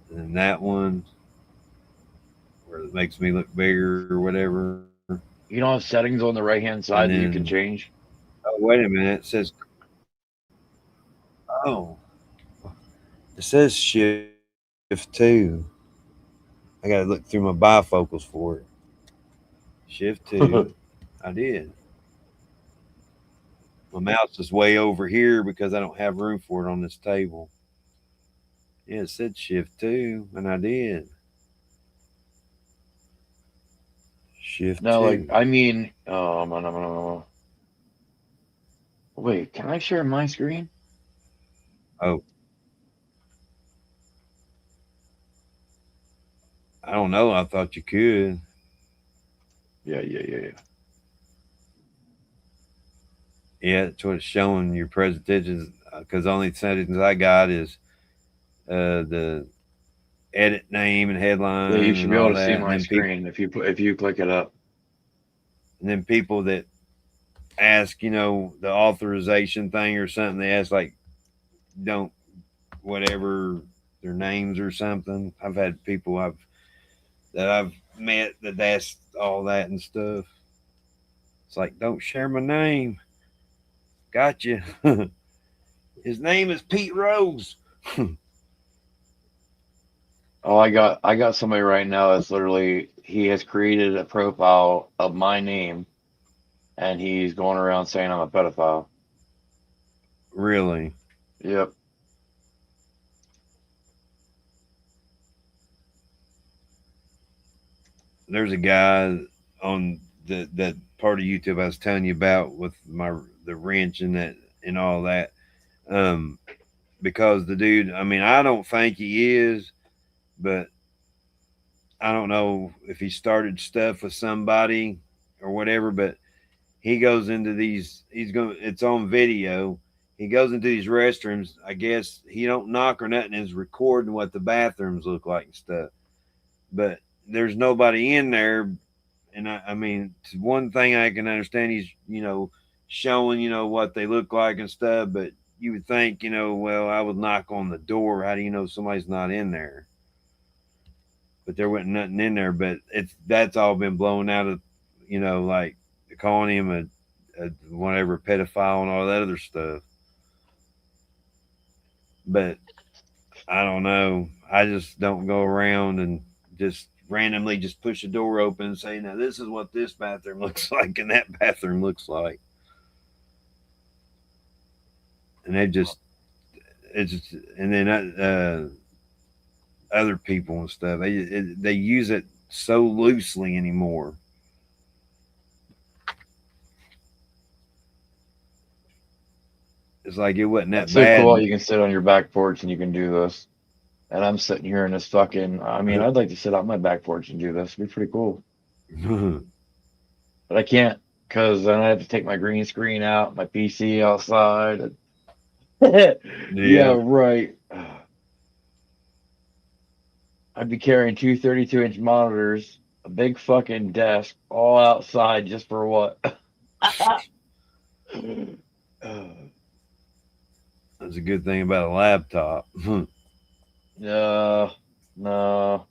and then that one where it makes me look bigger or whatever. you don't have settings on the right hand And side that you then, can change? oh wait a minute, it says, oh, it says shift two. I got to look through my bifocals for it. Shift two. I did. My mouse is way over here because I don't have room for it on this table. Yeah, it said shift two, and I did. Shift No, like, two. I mean, wait, can I share my screen? Oh, I don't know. I thought you could. Yeah. Yeah, that's what it's showing your presentations. Because the only settings I got is the edit name and Yeah, you headline should and be able all to see that, my screen if you click it up. and then people that ask, the authorization thing or something. They ask like, don't whatever their names or something. I've had people that I've met that asked all that and stuff. It's like, don't share my name. Gotcha. His name is Pete Rose. Oh, I got somebody right now that's literally he has created a profile of my name and he's going around saying I'm a pedophile. Really? Yep. There's a guy on that part of YouTube I was telling you about with the wrench and that and all that. Um, because the dude, I mean, I don't think he is, but I don't know if he started stuff with somebody or whatever, but he goes into these it's on video. He goes into these restrooms. I guess he don't knock or nothing, is recording what the bathrooms look like and stuff. But there's nobody in there. And I mean, it's one thing I can understand, he's, showing, what they look like and stuff, but you would think, well, I would knock on the door. How do you know somebody's not in there? But there wasn't nothing in there. But that's all been blown out of, like calling him a whatever pedophile and all that other stuff. But I don't know. I just don't go around and just randomly just push a door open and say, now this is what this bathroom looks like and that bathroom looks like. And and then other people and stuff, they use it so loosely anymore. It's like it wasn't that That's so cool. bad. You can sit on your back porch and you can do this. And I'm sitting here in this fucking. I mean, I'd like to sit on my back porch and do this. It'd be pretty cool. But I can't. Because then I have to take my green screen out, my PC outside. Yeah, right. I'd be carrying two 32-inch monitors, a big fucking desk, all outside just for what? That's a good thing about a laptop. No, no,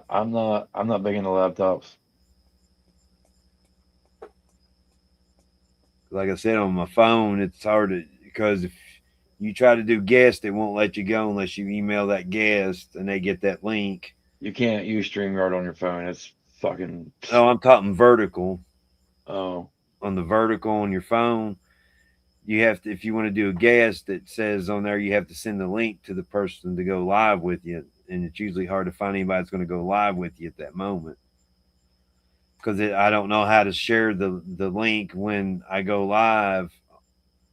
I'm not. I'm not big into laptops. Like I said, on my phone, it's hard to, because if you try to do guest, it won't let you go unless you email that guest and they get that link. You can't use StreamYard on your phone. It's fucking. Oh, I'm talking vertical. Oh, On the vertical on your phone, you have to, if you want to do a guest, it says on there you have to send the link to the person to go live with you, and it's usually hard to find anybody that's going to go live with you at that moment, because I don't know how to share the link when I go live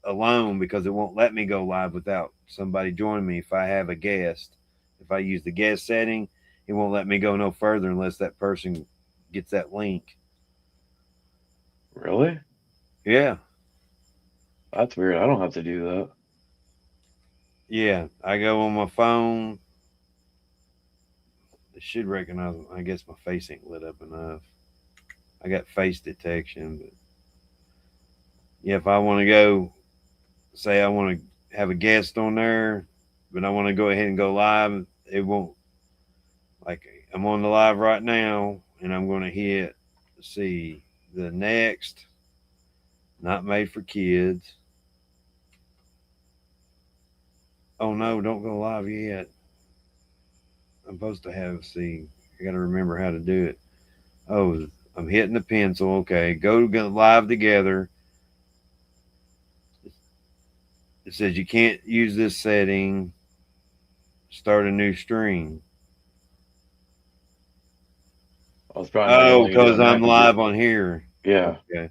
alone, because it won't let me go live without somebody joining me. If I have a guest, if I use the guest setting, it won't let me go no further unless that person gets that link. really? Yeah. That's weird. I don't have to do that. Yeah, I go on my phone. It should recognize. I guess my face ain't lit up enough. I got face detection, but yeah, if I want to go, say I want to have a guest on there, but I want to go ahead and go live, it won't. Like, I'm on the live right now, and I'm going to hit, see, the next, not made for kids. Oh no, don't go live yet. I'm supposed to have, see, I got to remember how to do it. Oh, I'm hitting the pencil. Okay, go live together. It says you can't use this setting. Start a new stream. I was probably not gonna Oh, let you do it because now I'm 'cause live on here. Yeah. Okay.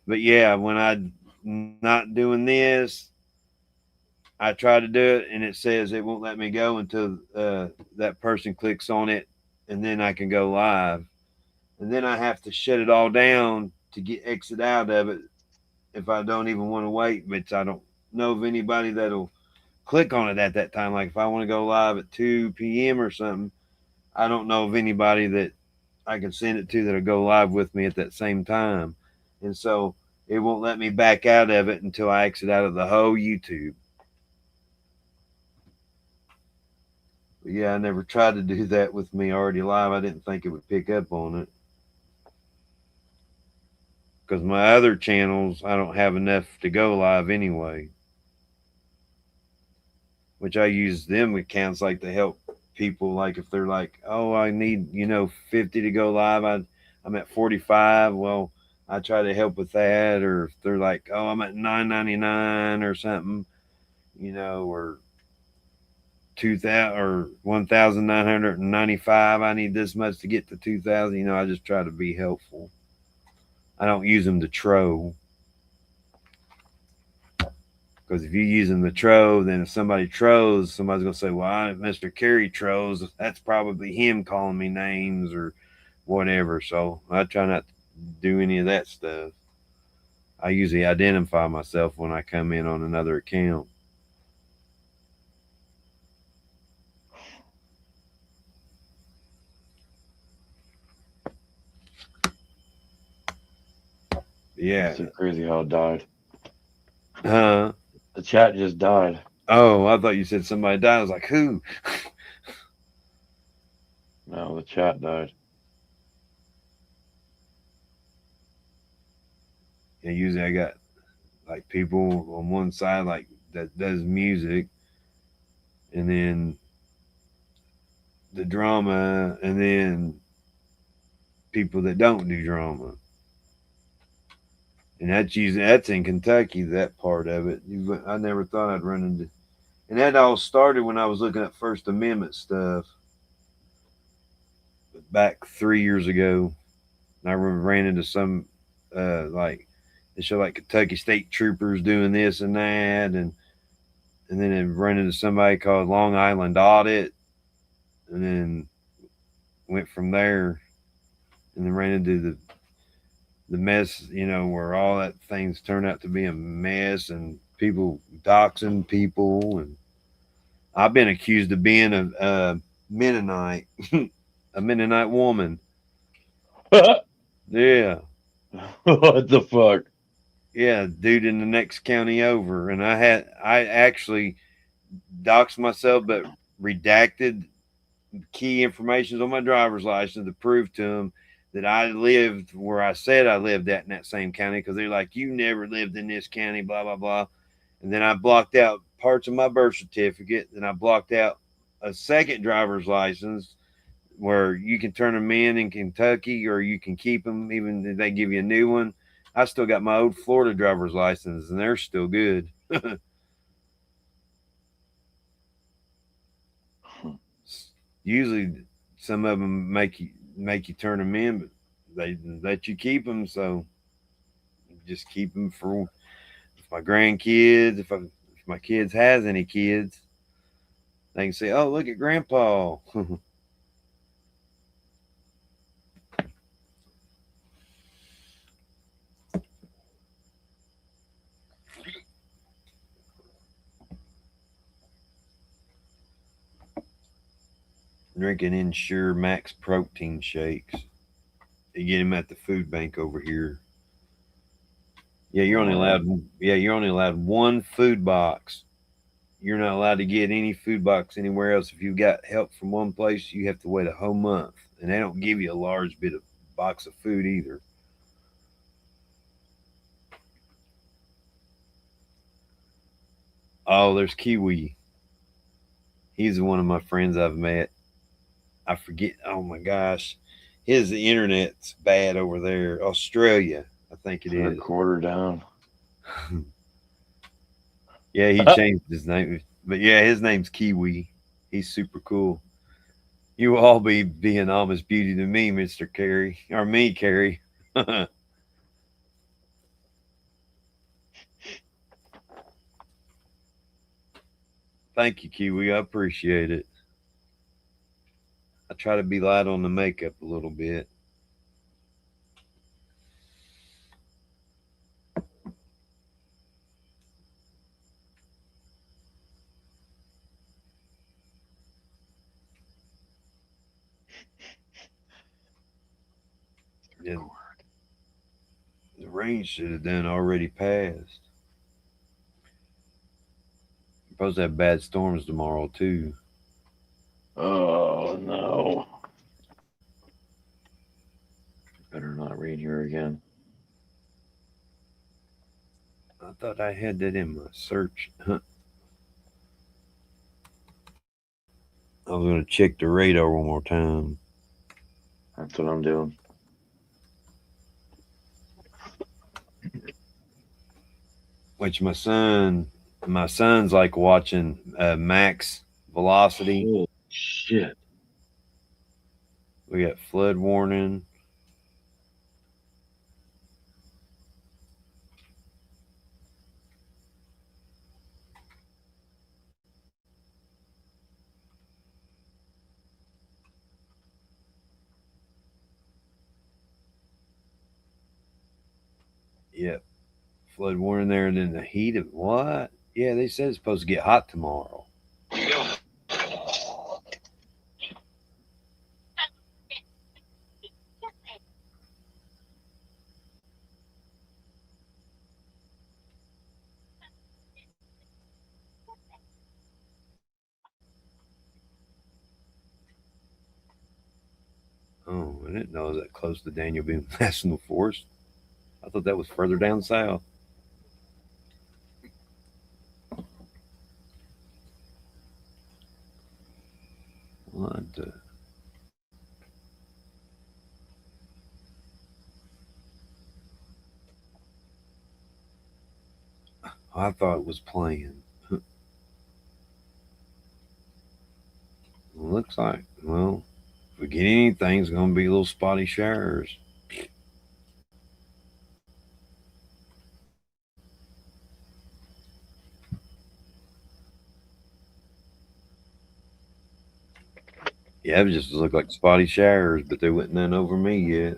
But yeah, when I'm not doing this, I try to do it, and it says it won't let me go until that person clicks on it, and then I can go live. And then I have to shut it all down to get exit out of it if I don't even want to wait. But I don't know of anybody that'll click on it at that time. Like if I want to go live at 2 p.m. or something, I don't know of anybody that I can send it to that'll go live with me at that same time. And so it won't let me back out of it until I exit out of the whole YouTube. But yeah, I never tried to do that with me already live. I didn't think it would pick up on it. Because my other channels, I don't have enough to go live anyway. Which I use them accounts like to help people. Like if they're like, oh, I need 50 to go live. I'm at 45. Well, I try to help with that. Or if they're like, oh, I'm at 9.99 or something, or 2,000 or 1,995. I need this much to get to 2,000. I just try to be helpful. I don't use them to troll. Because if you use them to troll, then if somebody trolls, somebody's going to say, well, Mr. Kerry trolls. That's probably him calling me names or whatever. So I try not to do any of that stuff. I usually identify myself when I come in on another account. Yeah. It's so crazy how it died. Huh? The chat just died. Oh, I thought you said somebody died. I was like, who? No, the chat died. Yeah, usually I got like people on one side like that does music, and then the drama, and then people that don't do drama. And that's in Kentucky, that part of it. I never thought I'd run into, and that all started when I was looking at First Amendment stuff back 3 years ago. And I ran into some like they show like Kentucky State Troopers doing this and that, and then I ran into somebody called Long Island Audit, and then went from there, and then ran into the mess, you know, where all that things turned out to be a mess and people doxing people. And I've been accused of being a Mennonite, a Mennonite woman. Yeah. What the fuck? Yeah, dude in the next county over. And I actually doxed myself, but redacted key information on my driver's license to prove to them that I lived where I said I lived at in that same county, because they're like, you never lived in this county, blah, blah, blah. And then I blocked out parts of my birth certificate. Then I blocked out a second driver's license where you can turn them in Kentucky, or you can keep them even if they give you a new one. I still got my old Florida driver's license, and they're still good. Usually, some of them make you turn them in, but they let you keep them. So just keep them for my grandkids. If my kids has any kids, they can say, "Oh, look at Grandpa." Drinking Ensure Max protein shakes. You get them at the food bank over here. Yeah, you're only allowed. Yeah, you're only allowed one food box. You're not allowed to get any food box anywhere else. If you got help from one place, you have to wait a whole month, and they don't give you a large bit of box of food either. Oh, there's Kiwi. He's one of my friends I've met. I forget. Oh my gosh, his internet's bad over there. Australia, I think it Third is. quarter down. Yeah, he changed his name, but yeah, his name's Kiwi. He's super cool. You will all be being almost beauty to me, Mister Carey, or me, Carey. Thank you, Kiwi. I appreciate it. I try to be light on the makeup a little bit. Yeah, the rain should have done already passed. We're supposed to have bad storms tomorrow too. Oh no. Better not rain here again. I thought I had that in my search. Huh. I was going to check the radar one more time. That's what I'm doing. Which my son's like watching Max Velocity. Holy shit. We got flood warning. Yep. Flood warning there, and then the heat of what? Yeah, they said it's supposed to get hot tomorrow. Oh, I didn't know it was that close to Daniel Boone National Forest. I thought that was further down south. What? I thought it was playing. Looks like, well, if we get anything, it's going to be little spotty showers. Yeah, it just looked like spotty showers, but there wasn't none over me yet.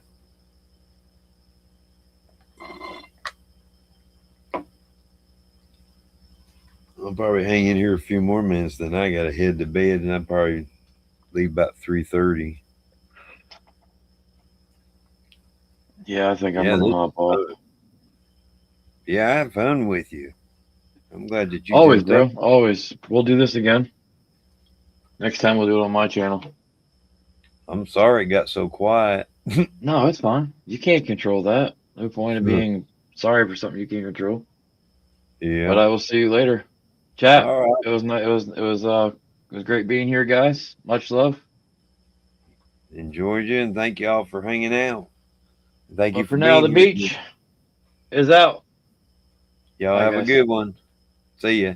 probably hang in here a few more minutes. Then I got to head to bed, and I'll probably leave about 3:30. Yeah, I think I'm Yeah, gonna this- hop off. Yeah, I had fun with you. I'm glad that you Always, jumped bro. Always. We'll do this again. Next time we'll do it on my channel. I'm sorry it got so quiet. No, it's fine. You can't control that. No point in Sure. being sorry for something you can't control. Yeah. But I will see you later. Chat. All right. It was great being here, guys. Much love. Enjoyed you, and thank y'all for hanging out. Thank you But for now, the being here. beach is out. Y'all Bye, have a guys. good one. See ya.